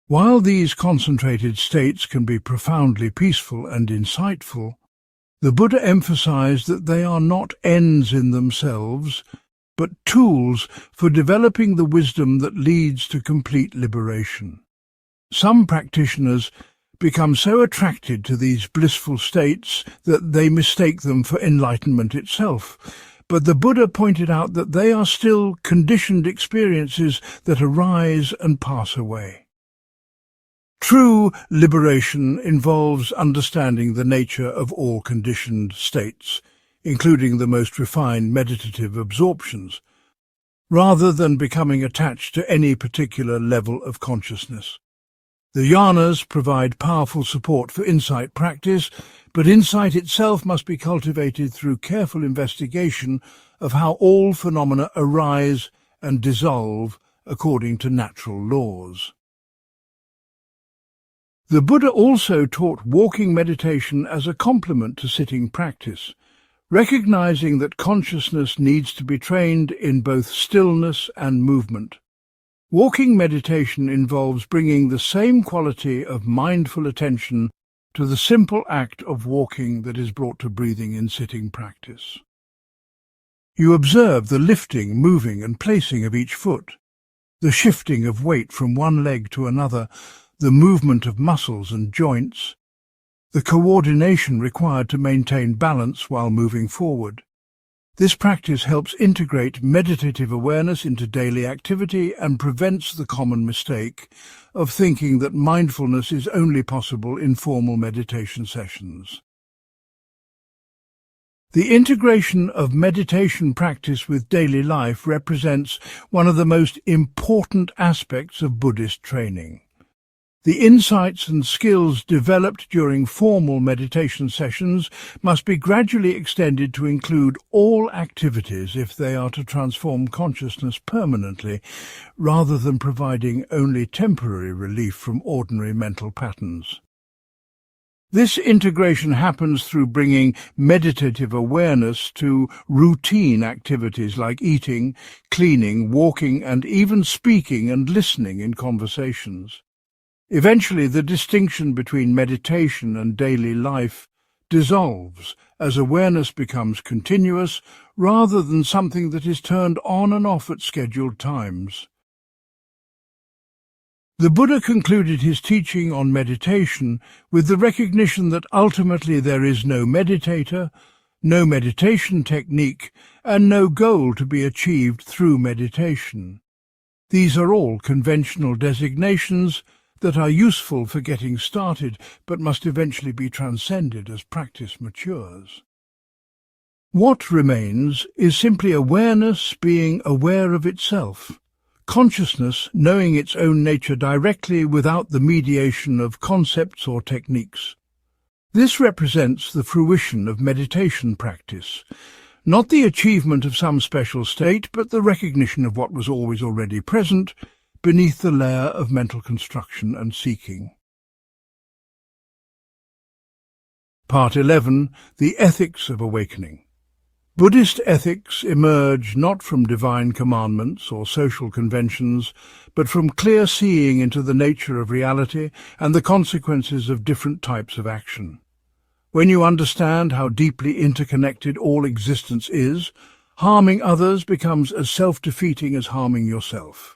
While these concentrated states can be profoundly peaceful and insightful, the Buddha emphasized that they are not ends in themselves, but tools for developing the wisdom that leads to complete liberation. Some practitioners become so attracted to these blissful states that they mistake them for enlightenment itself. But the Buddha pointed out that they are still conditioned experiences that arise and pass away. True liberation involves understanding the nature of all conditioned states, including the most refined meditative absorptions, rather than becoming attached to any particular level of consciousness. The jhanas provide powerful support for insight practice, but insight itself must be cultivated through careful investigation of how all phenomena arise and dissolve according to natural laws. The Buddha also taught walking meditation as a complement to sitting practice, recognizing that consciousness needs to be trained in both stillness and movement. Walking meditation involves bringing the same quality of mindful attention to the simple act of walking that is brought to breathing in sitting practice. You observe the lifting, moving and placing of each foot, the shifting of weight from one leg to another, the movement of muscles and joints, the coordination required to maintain balance while moving forward. This practice helps integrate meditative awareness into daily activity and prevents the common mistake of thinking that mindfulness is only possible in formal meditation sessions. The integration of meditation practice with daily life represents one of the most important aspects of Buddhist training. The insights and skills developed during formal meditation sessions must be gradually extended to include all activities if they are to transform consciousness permanently, rather than providing only temporary relief from ordinary mental patterns. This integration happens through bringing meditative awareness to routine activities like eating, cleaning, walking, and even speaking and listening in conversations. Eventually, the distinction between meditation and daily life dissolves as awareness becomes continuous rather than something that is turned on and off at scheduled times. The Buddha concluded his teaching on meditation with the recognition that ultimately there is no meditator, no meditation technique, and no goal to be achieved through meditation. These are all conventional designations that are useful for getting started, but must eventually be transcended as practice matures. What remains is simply awareness being aware of itself, consciousness knowing its own nature directly without the mediation of concepts or techniques. This represents the fruition of meditation practice, not the achievement of some special state, but the recognition of what was always already present, beneath the layer of mental construction and seeking. Part 11. The Ethics of Awakening. Buddhist ethics emerge not from divine commandments or social conventions, but from clear seeing into the nature of reality and the consequences of different types of action. When you understand how deeply interconnected all existence is, harming others becomes as self-defeating as harming yourself.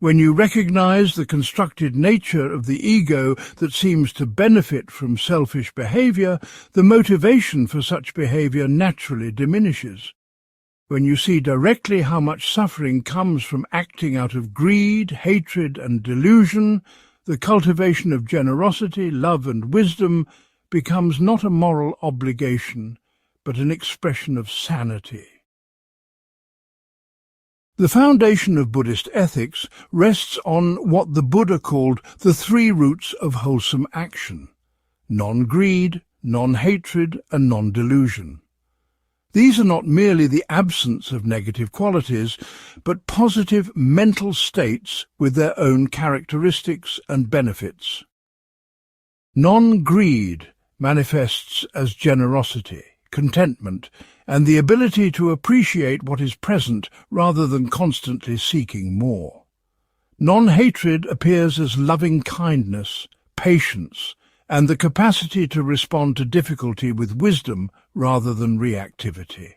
When you recognize the constructed nature of the ego that seems to benefit from selfish behavior, the motivation for such behavior naturally diminishes. When you see directly how much suffering comes from acting out of greed, hatred, and delusion, the cultivation of generosity, love, and wisdom becomes not a moral obligation, but an expression of sanity. The foundation of Buddhist ethics rests on what the Buddha called the three roots of wholesome action: non-greed, non-hatred, and non-delusion. These are not merely the absence of negative qualities, but positive mental states with their own characteristics and benefits. Non-greed manifests as generosity, contentment, and the ability to appreciate what is present rather than constantly seeking more. Non-hatred appears as loving kindness, patience, and the capacity to respond to difficulty with wisdom rather than reactivity.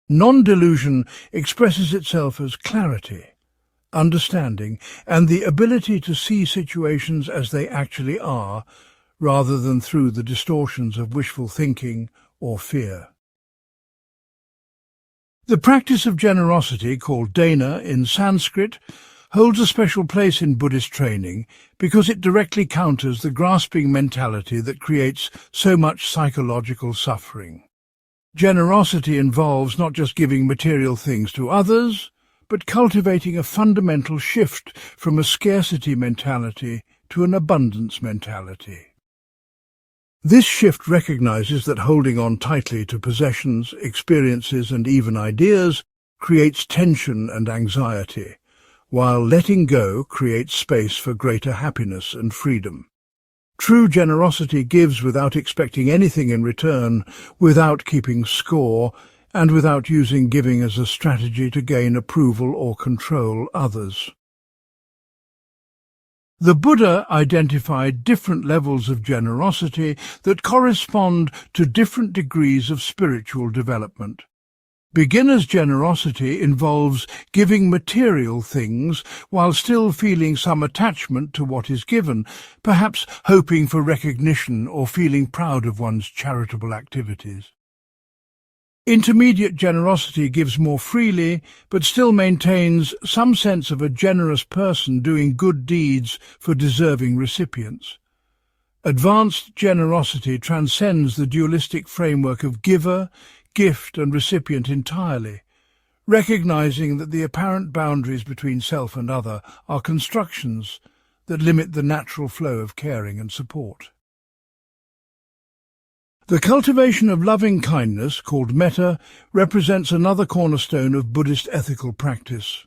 Non-delusion expresses itself as clarity, understanding, and the ability to see situations as they actually are, rather than through the distortions of wishful thinking or fear. The practice of generosity, called dana in Sanskrit, holds a special place in Buddhist training because it directly counters the grasping mentality that creates so much psychological suffering. Generosity involves not just giving material things to others, but cultivating a fundamental shift from a scarcity mentality to an abundance mentality. This shift recognizes that holding on tightly to possessions, experiences, and even ideas creates tension and anxiety, while letting go creates space for greater happiness and freedom. True generosity gives without expecting anything in return, without keeping score, and without using giving as a strategy to gain approval or control others. The Buddha identified different levels of generosity that correspond to different degrees of spiritual development. Beginner's generosity involves giving material things while still feeling some attachment to what is given, perhaps hoping for recognition or feeling proud of one's charitable activities. Intermediate generosity gives more freely, but still maintains some sense of a generous person doing good deeds for deserving recipients. Advanced generosity transcends the dualistic framework of giver, gift and recipient entirely, recognizing that the apparent boundaries between self and other are constructions that limit the natural flow of caring and support. The cultivation of loving kindness, called metta, represents another cornerstone of Buddhist ethical practice.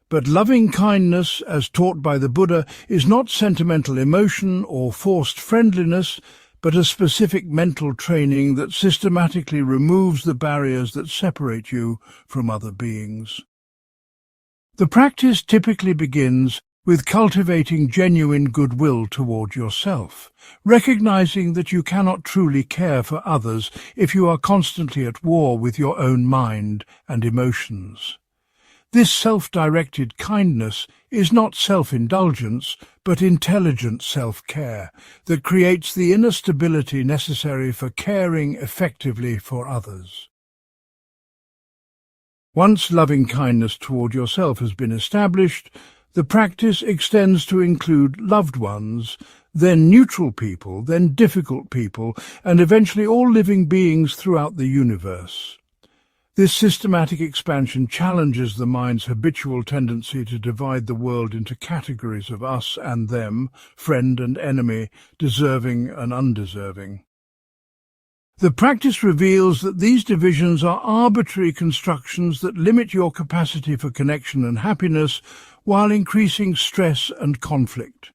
But loving kindness, as taught by the Buddha, is not sentimental emotion or forced friendliness, but a specific mental training that systematically removes the barriers that separate you from other beings. The practice typically begins with cultivating genuine goodwill toward yourself, recognizing that you cannot truly care for others if you are constantly at war with your own mind and emotions. This self-directed kindness is not self-indulgence, but intelligent self-care that creates the inner stability necessary for caring effectively for others. Once loving kindness toward yourself has been established, the practice extends to include loved ones, then neutral people, then difficult people, and eventually all living beings throughout the universe. This systematic expansion challenges the mind's habitual tendency to divide the world into categories of us and them, friend and enemy, deserving and undeserving. The practice reveals that these divisions are arbitrary constructions that limit your capacity for connection and happiness while increasing stress and conflict.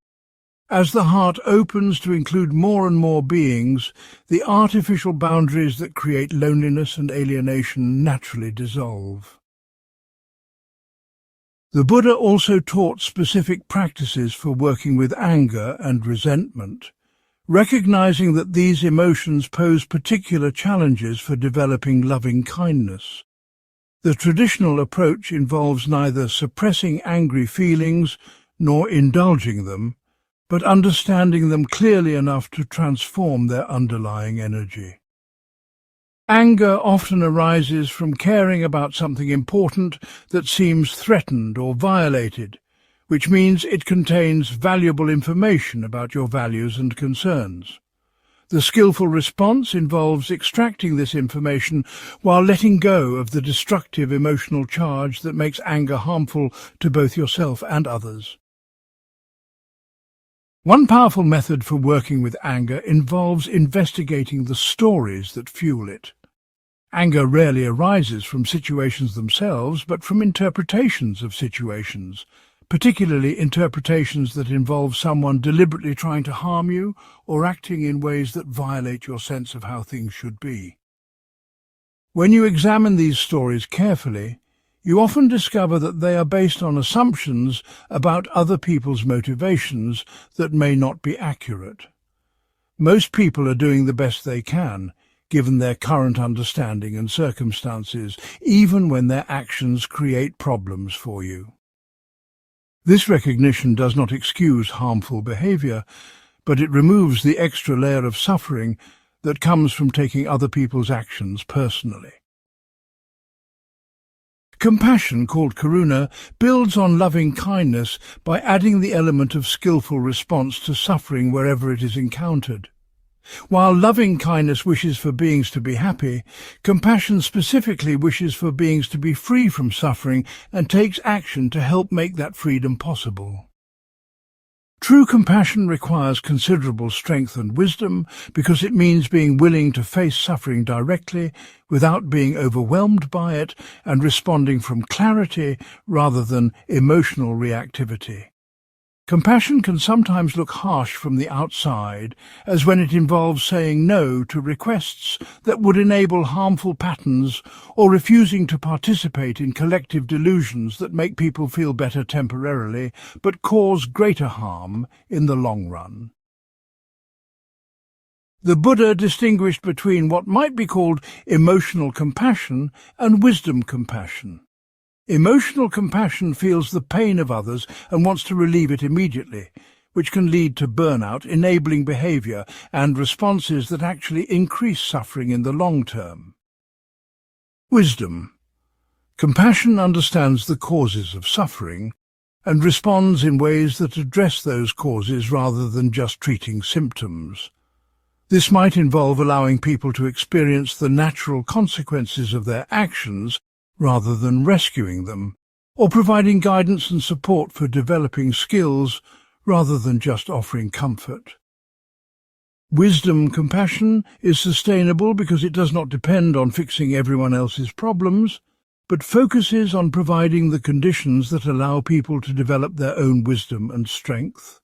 As the heart opens to include more and more beings, the artificial boundaries that create loneliness and alienation naturally dissolve. The Buddha also taught specific practices for working with anger and resentment, recognizing that these emotions pose particular challenges for developing loving kindness. The traditional approach involves neither suppressing angry feelings nor indulging them, but understanding them clearly enough to transform their underlying energy. Anger often arises from caring about something important that seems threatened or violated, which means it contains valuable information about your values and concerns. The skillful response involves extracting this information while letting go of the destructive emotional charge that makes anger harmful to both yourself and others. One powerful method for working with anger involves investigating the stories that fuel it. Anger rarely arises from situations themselves, but from interpretations of situations, particularly interpretations that involve someone deliberately trying to harm you or acting in ways that violate your sense of how things should be. When you examine these stories carefully, you often discover that they are based on assumptions about other people's motivations that may not be accurate. Most people are doing the best they can, given their current understanding and circumstances, even when their actions create problems for you. This recognition does not excuse harmful behavior, but it removes the extra layer of suffering that comes from taking other people's actions personally. Compassion, called karuna, builds on loving kindness by adding the element of skillful response to suffering wherever it is encountered. While loving kindness wishes for beings to be happy, compassion specifically wishes for beings to be free from suffering and takes action to help make that freedom possible. True compassion requires considerable strength and wisdom because it means being willing to face suffering directly without being overwhelmed by it and responding from clarity rather than emotional reactivity. Compassion can sometimes look harsh from the outside, as when it involves saying no to requests that would enable harmful patterns or refusing to participate in collective delusions that make people feel better temporarily but cause greater harm in the long run. The Buddha distinguished between what might be called emotional compassion and wisdom compassion. Emotional compassion feels the pain of others and wants to relieve it immediately, which can lead to burnout, enabling behavior and responses that actually increase suffering in the long term. Wisdom. Compassion understands the causes of suffering and responds in ways that address those causes rather than just treating symptoms. This might involve allowing people to experience the natural consequences of their actions rather than rescuing them, or providing guidance and support for developing skills rather than just offering comfort. Wisdom compassion is sustainable because it does not depend on fixing everyone else's problems, but focuses on providing the conditions that allow people to develop their own wisdom and strength.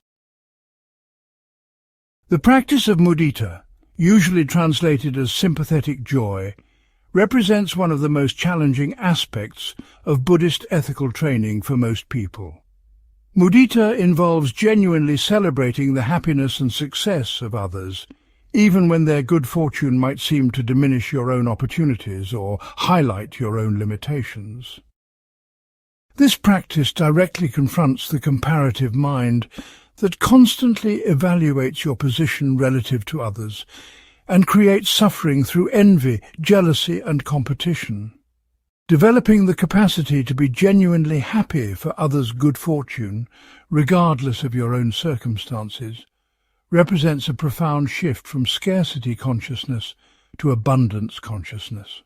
The practice of mudita, usually translated as sympathetic joy, represents one of the most challenging aspects of Buddhist ethical training for most people. Mudita involves genuinely celebrating the happiness and success of others, even when their good fortune might seem to diminish your own opportunities or highlight your own limitations. This practice directly confronts the comparative mind that constantly evaluates your position relative to others and creates suffering through envy, jealousy and competition. Developing the capacity to be genuinely happy for others' good fortune, regardless of your own circumstances, represents a profound shift from scarcity consciousness to abundance consciousness.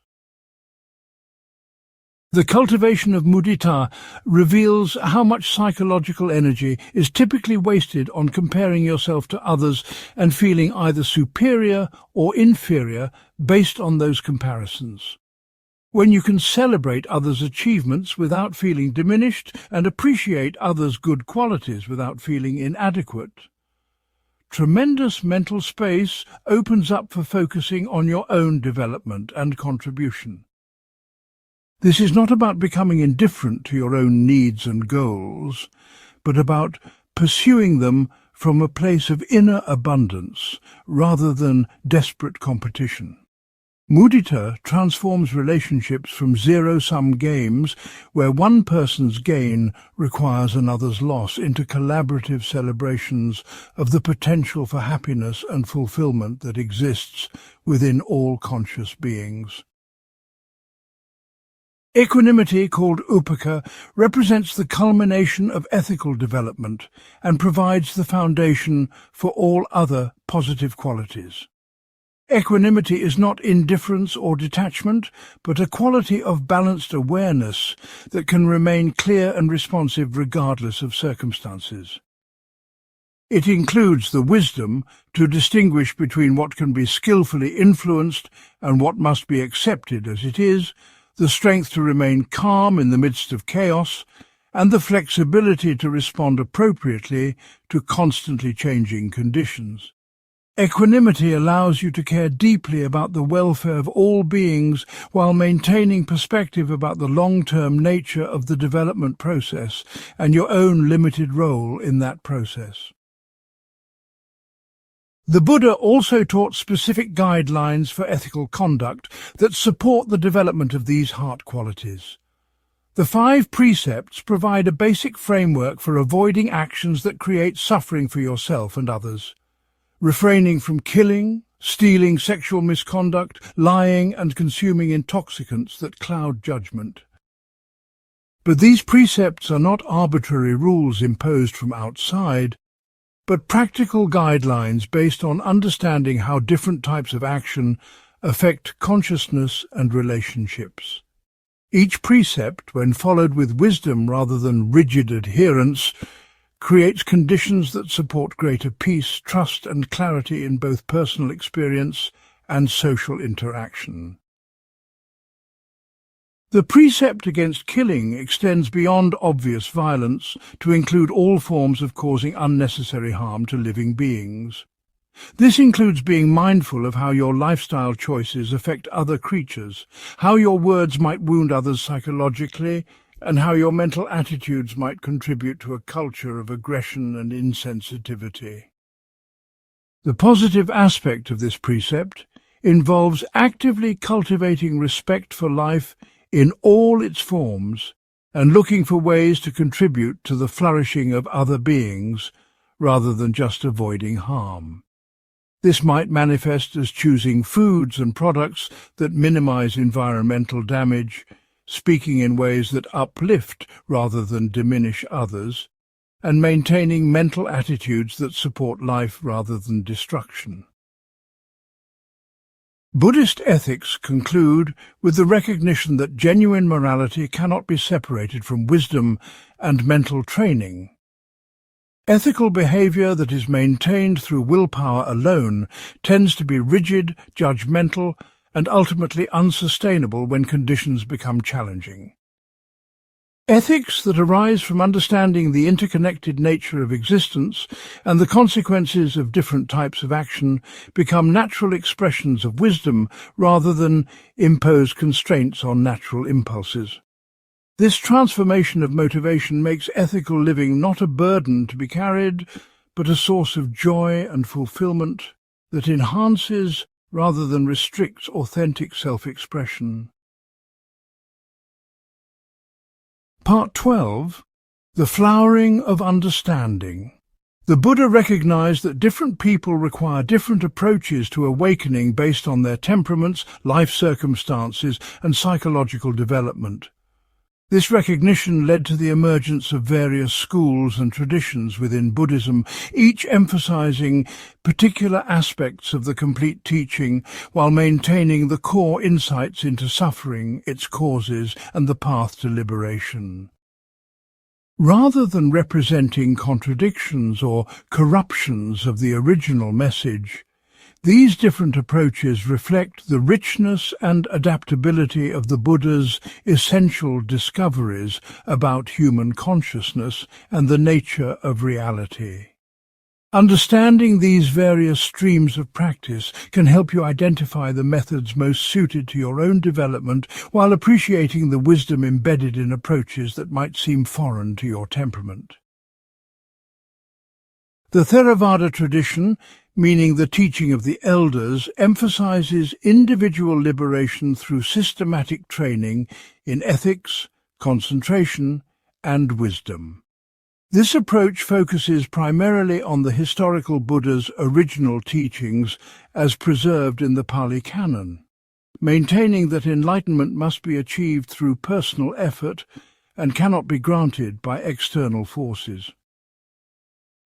The cultivation of mudita reveals how much psychological energy is typically wasted on comparing yourself to others and feeling either superior or inferior based on those comparisons. When you can celebrate others' achievements without feeling diminished and appreciate others' good qualities without feeling inadequate, tremendous mental space opens up for focusing on your own development and contribution. This is not about becoming indifferent to your own needs and goals, but about pursuing them from a place of inner abundance rather than desperate competition. Mudita transforms relationships from zero-sum games where one person's gain requires another's loss into collaborative celebrations of the potential for happiness and fulfillment that exists within all conscious beings. Equanimity, called upeka, represents the culmination of ethical development and provides the foundation for all other positive qualities. Equanimity is not indifference or detachment, but a quality of balanced awareness that can remain clear and responsive regardless of circumstances. It includes the wisdom to distinguish between what can be skillfully influenced and what must be accepted as it is, the strength to remain calm in the midst of chaos, and the flexibility to respond appropriately to constantly changing conditions. Equanimity allows you to care deeply about the welfare of all beings while maintaining perspective about the long-term nature of the development process and your own limited role in that process. The Buddha also taught specific guidelines for ethical conduct that support the development of these heart qualities. The 5 precepts provide a basic framework for avoiding actions that create suffering for yourself and others. Refraining from killing, stealing, sexual misconduct, lying, and consuming intoxicants that cloud judgment. But these precepts are not arbitrary rules imposed from outside, but practical guidelines based on understanding how different types of action affect consciousness and relationships. Each precept, when followed with wisdom rather than rigid adherence, creates conditions that support greater peace, trust, and clarity in both personal experience and social interaction. The precept against killing extends beyond obvious violence to include all forms of causing unnecessary harm to living beings. This includes being mindful of how your lifestyle choices affect other creatures, how your words might wound others psychologically, and how your mental attitudes might contribute to a culture of aggression and insensitivity. The positive aspect of this precept involves actively cultivating respect for life in all its forms and looking for ways to contribute to the flourishing of other beings rather than just avoiding harm. This might manifest as choosing foods and products that minimize environmental damage, speaking in ways that uplift rather than diminish others, and maintaining mental attitudes that support life rather than destruction. Buddhist ethics conclude with the recognition that genuine morality cannot be separated from wisdom and mental training. Ethical behavior that is maintained through willpower alone tends to be rigid, judgmental, and ultimately unsustainable when conditions become challenging. Ethics that arise from understanding the interconnected nature of existence and the consequences of different types of action become natural expressions of wisdom rather than imposed constraints on natural impulses. This transformation of motivation makes ethical living not a burden to be carried, but a source of joy and fulfillment that enhances rather than restricts authentic self-expression. Part 12. The Flowering of Understanding. The Buddha recognized that different people require different approaches to awakening based on their temperaments, life circumstances, and psychological development. This recognition led to the emergence of various schools and traditions within Buddhism, each emphasizing particular aspects of the complete teaching while maintaining the core insights into suffering, its causes, and the path to liberation. Rather than representing contradictions or corruptions of the original message, these different approaches reflect the richness and adaptability of the Buddha's essential discoveries about human consciousness and the nature of reality. Understanding these various streams of practice can help you identify the methods most suited to your own development while appreciating the wisdom embedded in approaches that might seem foreign to your temperament. The Theravada tradition, meaning the teaching of the elders, emphasizes individual liberation through systematic training in ethics, concentration, and wisdom. This approach focuses primarily on the historical Buddha's original teachings as preserved in the Pali Canon, maintaining that enlightenment must be achieved through personal effort and cannot be granted by external forces.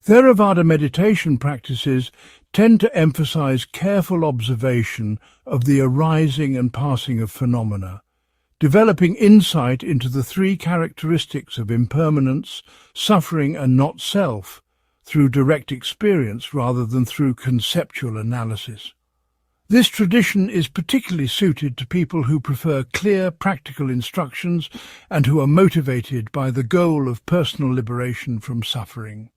Theravada meditation practices tend to emphasize careful observation of the arising and passing of phenomena, developing insight into the 3 characteristics of impermanence, suffering, and not self through direct experience rather than through conceptual analysis. This tradition is particularly suited to people who prefer clear, practical instructions and who are motivated by the goal of personal liberation from suffering.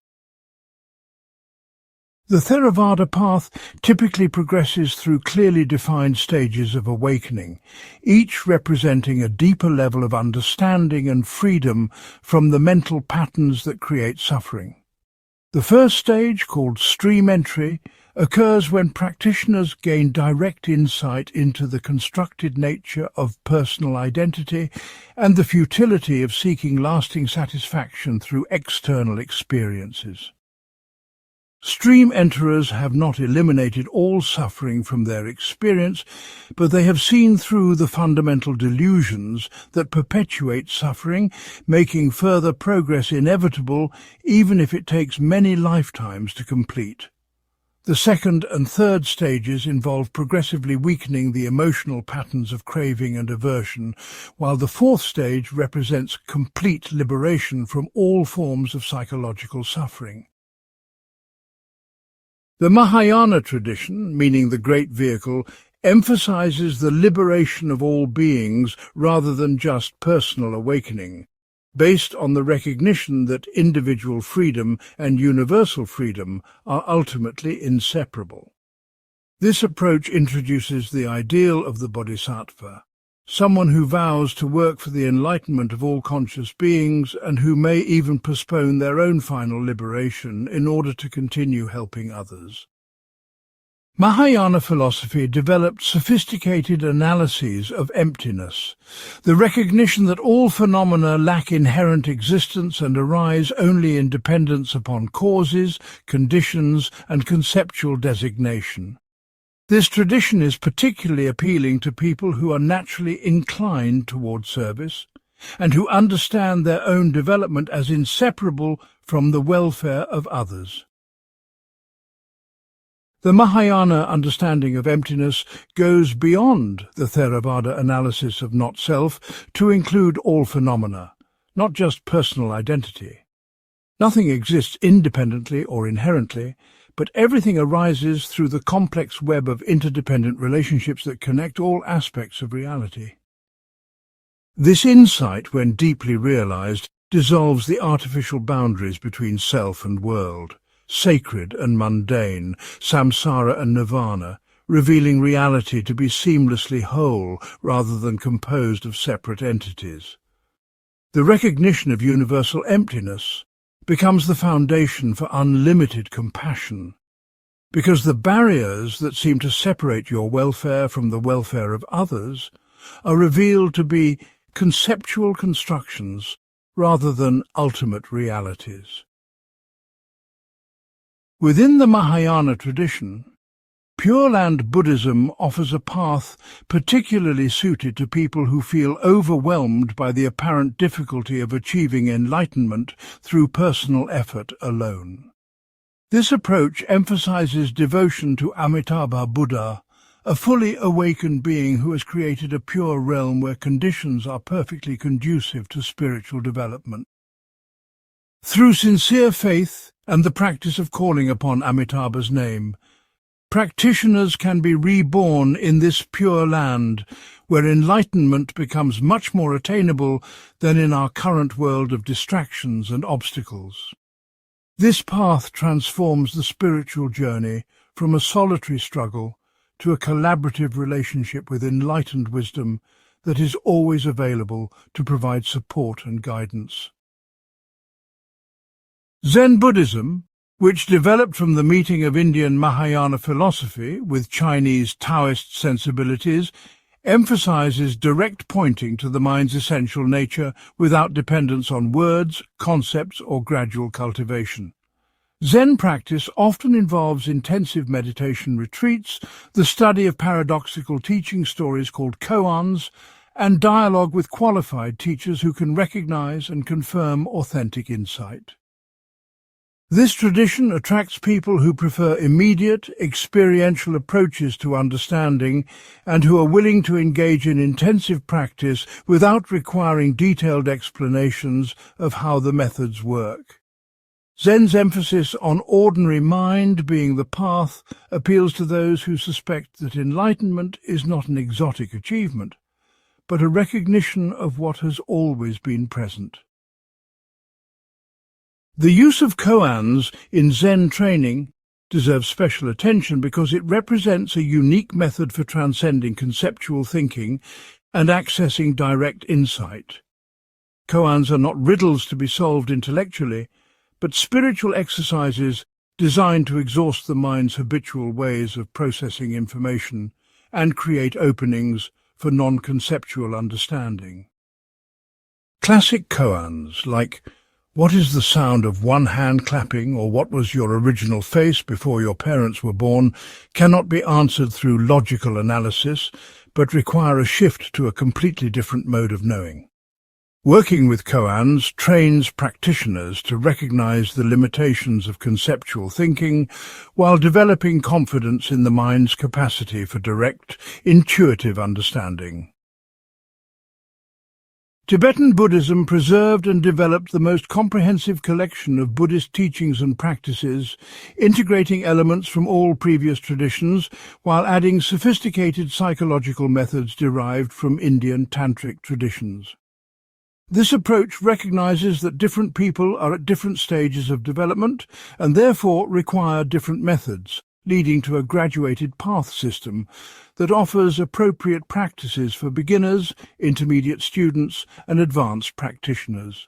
The Theravada path typically progresses through clearly defined stages of awakening, each representing a deeper level of understanding and freedom from the mental patterns that create suffering. The first stage, called stream entry, occurs when practitioners gain direct insight into the constructed nature of personal identity and the futility of seeking lasting satisfaction through external experiences. Stream enterers have not eliminated all suffering from their experience, but they have seen through the fundamental delusions that perpetuate suffering, making further progress inevitable even if it takes many lifetimes to complete. The second and third stages involve progressively weakening the emotional patterns of craving and aversion, while the fourth stage represents complete liberation from all forms of psychological suffering. The Mahayana tradition, meaning the Great Vehicle, emphasizes the liberation of all beings rather than just personal awakening, based on the recognition that individual freedom and universal freedom are ultimately inseparable. This approach introduces the ideal of the bodhisattva, someone who vows to work for the enlightenment of all conscious beings and who may even postpone their own final liberation in order to continue helping others. Mahayana philosophy developed sophisticated analyses of emptiness, the recognition that all phenomena lack inherent existence and arise only in dependence upon causes, conditions, and conceptual designation. This tradition is particularly appealing to people who are naturally inclined toward service and who understand their own development as inseparable from the welfare of others. The Mahayana understanding of emptiness goes beyond the Theravada analysis of not-self to include all phenomena, not just personal identity. Nothing exists independently or inherently, but everything arises through the complex web of interdependent relationships that connect all aspects of reality. This insight, when deeply realized, dissolves the artificial boundaries between self and world, sacred and mundane, samsara and nirvana, revealing reality to be seamlessly whole rather than composed of separate entities. The recognition of universal emptiness becomes the foundation for unlimited compassion, because the barriers that seem to separate your welfare from the welfare of others are revealed to be conceptual constructions rather than ultimate realities. Within the Mahayana tradition, Pure Land Buddhism offers a path particularly suited to people who feel overwhelmed by the apparent difficulty of achieving enlightenment through personal effort alone. This approach emphasizes devotion to Amitabha Buddha, a fully awakened being who has created a pure realm where conditions are perfectly conducive to spiritual development. Through sincere faith and the practice of calling upon Amitabha's name, practitioners can be reborn in this pure land, where enlightenment becomes much more attainable than in our current world of distractions and obstacles. This path transforms the spiritual journey from a solitary struggle to a collaborative relationship with enlightened wisdom that is always available to provide support and guidance. Zen Buddhism, which developed from the meeting of Indian Mahayana philosophy with Chinese Taoist sensibilities, emphasizes direct pointing to the mind's essential nature without dependence on words, concepts, or gradual cultivation. Zen practice often involves intensive meditation retreats, the study of paradoxical teaching stories called koans, and dialogue with qualified teachers who can recognize and confirm authentic insight. This tradition attracts people who prefer immediate, experiential approaches to understanding and who are willing to engage in intensive practice without requiring detailed explanations of how the methods work. Zen's emphasis on ordinary mind being the path appeals to those who suspect that enlightenment is not an exotic achievement, but a recognition of what has always been present. The use of koans in Zen training deserves special attention because it represents a unique method for transcending conceptual thinking and accessing direct insight. Koans are not riddles to be solved intellectually, but spiritual exercises designed to exhaust the mind's habitual ways of processing information and create openings for non-conceptual understanding. Classic koans like "What is the sound of one hand clapping?" or "What was your original face before your parents were born?" cannot be answered through logical analysis, but require a shift to a completely different mode of knowing. Working with koans trains practitioners to recognize the limitations of conceptual thinking while developing confidence in the mind's capacity for direct, intuitive understanding. Tibetan Buddhism preserved and developed the most comprehensive collection of Buddhist teachings and practices, integrating elements from all previous traditions while adding sophisticated psychological methods derived from Indian tantric traditions. This approach recognizes that different people are at different stages of development and therefore require different methods, leading to a graduated path system that offers appropriate practices for beginners, intermediate students, and advanced practitioners.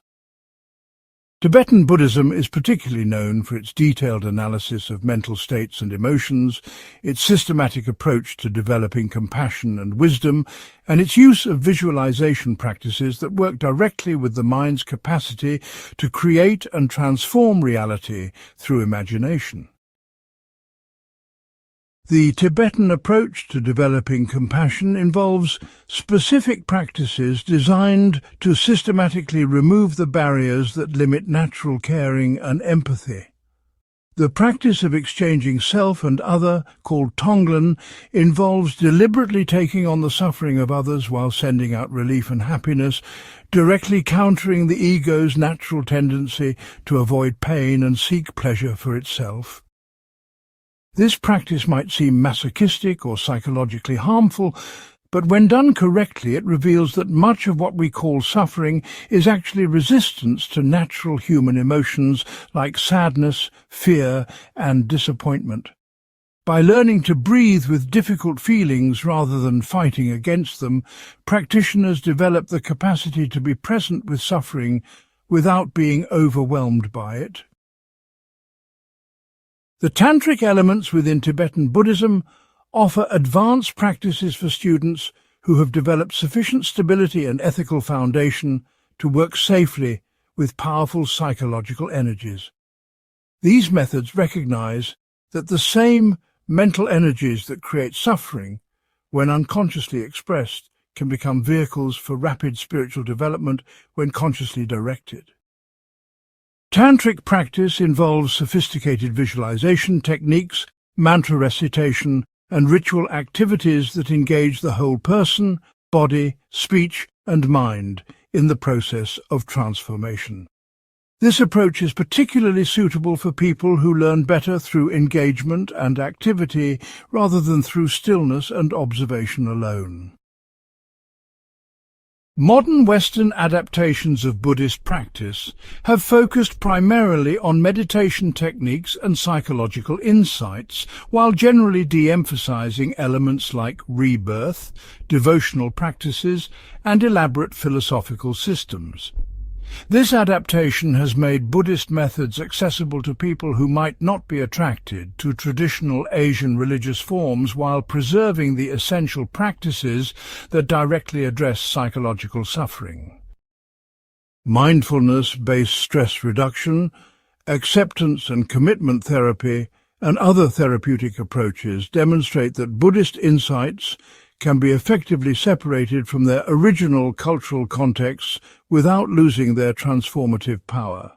Tibetan Buddhism is particularly known for its detailed analysis of mental states and emotions, its systematic approach to developing compassion and wisdom, and its use of visualization practices that work directly with the mind's capacity to create and transform reality through imagination. The Tibetan approach to developing compassion involves specific practices designed to systematically remove the barriers that limit natural caring and empathy. The practice of exchanging self and other, called Tonglen, involves deliberately taking on the suffering of others while sending out relief and happiness, directly countering the ego's natural tendency to avoid pain and seek pleasure for itself. This practice might seem masochistic or psychologically harmful, but when done correctly it reveals that much of what we call suffering is actually resistance to natural human emotions like sadness, fear, and disappointment. By learning to breathe with difficult feelings rather than fighting against them, practitioners develop the capacity to be present with suffering without being overwhelmed by it. The tantric elements within Tibetan Buddhism offer advanced practices for students who have developed sufficient stability and ethical foundation to work safely with powerful psychological energies. These methods recognize that the same mental energies that create suffering, when unconsciously expressed, can become vehicles for rapid spiritual development when consciously directed. Tantric practice involves sophisticated visualization techniques, mantra recitation, and ritual activities that engage the whole person, body, speech, and mind in the process of transformation. This approach is particularly suitable for people who learn better through engagement and activity rather than through stillness and observation alone. Modern Western adaptations of Buddhist practice have focused primarily on meditation techniques and psychological insights, while generally de-emphasizing elements like rebirth, devotional practices, and elaborate philosophical systems. This adaptation has made Buddhist methods accessible to people who might not be attracted to traditional Asian religious forms while preserving the essential practices that directly address psychological suffering. Mindfulness-based stress reduction, acceptance and commitment therapy, and other therapeutic approaches demonstrate that Buddhist insights can be effectively separated from their original cultural contexts without losing their transformative power.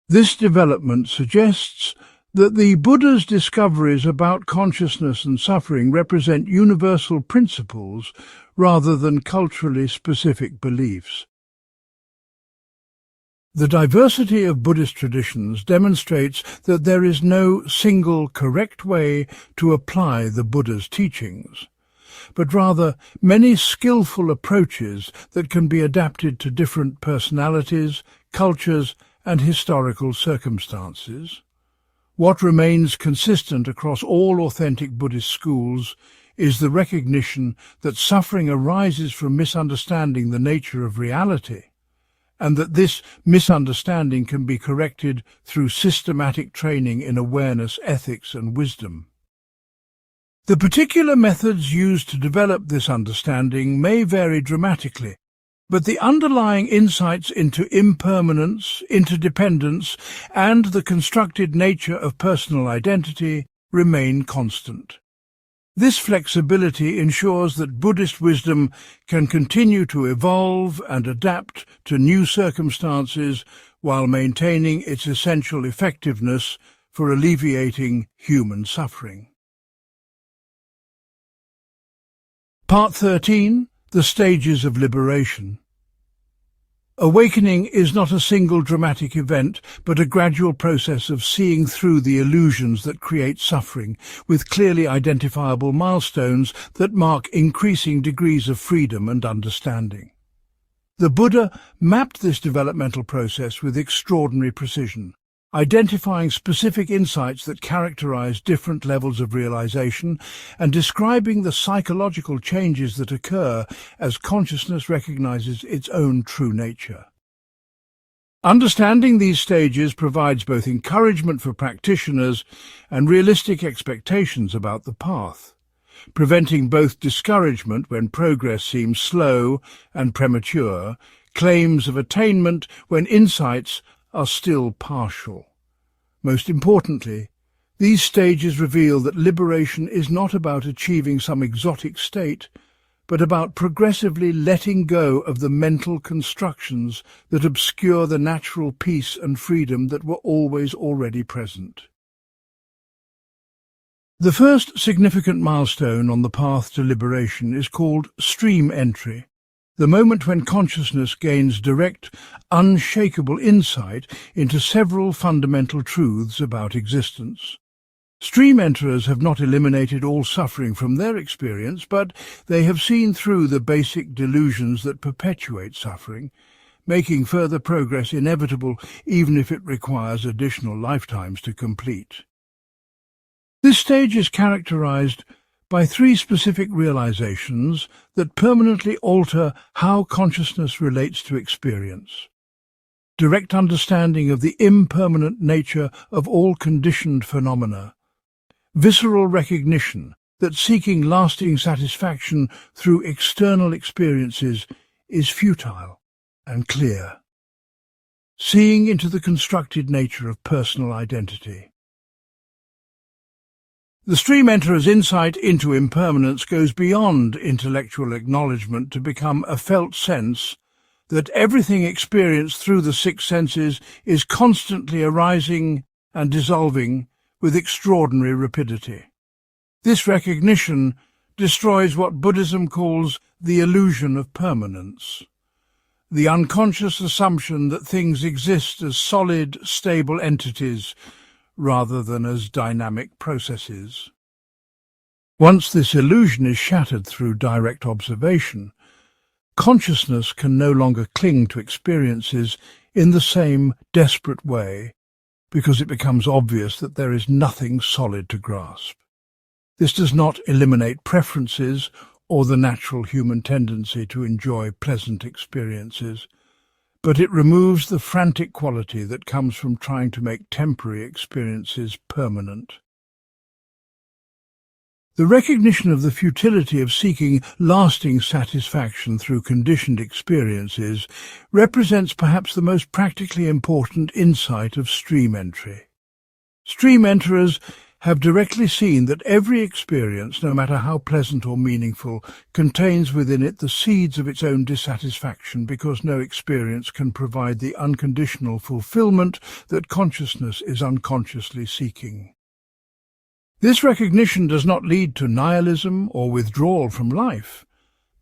This development suggests that the Buddha's discoveries about consciousness and suffering represent universal principles rather than culturally specific beliefs. The diversity of Buddhist traditions demonstrates that there is no single correct way to apply the Buddha's teachings, but rather many skillful approaches that can be adapted to different personalities, cultures, and historical circumstances. What remains consistent across all authentic Buddhist schools is the recognition that suffering arises from misunderstanding the nature of reality, and that this misunderstanding can be corrected through systematic training in awareness, ethics, and wisdom. The particular methods used to develop this understanding may vary dramatically, but the underlying insights into impermanence, interdependence, and the constructed nature of personal identity remain constant. This flexibility ensures that Buddhist wisdom can continue to evolve and adapt to new circumstances while maintaining its essential effectiveness for alleviating human suffering. Part 13. The Stages of Liberation. Awakening is not a single dramatic event, but a gradual process of seeing through the illusions that create suffering, with clearly identifiable milestones that mark increasing degrees of freedom and understanding. The Buddha mapped this developmental process with extraordinary precision, identifying specific insights that characterize different levels of realization and describing the psychological changes that occur as consciousness recognizes its own true nature. Understanding these stages provides both encouragement for practitioners and realistic expectations about the path, preventing both discouragement when progress seems slow and premature, claims of attainment when insights are still partial. Most importantly, these stages reveal that liberation is not about achieving some exotic state, but about progressively letting go of the mental constructions that obscure the natural peace and freedom that were always already present. The first significant milestone on the path to liberation is called stream entry, the moment when consciousness gains direct, unshakable insight into several fundamental truths about existence. Stream enterers have not eliminated all suffering from their experience, but they have seen through the basic delusions that perpetuate suffering, making further progress inevitable even if it requires additional lifetimes to complete. This stage is characterized by three specific realizations that permanently alter how consciousness relates to experience. Direct understanding of the impermanent nature of all conditioned phenomena. Visceral recognition that seeking lasting satisfaction through external experiences is futile and clear. Seeing into the constructed nature of personal identity. The stream enterer's insight into impermanence goes beyond intellectual acknowledgement to become a felt sense that everything experienced through the six senses is constantly arising and dissolving with extraordinary rapidity. This recognition destroys what Buddhism calls the illusion of permanence, the unconscious assumption that things exist as solid, stable entities rather than as dynamic processes. Once this illusion is shattered through direct observation, consciousness can no longer cling to experiences in the same desperate way, because it becomes obvious that there is nothing solid to grasp. This does not eliminate preferences or the natural human tendency to enjoy pleasant experiences, but it removes the frantic quality that comes from trying to make temporary experiences permanent. The recognition of the futility of seeking lasting satisfaction through conditioned experiences represents perhaps the most practically important insight of stream entry. Stream enterers have directly seen that every experience, no matter how pleasant or meaningful, contains within it the seeds of its own dissatisfaction, because no experience can provide the unconditional fulfillment that consciousness is unconsciously seeking. This recognition does not lead to nihilism or withdrawal from life,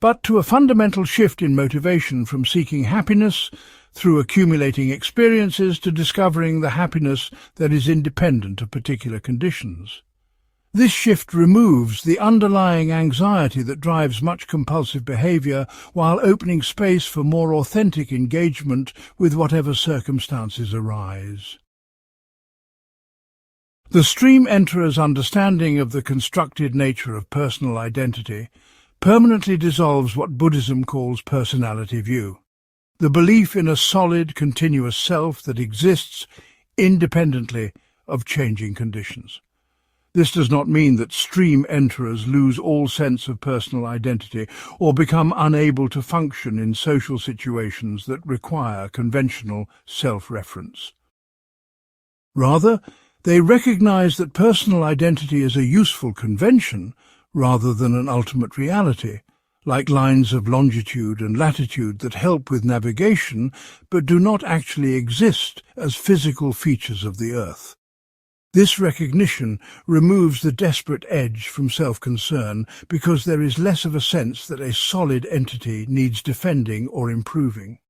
but to a fundamental shift in motivation from seeking happiness through accumulating experiences to discovering the happiness that is independent of particular conditions. This shift removes the underlying anxiety that drives much compulsive behavior while opening space for more authentic engagement with whatever circumstances arise. The stream enterer's understanding of the constructed nature of personal identity permanently dissolves what Buddhism calls personality view, the belief in a solid, continuous self that exists independently of changing conditions. This does not mean that stream enterers lose all sense of personal identity or become unable to function in social situations that require conventional self-reference. Rather, they recognize that personal identity is a useful convention rather than an ultimate reality, like lines of longitude and latitude that help with navigation but do not actually exist as physical features of the Earth. This recognition removes the desperate edge from self-concern because there is less of a sense that a solid entity needs defending or improving.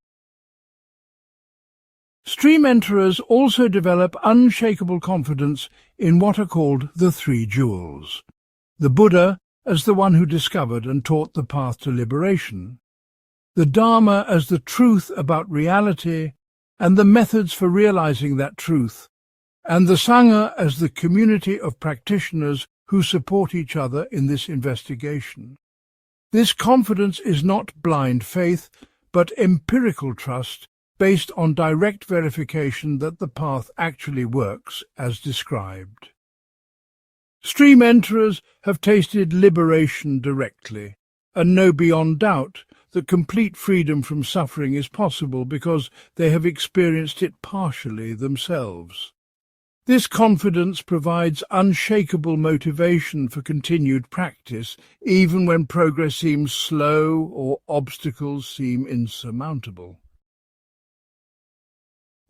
Stream enterers also develop unshakable confidence in what are called the three jewels. The Buddha as the one who discovered and taught the path to liberation, the Dharma as the truth about reality and the methods for realizing that truth, and the Sangha as the community of practitioners who support each other in this investigation. This confidence is not blind faith, but empirical trust based on direct verification that the path actually works as described. Stream enterers have tasted liberation directly, and know beyond doubt that complete freedom from suffering is possible because they have experienced it partially themselves. This confidence provides unshakable motivation for continued practice, even when progress seems slow or obstacles seem insurmountable.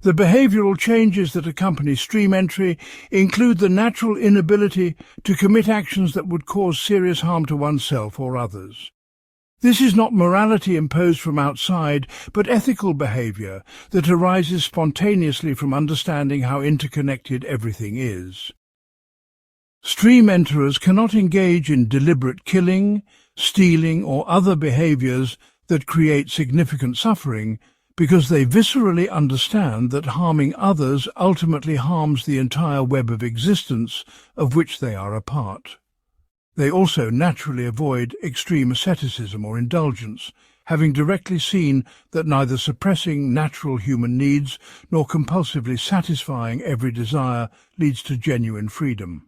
The behavioral changes that accompany stream entry include the natural inability to commit actions that would cause serious harm to oneself or others. This is not morality imposed from outside, but ethical behavior that arises spontaneously from understanding how interconnected everything is. Stream enterers cannot engage in deliberate killing, stealing, or other behaviors that create significant suffering because they viscerally understand that harming others ultimately harms the entire web of existence of which they are a part. They also naturally avoid extreme asceticism or indulgence, having directly seen that neither suppressing natural human needs nor compulsively satisfying every desire leads to genuine freedom.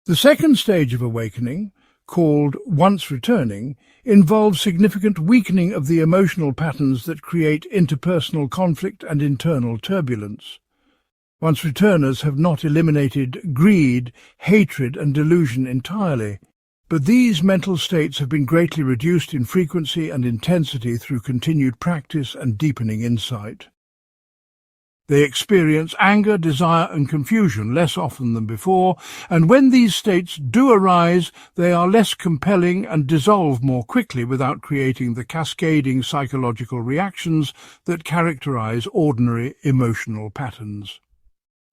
The second stage of awakening, called once returning, involves significant weakening of the emotional patterns that create interpersonal conflict and internal turbulence. Once returners have not eliminated greed, hatred and delusion entirely, but these mental states have been greatly reduced in frequency and intensity through continued practice and deepening insight. They experience anger, desire and confusion less often than before, and when these states do arise, they are less compelling and dissolve more quickly without creating the cascading psychological reactions that characterize ordinary emotional patterns.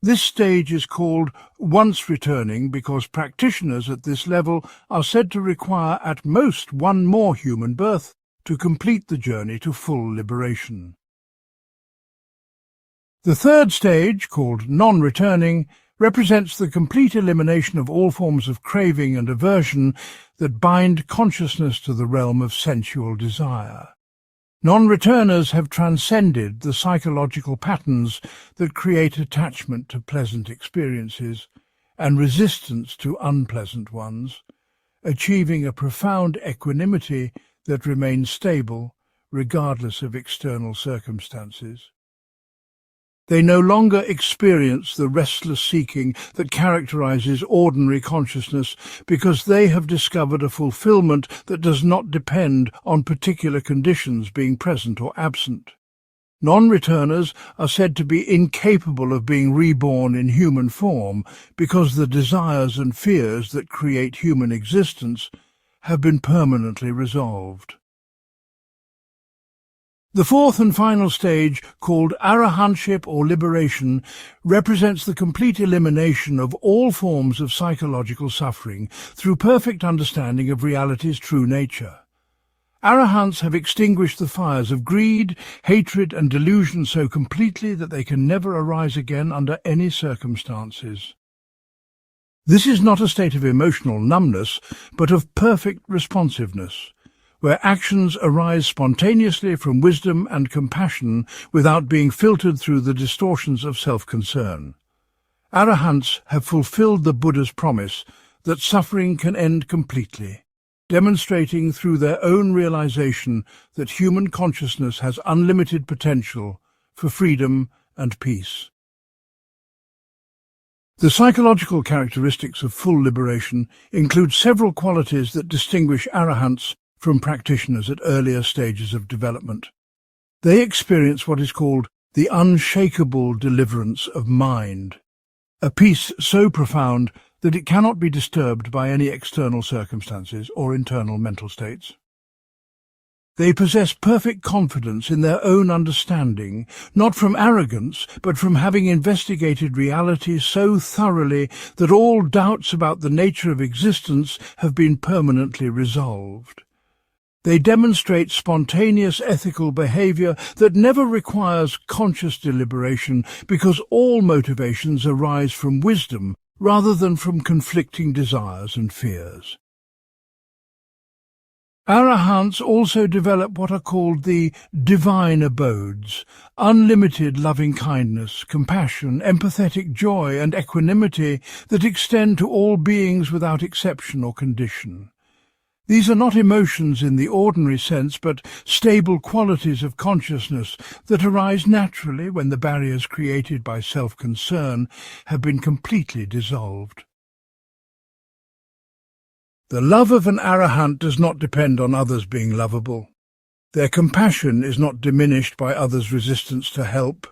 This stage is called once returning because practitioners at this level are said to require at most one more human birth to complete the journey to full liberation. The third stage, called non-returning, represents the complete elimination of all forms of craving and aversion that bind consciousness to the realm of sensual desire. Non-returners have transcended the psychological patterns that create attachment to pleasant experiences and resistance to unpleasant ones, achieving a profound equanimity that remains stable regardless of external circumstances. They no longer experience the restless seeking that characterizes ordinary consciousness because they have discovered a fulfillment that does not depend on particular conditions being present or absent. Non-returners are said to be incapable of being reborn in human form because the desires and fears that create human existence have been permanently resolved. The fourth and final stage, called arahantship or liberation, represents the complete elimination of all forms of psychological suffering through perfect understanding of reality's true nature. Arahants have extinguished the fires of greed, hatred and delusion so completely that they can never arise again under any circumstances. This is not a state of emotional numbness, but of perfect responsiveness, where actions arise spontaneously from wisdom and compassion without being filtered through the distortions of self-concern. Arahants have fulfilled the Buddha's promise that suffering can end completely, demonstrating through their own realization that human consciousness has unlimited potential for freedom and peace. The psychological characteristics of full liberation include several qualities that distinguish arahants from practitioners at earlier stages of development. They experience what is called the unshakable deliverance of mind, a peace so profound that it cannot be disturbed by any external circumstances or internal mental states. They possess perfect confidence in their own understanding, not from arrogance, but from having investigated reality so thoroughly that all doubts about the nature of existence have been permanently resolved. They demonstrate spontaneous ethical behavior that never requires conscious deliberation because all motivations arise from wisdom rather than from conflicting desires and fears. Arahants also develop what are called the divine abodes, unlimited loving-kindness, compassion, empathetic joy and equanimity that extend to all beings without exception or condition. These are not emotions in the ordinary sense, but stable qualities of consciousness that arise naturally when the barriers created by self-concern have been completely dissolved. The love of an arahant does not depend on others being lovable. Their compassion is not diminished by others' resistance to help.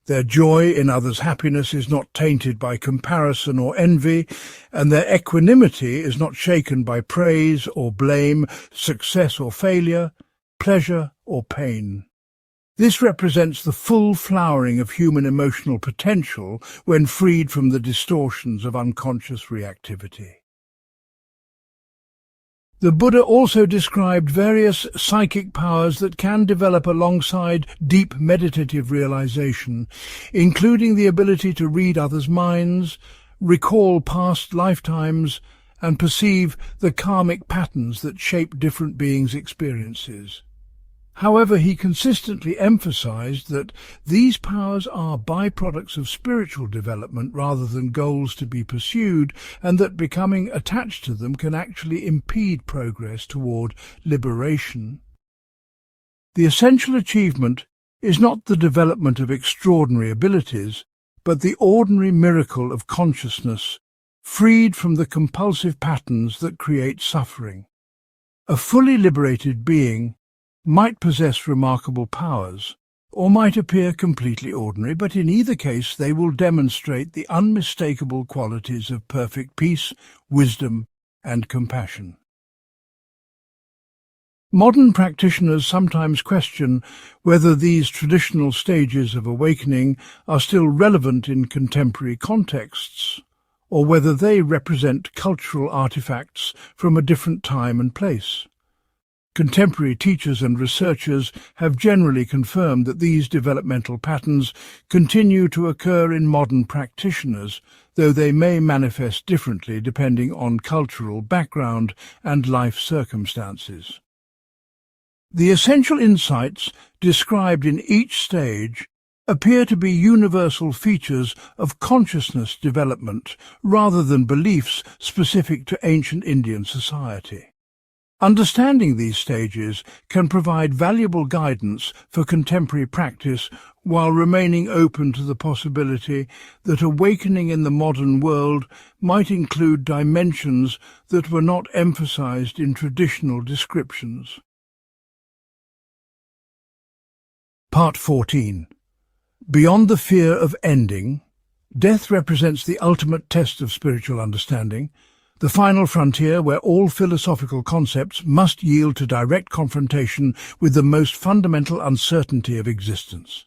Their joy in others' happiness is not tainted by comparison or envy, and their equanimity is not shaken by praise or blame, success or failure, pleasure or pain. This represents the full flowering of human emotional potential when freed from the distortions of unconscious reactivity. The Buddha also described various psychic powers that can develop alongside deep meditative realization, including the ability to read others' minds, recall past lifetimes, and perceive the karmic patterns that shape different beings' experiences. However, he consistently emphasized that these powers are byproducts of spiritual development rather than goals to be pursued, and that becoming attached to them can actually impede progress toward liberation. The essential achievement is not the development of extraordinary abilities, but the ordinary miracle of consciousness, freed from the compulsive patterns that create suffering. A fully liberated being might possess remarkable powers, or might appear completely ordinary, but in either case they will demonstrate the unmistakable qualities of perfect peace, wisdom, and compassion. Modern practitioners sometimes question whether these traditional stages of awakening are still relevant in contemporary contexts, or whether they represent cultural artifacts from a different time and place. Contemporary teachers and researchers have generally confirmed that these developmental patterns continue to occur in modern practitioners, though they may manifest differently depending on cultural background and life circumstances. The essential insights described in each stage appear to be universal features of consciousness development rather than beliefs specific to ancient Indian society. Understanding these stages can provide valuable guidance for contemporary practice while remaining open to the possibility that awakening in the modern world might include dimensions that were not emphasized in traditional descriptions. Part 14. Beyond the fear of ending, death represents the ultimate test of spiritual understanding. the final frontier where all philosophical concepts must yield to direct confrontation with the most fundamental uncertainty of existence.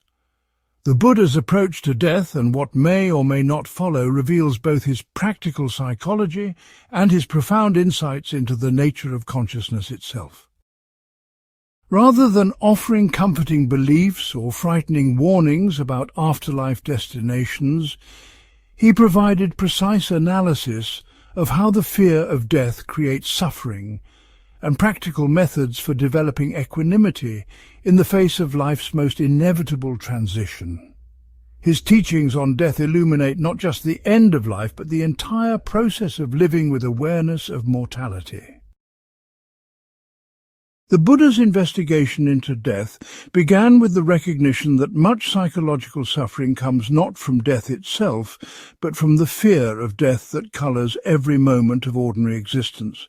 The Buddha's approach to death and what may or may not follow reveals both his practical psychology and his profound insights into the nature of consciousness itself. Rather than offering comforting beliefs or frightening warnings about afterlife destinations, he provided precise analysis of how the fear of death creates suffering and practical methods for developing equanimity in the face of life's most inevitable transition. His teachings on death illuminate not just the end of life, but the entire process of living with awareness of mortality. The Buddha's investigation into death began with the recognition that much psychological suffering comes not from death itself, but from the fear of death that colours every moment of ordinary existence.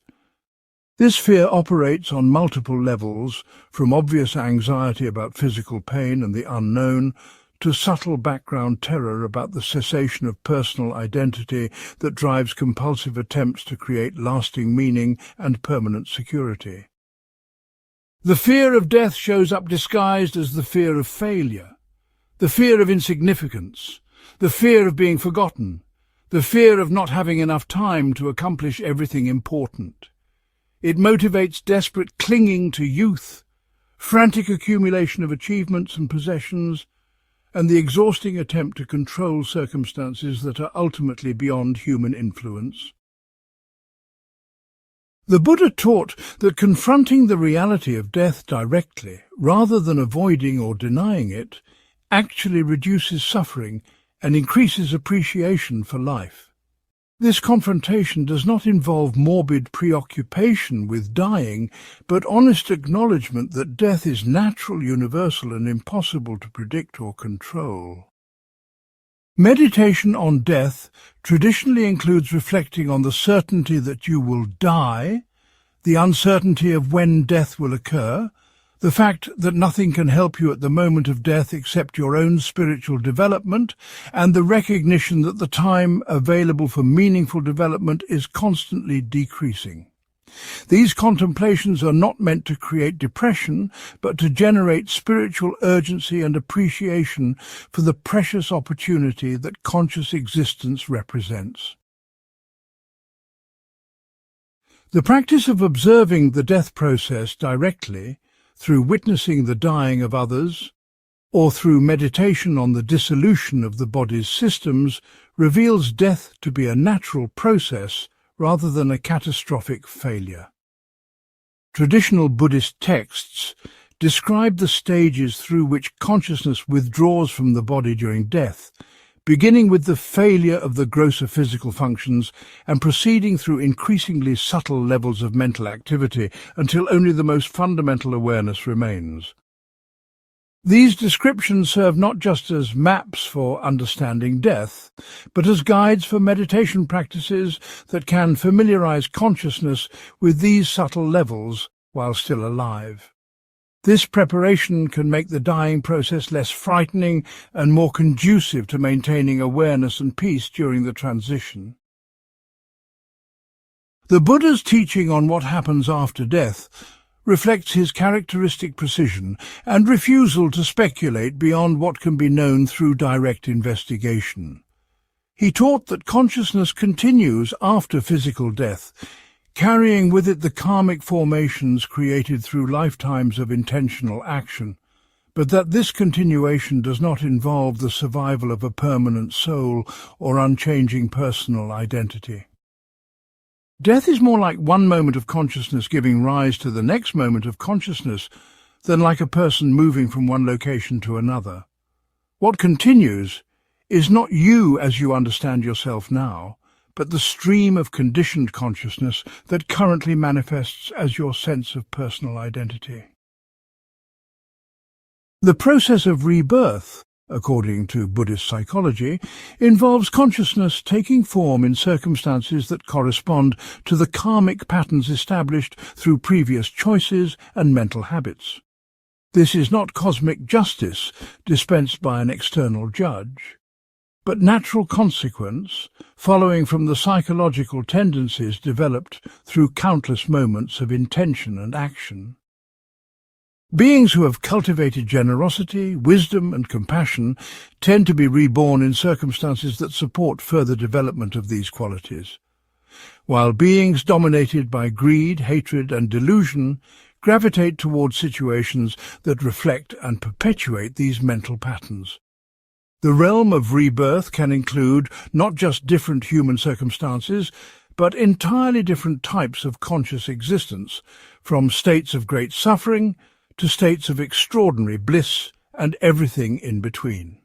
This fear operates on multiple levels, from obvious anxiety about physical pain and the unknown, to subtle background terror about the cessation of personal identity that drives compulsive attempts to create lasting meaning and permanent security. The fear of death shows up disguised as the fear of failure, the fear of insignificance, the fear of being forgotten, the fear of not having enough time to accomplish everything important. It motivates desperate clinging to youth, frantic accumulation of achievements and possessions, and the exhausting attempt to control circumstances that are ultimately beyond human influence. The Buddha taught that confronting the reality of death directly, rather than avoiding or denying it, actually reduces suffering and increases appreciation for life. This confrontation does not involve morbid preoccupation with dying, but honest acknowledgement that death is natural, universal, and impossible to predict or control. Meditation on death traditionally includes reflecting on the certainty that you will die, the uncertainty of when death will occur, the fact that nothing can help you at the moment of death except your own spiritual development, and the recognition that the time available for meaningful development is constantly decreasing. These contemplations are not meant to create depression, but to generate spiritual urgency and appreciation for the precious opportunity that conscious existence represents. The practice of observing the death process directly, through witnessing the dying of others, or through meditation on the dissolution of the body's systems, reveals death to be a natural process rather than a catastrophic failure. Traditional Buddhist texts describe the stages through which consciousness withdraws from the body during death, beginning with the failure of the grosser physical functions and proceeding through increasingly subtle levels of mental activity until only the most fundamental awareness remains. These descriptions serve not just as maps for understanding death, but as guides for meditation practices that can familiarize consciousness with these subtle levels while still alive. This preparation can make the dying process less frightening and more conducive to maintaining awareness and peace during the transition. The Buddha's teaching on what happens after death reflects his characteristic precision and refusal to speculate beyond what can be known through direct investigation. He taught that consciousness continues after physical death, carrying with it the karmic formations created through lifetimes of intentional action, but that this continuation does not involve the survival of a permanent soul or unchanging personal identity. Death is more like one moment of consciousness giving rise to the next moment of consciousness than like a person moving from one location to another. What continues is not you as you understand yourself now, but the stream of conditioned consciousness that currently manifests as your sense of personal identity. The process of rebirth, according to Buddhist psychology, involves consciousness taking form in circumstances that correspond to the karmic patterns established through previous choices and mental habits. This is not cosmic justice dispensed by an external judge. but natural consequence following from the psychological tendencies developed through countless moments of intention and action. Beings who have cultivated generosity, wisdom and compassion tend to be reborn in circumstances that support further development of these qualities, while beings dominated by greed, hatred and delusion gravitate towards situations that reflect and perpetuate these mental patterns. The realm of rebirth can include not just different human circumstances, but entirely different types of conscious existence, from states of great suffering to states of extraordinary bliss and everything in between.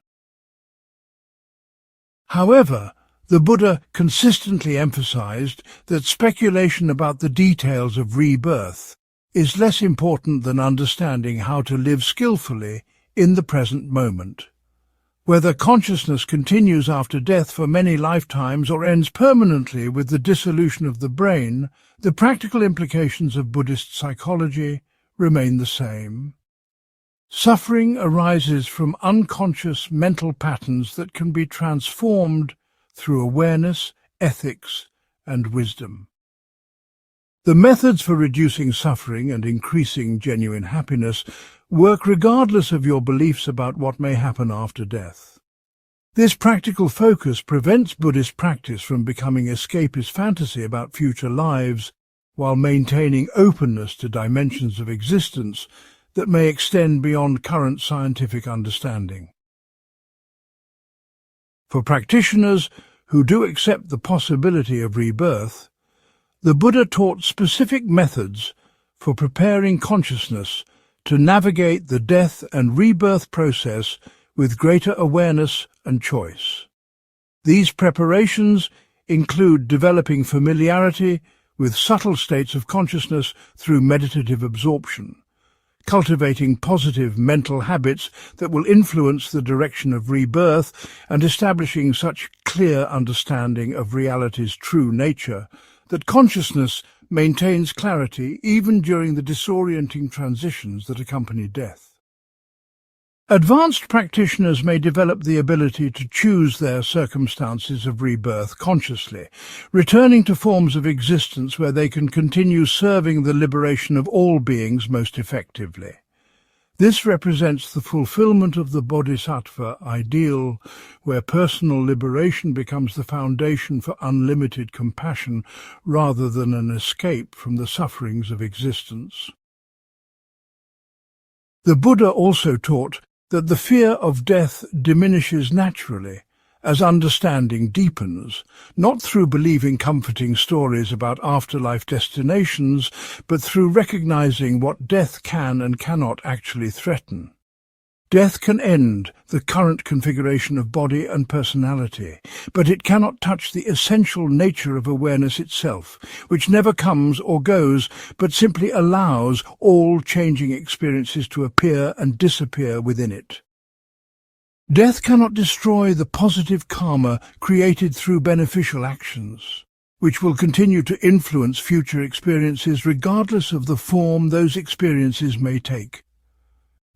However, the Buddha consistently emphasized that speculation about the details of rebirth is less important than understanding how to live skillfully in the present moment. Whether consciousness continues after death for many lifetimes or ends permanently with the dissolution of the brain, the practical implications of Buddhist psychology remain the same. Suffering arises from unconscious mental patterns that can be transformed through awareness, ethics, and wisdom. The methods for reducing suffering and increasing genuine happiness work regardless of your beliefs about what may happen after death. This practical focus prevents Buddhist practice from becoming escapist fantasy about future lives, while maintaining openness to dimensions of existence that may extend beyond current scientific understanding. For practitioners who do accept the possibility of rebirth, the Buddha taught specific methods for preparing consciousness to navigate the death and rebirth process with greater awareness and choice. These preparations include developing familiarity with subtle states of consciousness through meditative absorption, cultivating positive mental habits that will influence the direction of rebirth, and establishing such clear understanding of reality's true nature that consciousness maintains clarity even during the disorienting transitions that accompany death. Advanced practitioners may develop the ability to choose their circumstances of rebirth consciously, returning to forms of existence where they can continue serving the liberation of all beings most effectively. This represents the fulfillment of the Bodhisattva ideal, where personal liberation becomes the foundation for unlimited compassion rather than an escape from the sufferings of existence. The Buddha also taught that the fear of death diminishes naturally as understanding deepens, not through believing comforting stories about afterlife destinations, but through recognizing what death can and cannot actually threaten. Death can end the current configuration of body and personality, but it cannot touch the essential nature of awareness itself, which never comes or goes, but simply allows all changing experiences to appear and disappear within it. Death cannot destroy the positive karma created through beneficial actions, which will continue to influence future experiences regardless of the form those experiences may take.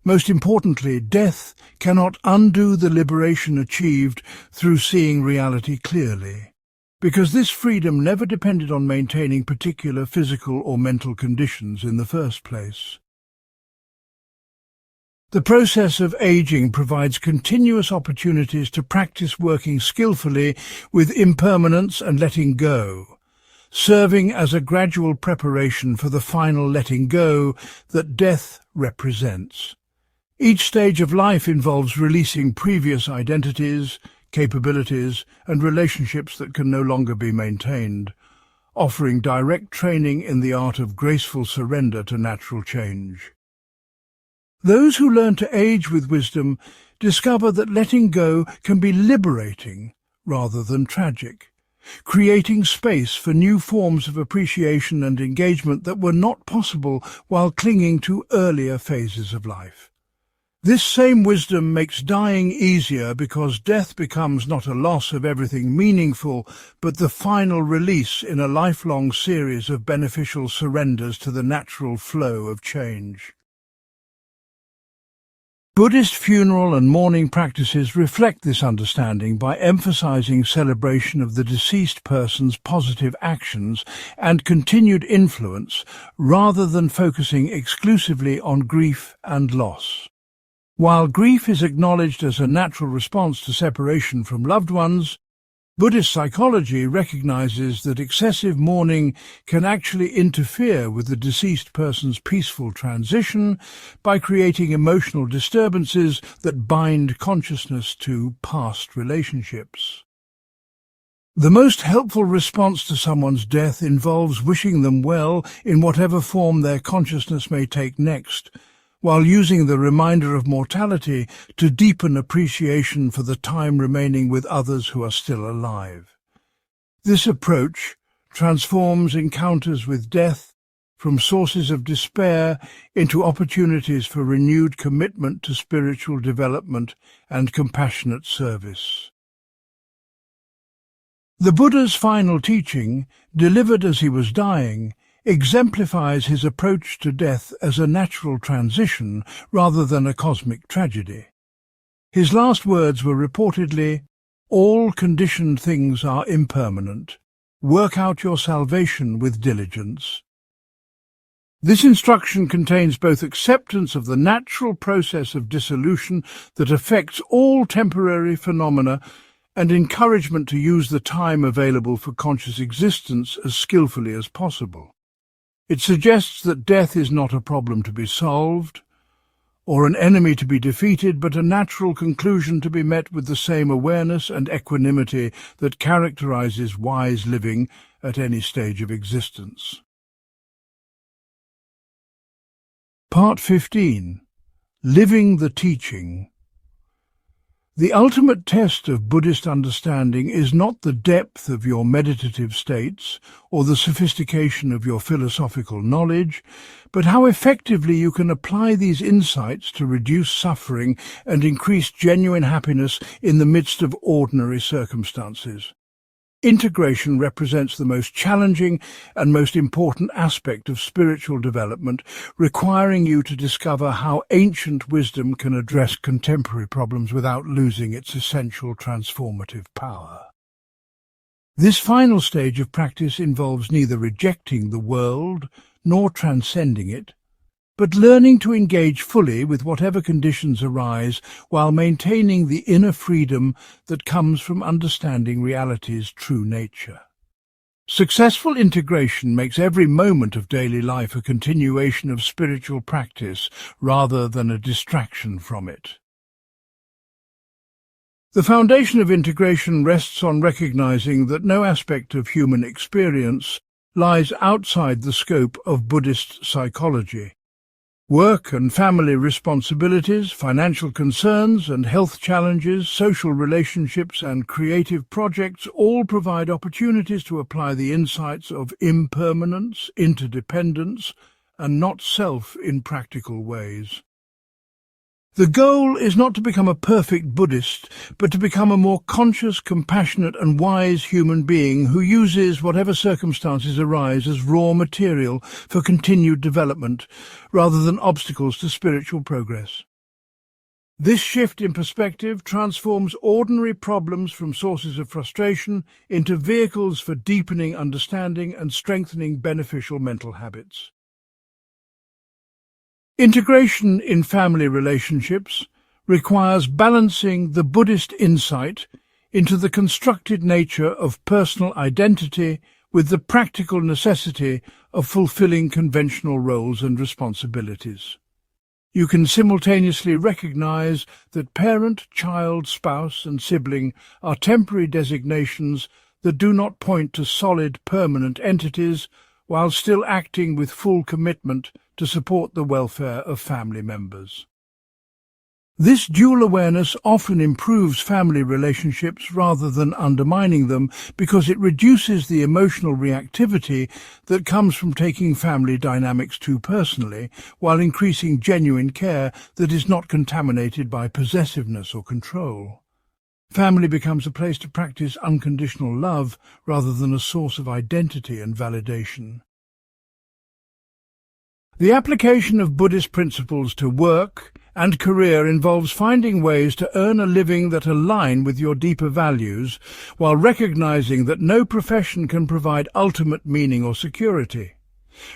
Most importantly, death cannot undo the liberation achieved through seeing reality clearly, because this freedom never depended on maintaining particular physical or mental conditions in the first place. The process of aging provides continuous opportunities to practice working skillfully with impermanence and letting go, serving as a gradual preparation for the final letting go that death represents. Each stage of life involves releasing previous identities, capabilities, and relationships that can no longer be maintained, offering direct training in the art of graceful surrender to natural change. Those who learn to age with wisdom discover that letting go can be liberating rather than tragic, creating space for new forms of appreciation and engagement that were not possible while clinging to earlier phases of life. This same wisdom makes dying easier because death becomes not a loss of everything meaningful, but the final release in a lifelong series of beneficial surrenders to the natural flow of change. Buddhist funeral and mourning practices reflect this understanding by emphasizing celebration of the deceased person's positive actions and continued influence rather than focusing exclusively on grief and loss. While grief is acknowledged as a natural response to separation from loved ones, Buddhist psychology recognizes that excessive mourning can actually interfere with the deceased person's peaceful transition by creating emotional disturbances that bind consciousness to past relationships. The most helpful response to someone's death involves wishing them well in whatever form their consciousness may take next, while using the reminder of mortality to deepen appreciation for the time remaining with others who are still alive. This approach transforms encounters with death from sources of despair into opportunities for renewed commitment to spiritual development and compassionate service. The Buddha's final teaching, delivered as he was dying, exemplifies his approach to death as a natural transition rather than a cosmic tragedy. His last words were reportedly, "All conditioned things are impermanent. Work out your salvation with diligence." This instruction contains both acceptance of the natural process of dissolution that affects all temporary phenomena and encouragement to use the time available for conscious existence as skillfully as possible. It suggests that death is not a problem to be solved, or an enemy to be defeated, but a natural conclusion to be met with the same awareness and equanimity that characterizes wise living at any stage of existence. Part 15. Living the Teaching. The ultimate test of Buddhist understanding is not the depth of your meditative states or the sophistication of your philosophical knowledge, but how effectively you can apply these insights to reduce suffering and increase genuine happiness in the midst of ordinary circumstances. Integration represents the most challenging and most important aspect of spiritual development, requiring you to discover how ancient wisdom can address contemporary problems without losing its essential transformative power. This final stage of practice involves neither rejecting the world nor transcending it, but learning to engage fully with whatever conditions arise while maintaining the inner freedom that comes from understanding reality's true nature. Successful integration makes every moment of daily life a continuation of spiritual practice rather than a distraction from it. The foundation of integration rests on recognizing that no aspect of human experience lies outside the scope of Buddhist psychology. Work and family responsibilities, financial concerns and health challenges, social relationships and creative projects all provide opportunities to apply the insights of impermanence, interdependence, and not-self in practical ways. The goal is not to become a perfect Buddhist, but to become a more conscious, compassionate and wise human being who uses whatever circumstances arise as raw material for continued development, rather than obstacles to spiritual progress. This shift in perspective transforms ordinary problems from sources of frustration into vehicles for deepening understanding and strengthening beneficial mental habits. Integration in family relationships requires balancing the Buddhist insight into the constructed nature of personal identity with the practical necessity of fulfilling conventional roles and responsibilities. You can simultaneously recognize that parent, child, spouse, and sibling are temporary designations that do not point to solid, permanent entities, while still acting with full commitment to support the welfare of family members. This dual awareness often improves family relationships rather than undermining them because it reduces the emotional reactivity that comes from taking family dynamics too personally, while increasing genuine care that is not contaminated by possessiveness or control. Family becomes a place to practice unconditional love rather than a source of identity and validation. The application of Buddhist principles to work and career involves finding ways to earn a living that align with your deeper values, while recognizing that no profession can provide ultimate meaning or security.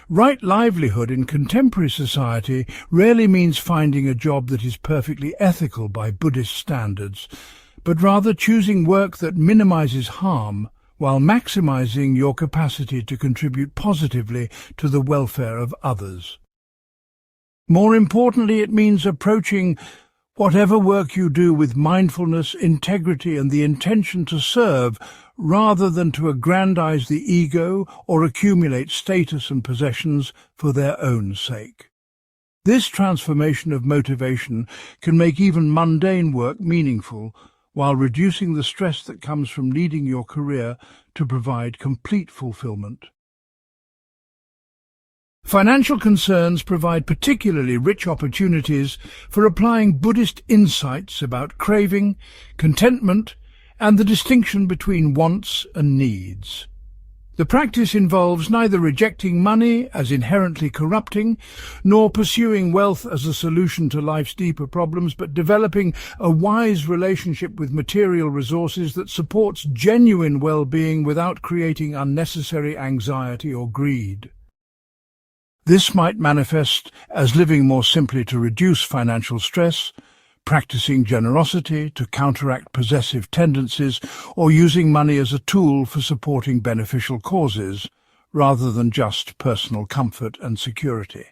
Right livelihood in contemporary society rarely means finding a job that is perfectly ethical by Buddhist standards, but rather choosing work that minimizes harm while maximizing your capacity to contribute positively to the welfare of others. More importantly, it means approaching whatever work you do with mindfulness, integrity, and the intention to serve, rather than to aggrandize the ego or accumulate status and possessions for their own sake. This transformation of motivation can make even mundane work meaningful, while reducing the stress that comes from leading your career to provide complete fulfillment. Financial concerns provide particularly rich opportunities for applying Buddhist insights about craving, contentment, and the distinction between wants and needs. The practice involves neither rejecting money as inherently corrupting, nor pursuing wealth as a solution to life's deeper problems, but developing a wise relationship with material resources that supports genuine well-being without creating unnecessary anxiety or greed. This might manifest as living more simply to reduce financial stress, practicing generosity to counteract possessive tendencies, or using money as a tool for supporting beneficial causes, rather than just personal comfort and security.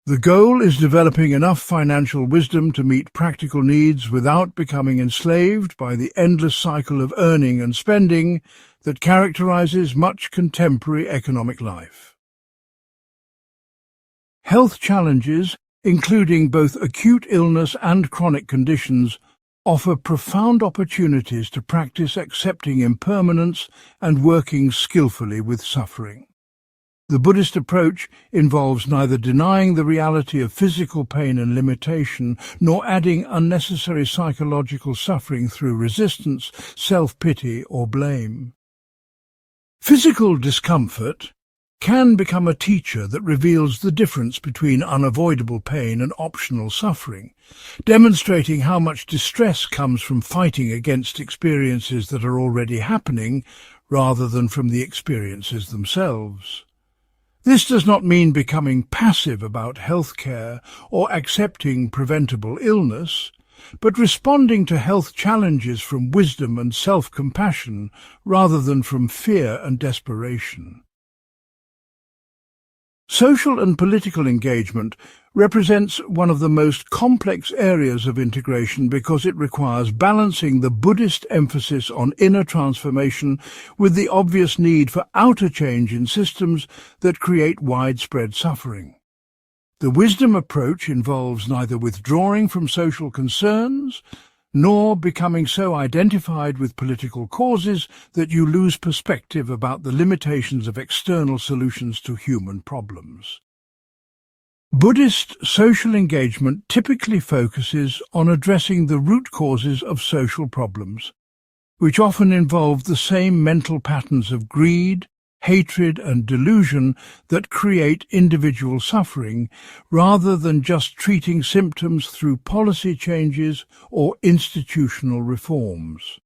The goal is developing enough financial wisdom to meet practical needs without becoming enslaved by the endless cycle of earning and spending that characterizes much contemporary economic life. Health challenges, including both acute illness and chronic conditions, offer profound opportunities to practice accepting impermanence and working skillfully with suffering. The Buddhist approach involves neither denying the reality of physical pain and limitation, nor adding unnecessary psychological suffering through resistance, self-pity, or blame. Physical discomfort can become a teacher that reveals the difference between unavoidable pain and optional suffering, demonstrating how much distress comes from fighting against experiences that are already happening rather than from the experiences themselves. This does not mean becoming passive about health care or accepting preventable illness, but responding to health challenges from wisdom and self-compassion rather than from fear and desperation. Social and political engagement represents one of the most complex areas of integration because it requires balancing the Buddhist emphasis on inner transformation with the obvious need for outer change in systems that create widespread suffering. The wisdom approach involves neither withdrawing from social concerns nor becoming so identified with political causes that you lose perspective about the limitations of external solutions to human problems. Buddhist social engagement typically focuses on addressing the root causes of social problems, which often involve the same mental patterns of greed, hatred and delusion that create individual suffering, rather than just treating symptoms through policy changes or institutional reforms.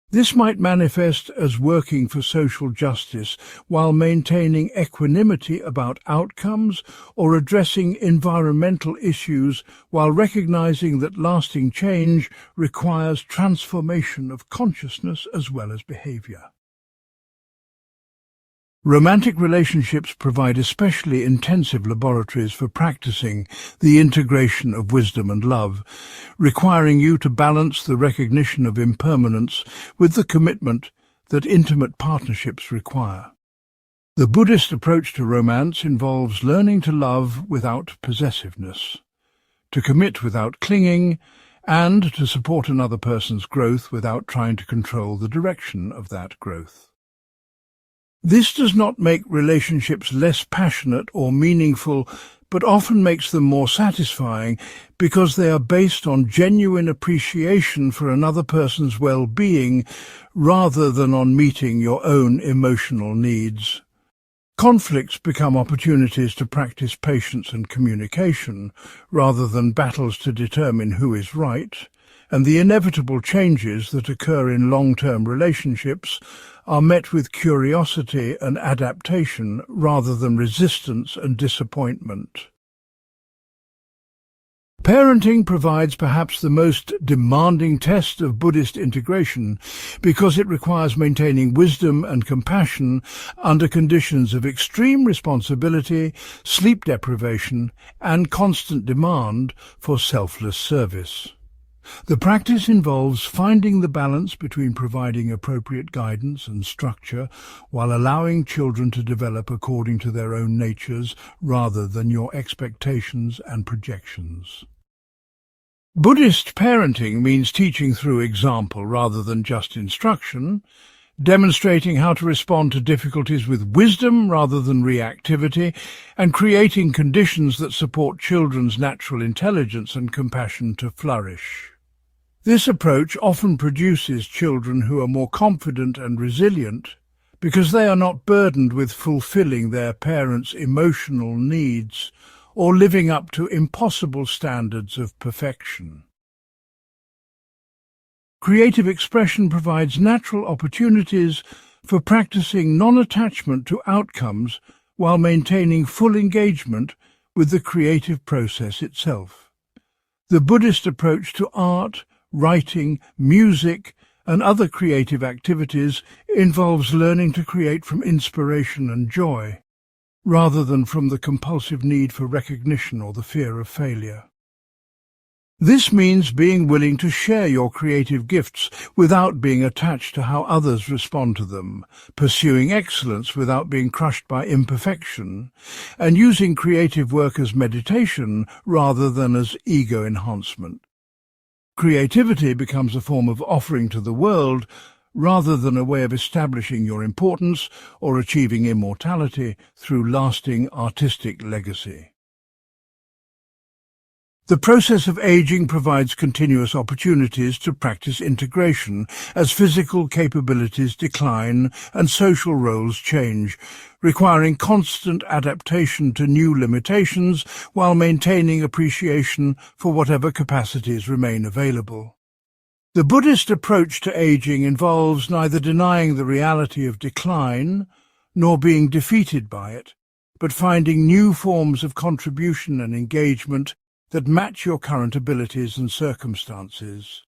This might manifest as working for social justice while maintaining equanimity about outcomes, or addressing environmental issues while recognizing that lasting change requires transformation of consciousness as well as behavior. Romantic relationships provide especially intensive laboratories for practicing the integration of wisdom and love, requiring you to balance the recognition of impermanence with the commitment that intimate partnerships require. The Buddhist approach to romance involves learning to love without possessiveness, to commit without clinging, and to support another person's growth without trying to control the direction of that growth. This does not make relationships less passionate or meaningful, but often makes them more satisfying because they are based on genuine appreciation for another person's well-being rather than on meeting your own emotional needs. Conflicts become opportunities to practice patience and communication, rather than battles to determine who is right, and the inevitable changes that occur in long-term relationships are met with curiosity and adaptation rather than resistance and disappointment. Parenting provides perhaps the most demanding test of Buddhist integration because it requires maintaining wisdom and compassion under conditions of extreme responsibility, sleep deprivation, and constant demand for selfless service. The practice involves finding the balance between providing appropriate guidance and structure while allowing children to develop according to their own natures rather than your expectations and projections. Buddhist parenting means teaching through example rather than just instruction, demonstrating how to respond to difficulties with wisdom rather than reactivity, and creating conditions that support children's natural intelligence and compassion to flourish. This approach often produces children who are more confident and resilient because they are not burdened with fulfilling their parents' emotional needs or living up to impossible standards of perfection. Creative expression provides natural opportunities for practicing non-attachment to outcomes while maintaining full engagement with the creative process itself. The Buddhist approach to art, writing, music, and other creative activities involves learning to create from inspiration and joy, rather than from the compulsive need for recognition or the fear of failure. This means being willing to share your creative gifts without being attached to how others respond to them, pursuing excellence without being crushed by imperfection, and using creative work as meditation rather than as ego enhancement. Creativity becomes a form of offering to the world rather than a way of establishing your importance or achieving immortality through lasting artistic legacy. The process of aging provides continuous opportunities to practice integration as physical capabilities decline and social roles change, requiring constant adaptation to new limitations while maintaining appreciation for whatever capacities remain available. The Buddhist approach to aging involves neither denying the reality of decline nor being defeated by it, but finding new forms of contribution and engagement that match your current abilities and circumstances.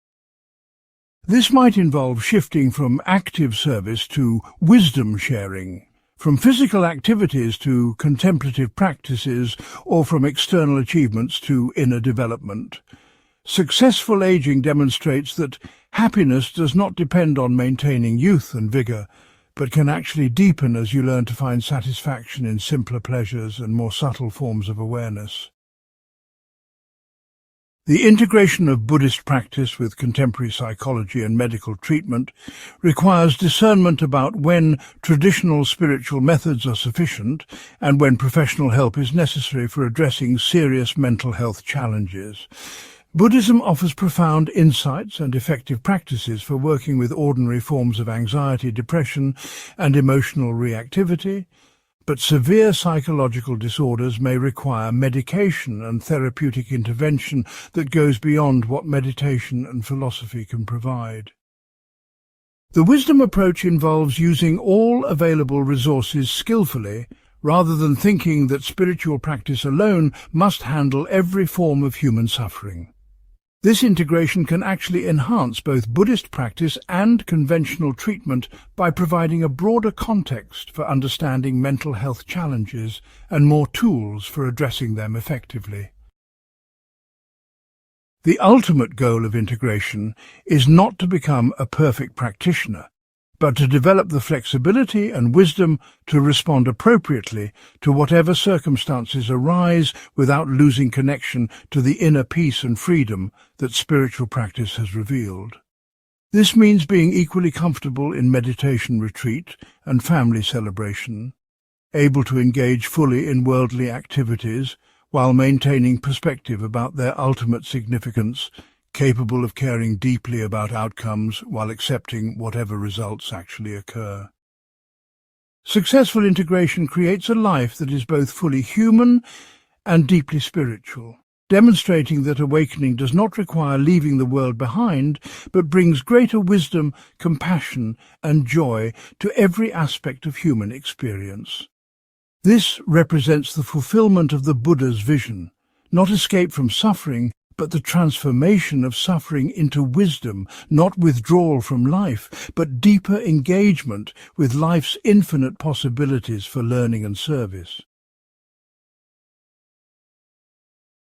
This might involve shifting from active service to wisdom sharing, from physical activities to contemplative practices, or from external achievements to inner development. Successful aging demonstrates that happiness does not depend on maintaining youth and vigor, but can actually deepen as you learn to find satisfaction in simpler pleasures and more subtle forms of awareness. The integration of Buddhist practice with contemporary psychology and medical treatment requires discernment about when traditional spiritual methods are sufficient and when professional help is necessary for addressing serious mental health challenges. Buddhism offers profound insights and effective practices for working with ordinary forms of anxiety, depression, and emotional reactivity, but severe psychological disorders may require medication and therapeutic intervention that goes beyond what meditation and philosophy can provide. The wisdom approach involves using all available resources skillfully, rather than thinking that spiritual practice alone must handle every form of human suffering. This integration can actually enhance both Buddhist practice and conventional treatment by providing a broader context for understanding mental health challenges and more tools for addressing them effectively. The ultimate goal of integration is not to become a perfect practitioner, but to develop the flexibility and wisdom to respond appropriately to whatever circumstances arise without losing connection to the inner peace and freedom that spiritual practice has revealed. This means being equally comfortable in meditation retreat and family celebration, able to engage fully in worldly activities while maintaining perspective about their ultimate significance, capable of caring deeply about outcomes while accepting whatever results actually occur. Successful integration creates a life that is both fully human and deeply spiritual, demonstrating that awakening does not require leaving the world behind, but brings greater wisdom, compassion, and joy to every aspect of human experience. This represents the fulfillment of the Buddha's vision, not escape from suffering, but the transformation of suffering into wisdom, not withdrawal from life, but deeper engagement with life's infinite possibilities for learning and service.